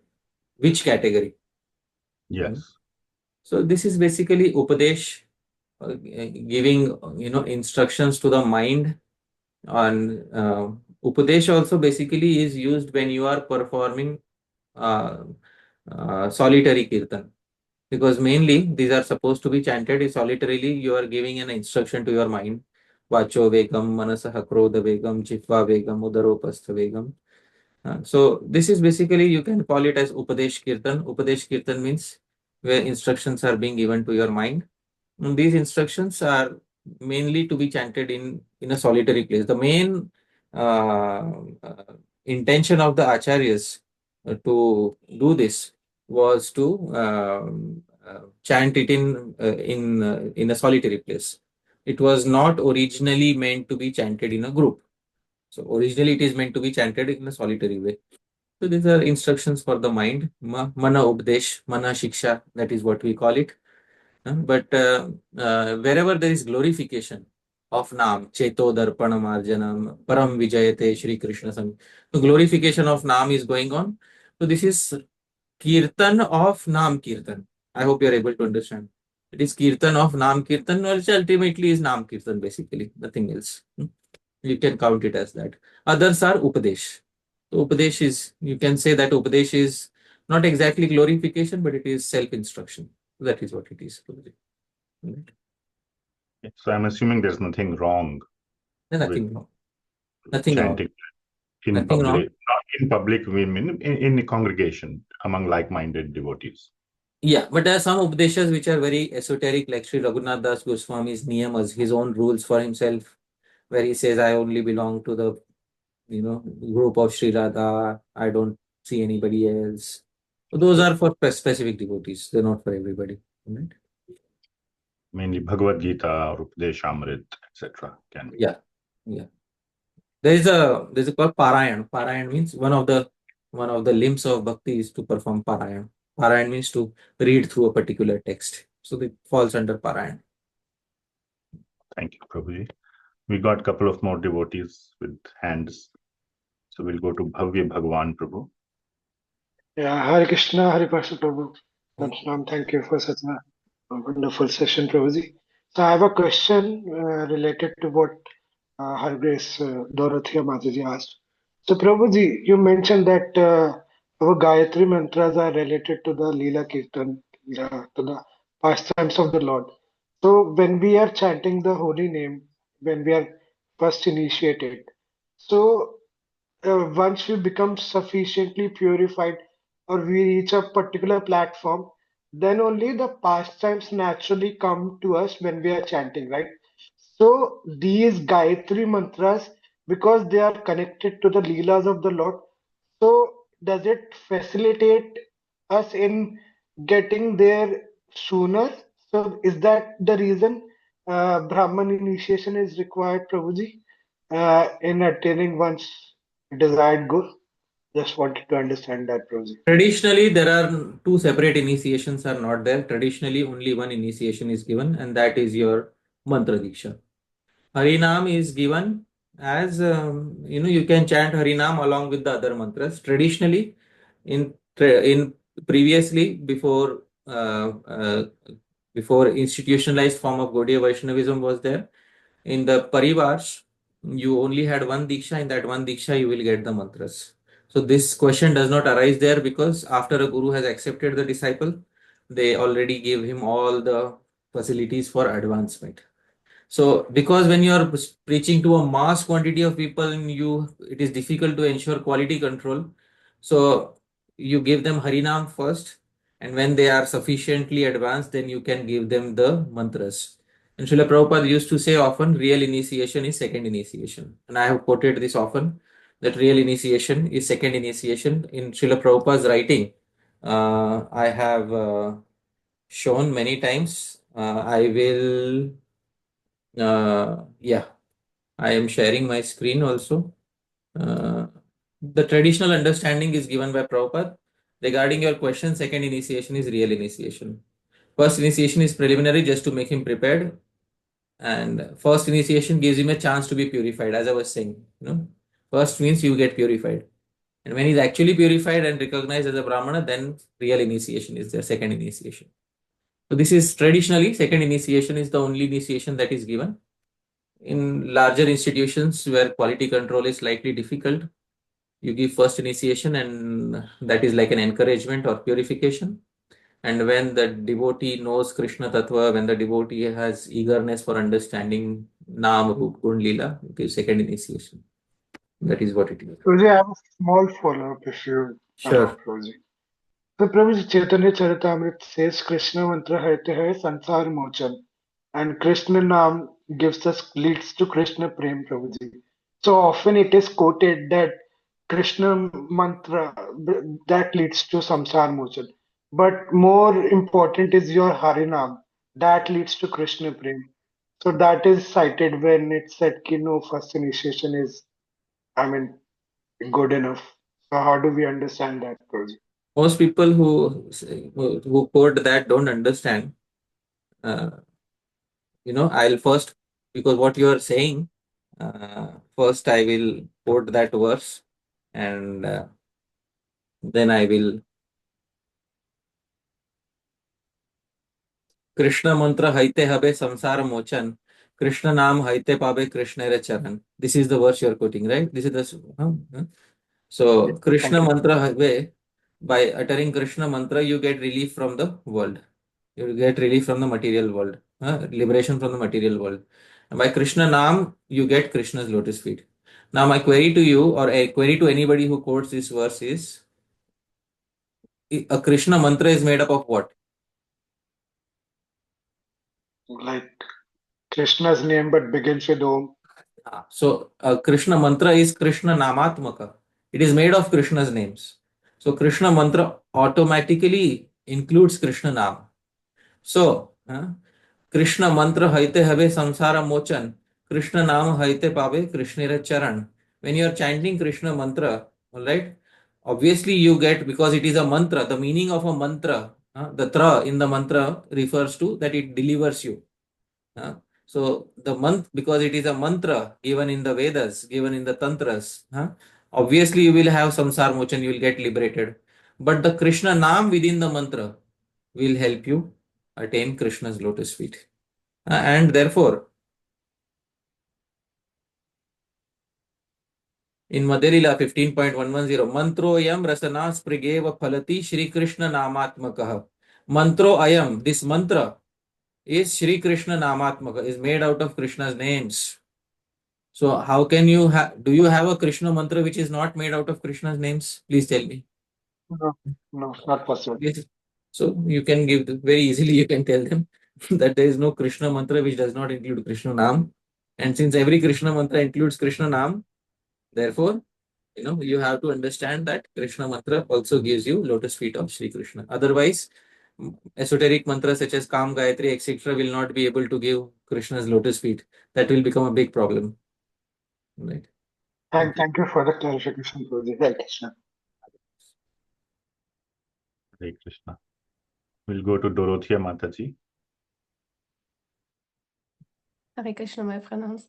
which category? Yes. So this is basically Upadesh, giving instructions to the mind. On Upadesh also basically is used when you are performing solitary kirtan, because mainly these are supposed to be chanted solitarily. You are giving an instruction to your mind. Vacho vegam, manasah krodha vegam, chitva vegam, udaropastha vegam. So this is basically, you can call it as Upadesh Kirtan. Upadesh Kirtan means where instructions are being given to your mind. And these instructions are mainly to be chanted in a solitary place. The main intention of the acharyas to do this was to chant it in a solitary place. It was not originally meant to be chanted in a group. So originally it is meant to be chanted in a solitary way. So these are instructions for the mind. Mana Updesh, Mana Shiksha, that is what we call it. But wherever there is glorification, of Nam, Cheto Darpanam Arjanam, Param Vijayate, śrī-kṛṣṇa-saṅkīrtanam. The glorification of Nam is going on. So this is Kirtan of Nam Kirtan. I hope you are able to understand. It is Kirtan of Nam Kirtan, which ultimately is Nam Kirtan, basically, nothing else. You can count it as that. Others are Upadesh. So Upadesh is, you can say that Upadesh is not exactly glorification, but it is self-instruction. That is what it is. Right? So I'm assuming there's nothing wrong Nothing wrong. Nothing wrong. chanting in Nothing wrong. public, not in public, we mean in a congregation among like-minded devotees. Yeah, but there are some Upadeshas which are very esoteric, like Sri Raghunath Das Goswami's niyamas, his own rules for himself, where he says, I only belong to the group of Sri Radha, I don't see anybody else. So those are for specific devotees, they're not for everybody. Right? Mainly Bhagavad Gita or Upadeshamrit, etc. can be. Yeah. There's a called Parayan. Parayan means one of the limbs of bhakti is to perform Parayan. Parayan means to read through a particular text. So it falls under Parayan. Thank you, Prabhuji. We got a couple of more devotees with hands. So we'll go to Bhavya Bhagwan Prabhu. Yeah, Hare Krishna, Hare Parshad Prabhu. Thank you for such a wonderful session, Prabhuji. So I have a question related to what Her Grace Dorothea Mataji asked. So Prabhuji, you mentioned that our Gayatri mantras are related to the Leela Kirtan, to the pastimes of the Lord. So when we are chanting the holy name, when we are first initiated, so once we become sufficiently purified or we reach a particular platform, then only the pastimes naturally come to us when we are chanting, right? So these Gayatri mantras, because they are connected to the Leelas of the Lord, so does it facilitate us in getting there sooner? So is that the reason Brahman initiation is required, Prabhuji, in attaining one's desired goal? Just wanted to understand that, Prabhuji. Traditionally, there are two separate initiations are not there. Traditionally, only one initiation is given, and that is your mantra diksha. Harinam is given as you can chant Harinam along with the other mantras. Traditionally, in previously before institutionalized form of Gaudiya Vaishnavism was there, in the parivars you only had one diksha. In that one diksha, you will get the mantras. So this question does not arise there because after a guru has accepted the disciple, they already give him all the facilities for advancement. So because when you are preaching to a mass quantity of people, it is difficult to ensure quality control. So you give them Harinam first, and when they are sufficiently advanced, then you can give them the mantras. And Srila Prabhupada used to say often, real initiation is second initiation. And I have quoted this often, that real initiation is second initiation. In Srila Prabhupada's writing, I have shown many times. I will, I am sharing my screen also. The traditional understanding is given by Prabhupada. Regarding your question, second initiation is real initiation. First initiation is preliminary just to make him prepared. And first initiation gives him a chance to be purified, as I was saying. First means you get purified. And when he's actually purified and recognized as a Brahmana, then real initiation is the second initiation. So this is traditionally, second initiation is the only initiation that is given. In larger institutions where quality control is slightly difficult, you give first initiation, and that is like an encouragement or purification. And when the devotee knows Krishna Tattva, when the devotee has eagerness for understanding Nam, Rup, Gun, Leela, it is second initiation. That is what it is. Prabhuji, I have a small follow-up if you allow, Sure. Prabhuji. So Prabhuji, Chaitanya Charitamrita says Krishna mantra haite hai sansar mochan, and Krishna Nam leads to Krishna Prem, Prabhuji. So often it is quoted that Krishna mantra that leads to samsar mochan. But more important is your Harinam that leads to Krishna Prem. So that is cited when it said ki no first initiation is, good enough. So how do we understand that, Prabhuji? Most people who quote that don't understand. I'll first because what you are saying, first I will quote that verse and then I will. Krishna mantra haite habe samsara mochan. Krishna naam haite pabe Krishna re charan. This is the verse you are quoting, right? This is the. So Krishna mantra habe, by uttering Krishna mantra, you get relief from the world. You get relief from the material world, liberation from the material world. And by Krishna Naam, you get Krishna's lotus feet. Now, my query to you, or a query to anybody who quotes this verse is, a Krishna mantra is made up of what? Like Krishna's name, but begins with Om. So, Krishna mantra is Krishna Namatmaka. It is made of Krishna's names. So, Krishna mantra automatically includes Krishna Naam. So, Krishna mantra haite have samsara mochan. Krishna naam haite pave Krishnera charan. When you are chanting Krishna mantra, all right, obviously you get, because it is a mantra, the meaning of a mantra, the tra in the mantra refers to that it delivers you. So the because it is a mantra given in the Vedas, given in the Tantras, obviously you will have samsara mochan, you will get liberated. But the Krishna naam within the mantra will help you attain Krishna's lotus feet. And therefore, in Madhya 15.110, Mantro ayam rasana sprigeva phalati Shri Krishna namatmakaha. Mantro ayam, this mantra is Shri Krishna namatmaka, is made out of Krishna's names. So how can you do you have a Krishna mantra which is not made out of Krishna's names? Please tell me. No, not possible. Yes. So you can give very easily, you can tell them that there is no Krishna mantra which does not include Krishna Naam. And since every Krishna mantra includes Krishna Naam, therefore, you have to understand that Krishna mantra also gives you lotus feet of Shri Krishna. Otherwise, esoteric mantras such as Kam, Gayatri, etc. will not be able to give Krishna's lotus feet. That will become a big problem. Right. Thank you for the clarification, Prabhuji. Hare Krishna. Hare Krishna. We'll go to Dorothea Mataji. Hare Krishna, my pranams.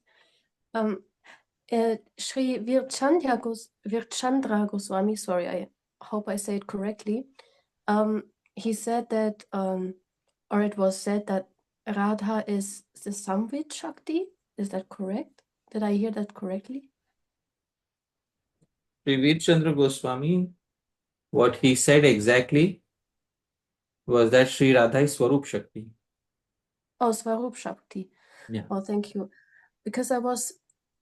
Shri Virchandra Goswami, sorry, I hope I say it correctly. He said that, or it was said that Radha is the Samvit Shakti. Is that correct? Did I hear that correctly? Shri Virchandra Goswami, what he said exactly was that Sri Radha is Swarup Shakti. Oh, Swarup Shakti. Yeah. Oh, thank you. Because I was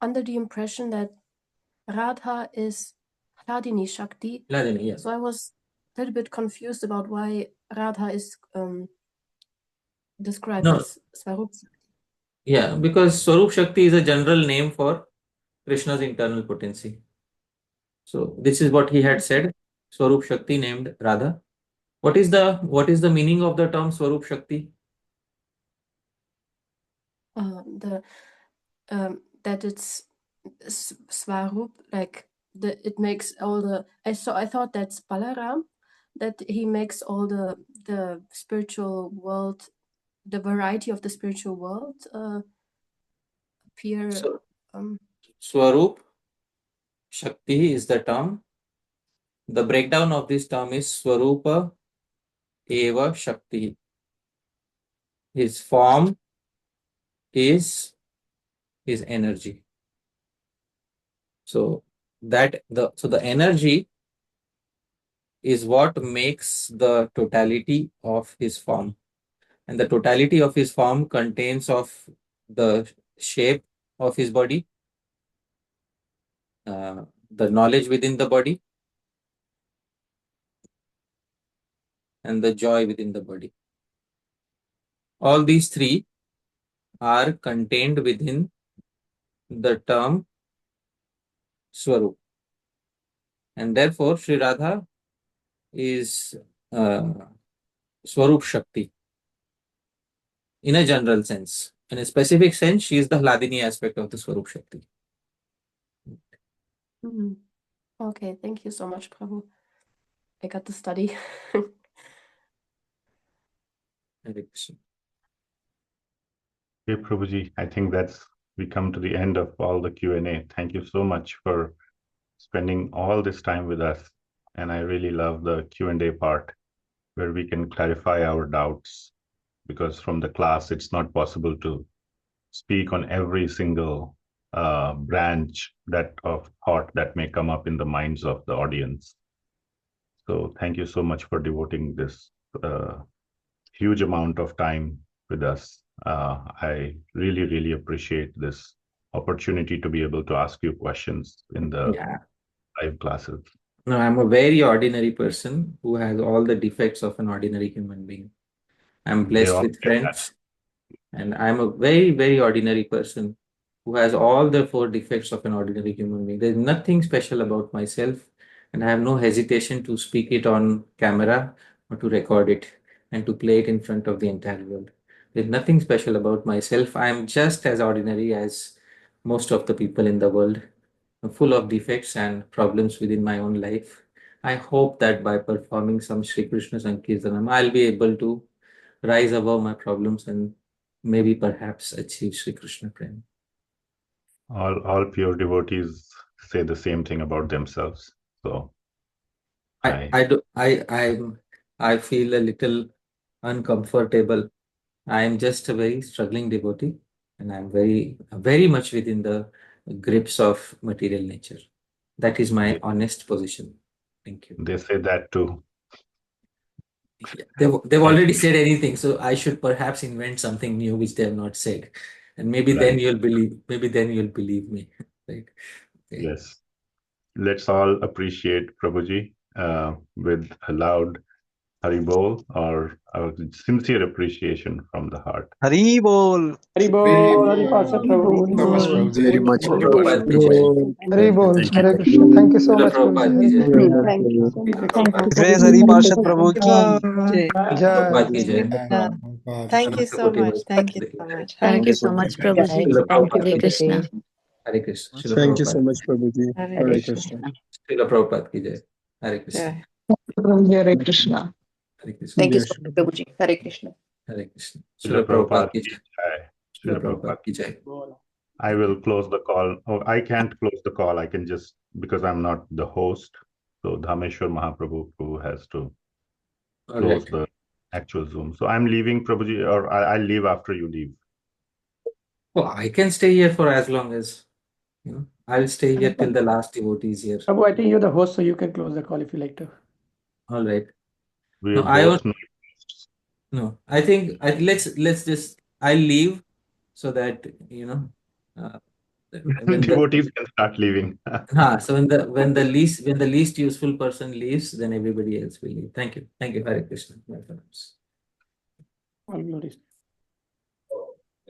under the impression that Radha is Hladini Shakti. Hladini, yes. So I was a little bit confused about why Radha is described as Swarup Shakti. Yeah, because Swarup Shakti is a general name for Krishna's internal potency. So this is what he had said, Swarup Shakti named Radha. What is the meaning of the term Swarup Shakti? That it's Swarup, like it makes all the. I thought that's Balaram, that he makes all the spiritual world, the variety of the spiritual world appear. So, Swarup Shakti is the term. The breakdown of this term is Swarupa Eva Shakti. His form is his energy. So the energy is what makes the totality of his form. And the totality of his form contains of the shape of his body, the knowledge within the body, and the joy within the body. All these three are contained within the term Swarup. And therefore, Sri Radha is Swarup Shakti in a general sense. In a specific sense, she is the Hladini aspect of the Swarup Shakti. Okay, thank you so much, Prabhu. I got to study. Okay, Prabhuji, I think that's we come to the end of all the Q&A. Thank you so much for spending all this time with us. And I really love the Q&A part where we can clarify our doubts, because from the class, it's not possible to speak on every single branch of thought that may come up in the minds of the audience. So thank you so much for devoting this huge amount of time with us. I really, really appreciate this opportunity to be able to ask you questions in the live classes. No, I'm a very ordinary person who has all the defects of an ordinary human being. I'm blessed with friends, and I'm a very, very ordinary person who has all the 4 defects of an ordinary human being. There's nothing special about myself, and I have no hesitation to speak it on camera or to record it and to play it in front of the entire world. There's nothing special about myself. I'm just as ordinary as most of the people in the world, full of defects and problems within my own life. I hope that by performing some śrī-kṛṣṇa-saṅkīrtanam, I'll be able to rise above my problems and maybe perhaps achieve Shri Krishna Prem. All pure devotees say the same thing about themselves. So I feel a little uncomfortable. I am just a very struggling devotee, and I'm very much within the grips of material nature. That is my honest position. Thank you. They say that too. Yeah, they've already said anything, so I should perhaps invent something new which they have not said, and maybe then you'll believe. Maybe then you'll believe me, right? Okay. Yes. Let's all appreciate Prabhuji with a loud Hari Bol, or a sincere appreciation from the heart. Hari Bol. Hari Bol. Hari Pārṣad Prabhu. Very much. Hari Bol. Hare Krishna. Thank you so much, Prabhuji. Thank you so much. Jai Hari Pārṣad Prabhu ki. Jai. Thank you so much. Thank you so much. Thank you so much, Prabhuji. Hare Krishna. Hare Krishna. Thank you so much, Prabhuji. Hare Hare Krishna. Krishna. Srila Prabhupada ki jai. Hare Krishna. Hare Krishna. Hare Krishna. Thank you so much, Prabhuji. Hare Krishna. Hare Krishna. Srila Prabhupada ki jai. Srila Prabhupada ki jai. I will close the call. Oh, I can't close the call. I can just, because I'm not the host. So Dhāmeśvara Mahāprabhu who has to close the actual Zoom. So I'm leaving, Prabhuji, or I'll leave after you leave. Oh, I can stay here for as long as, I'll stay here till the last devotee is here. Prabhu, I think you're the host, so you can close the call if you like to. All right. We are No, I think let's just, I'll leave so that devotees can start leaving. So when the least useful person leaves, then everybody else will leave. Thank you. Hare Krishna. All glories.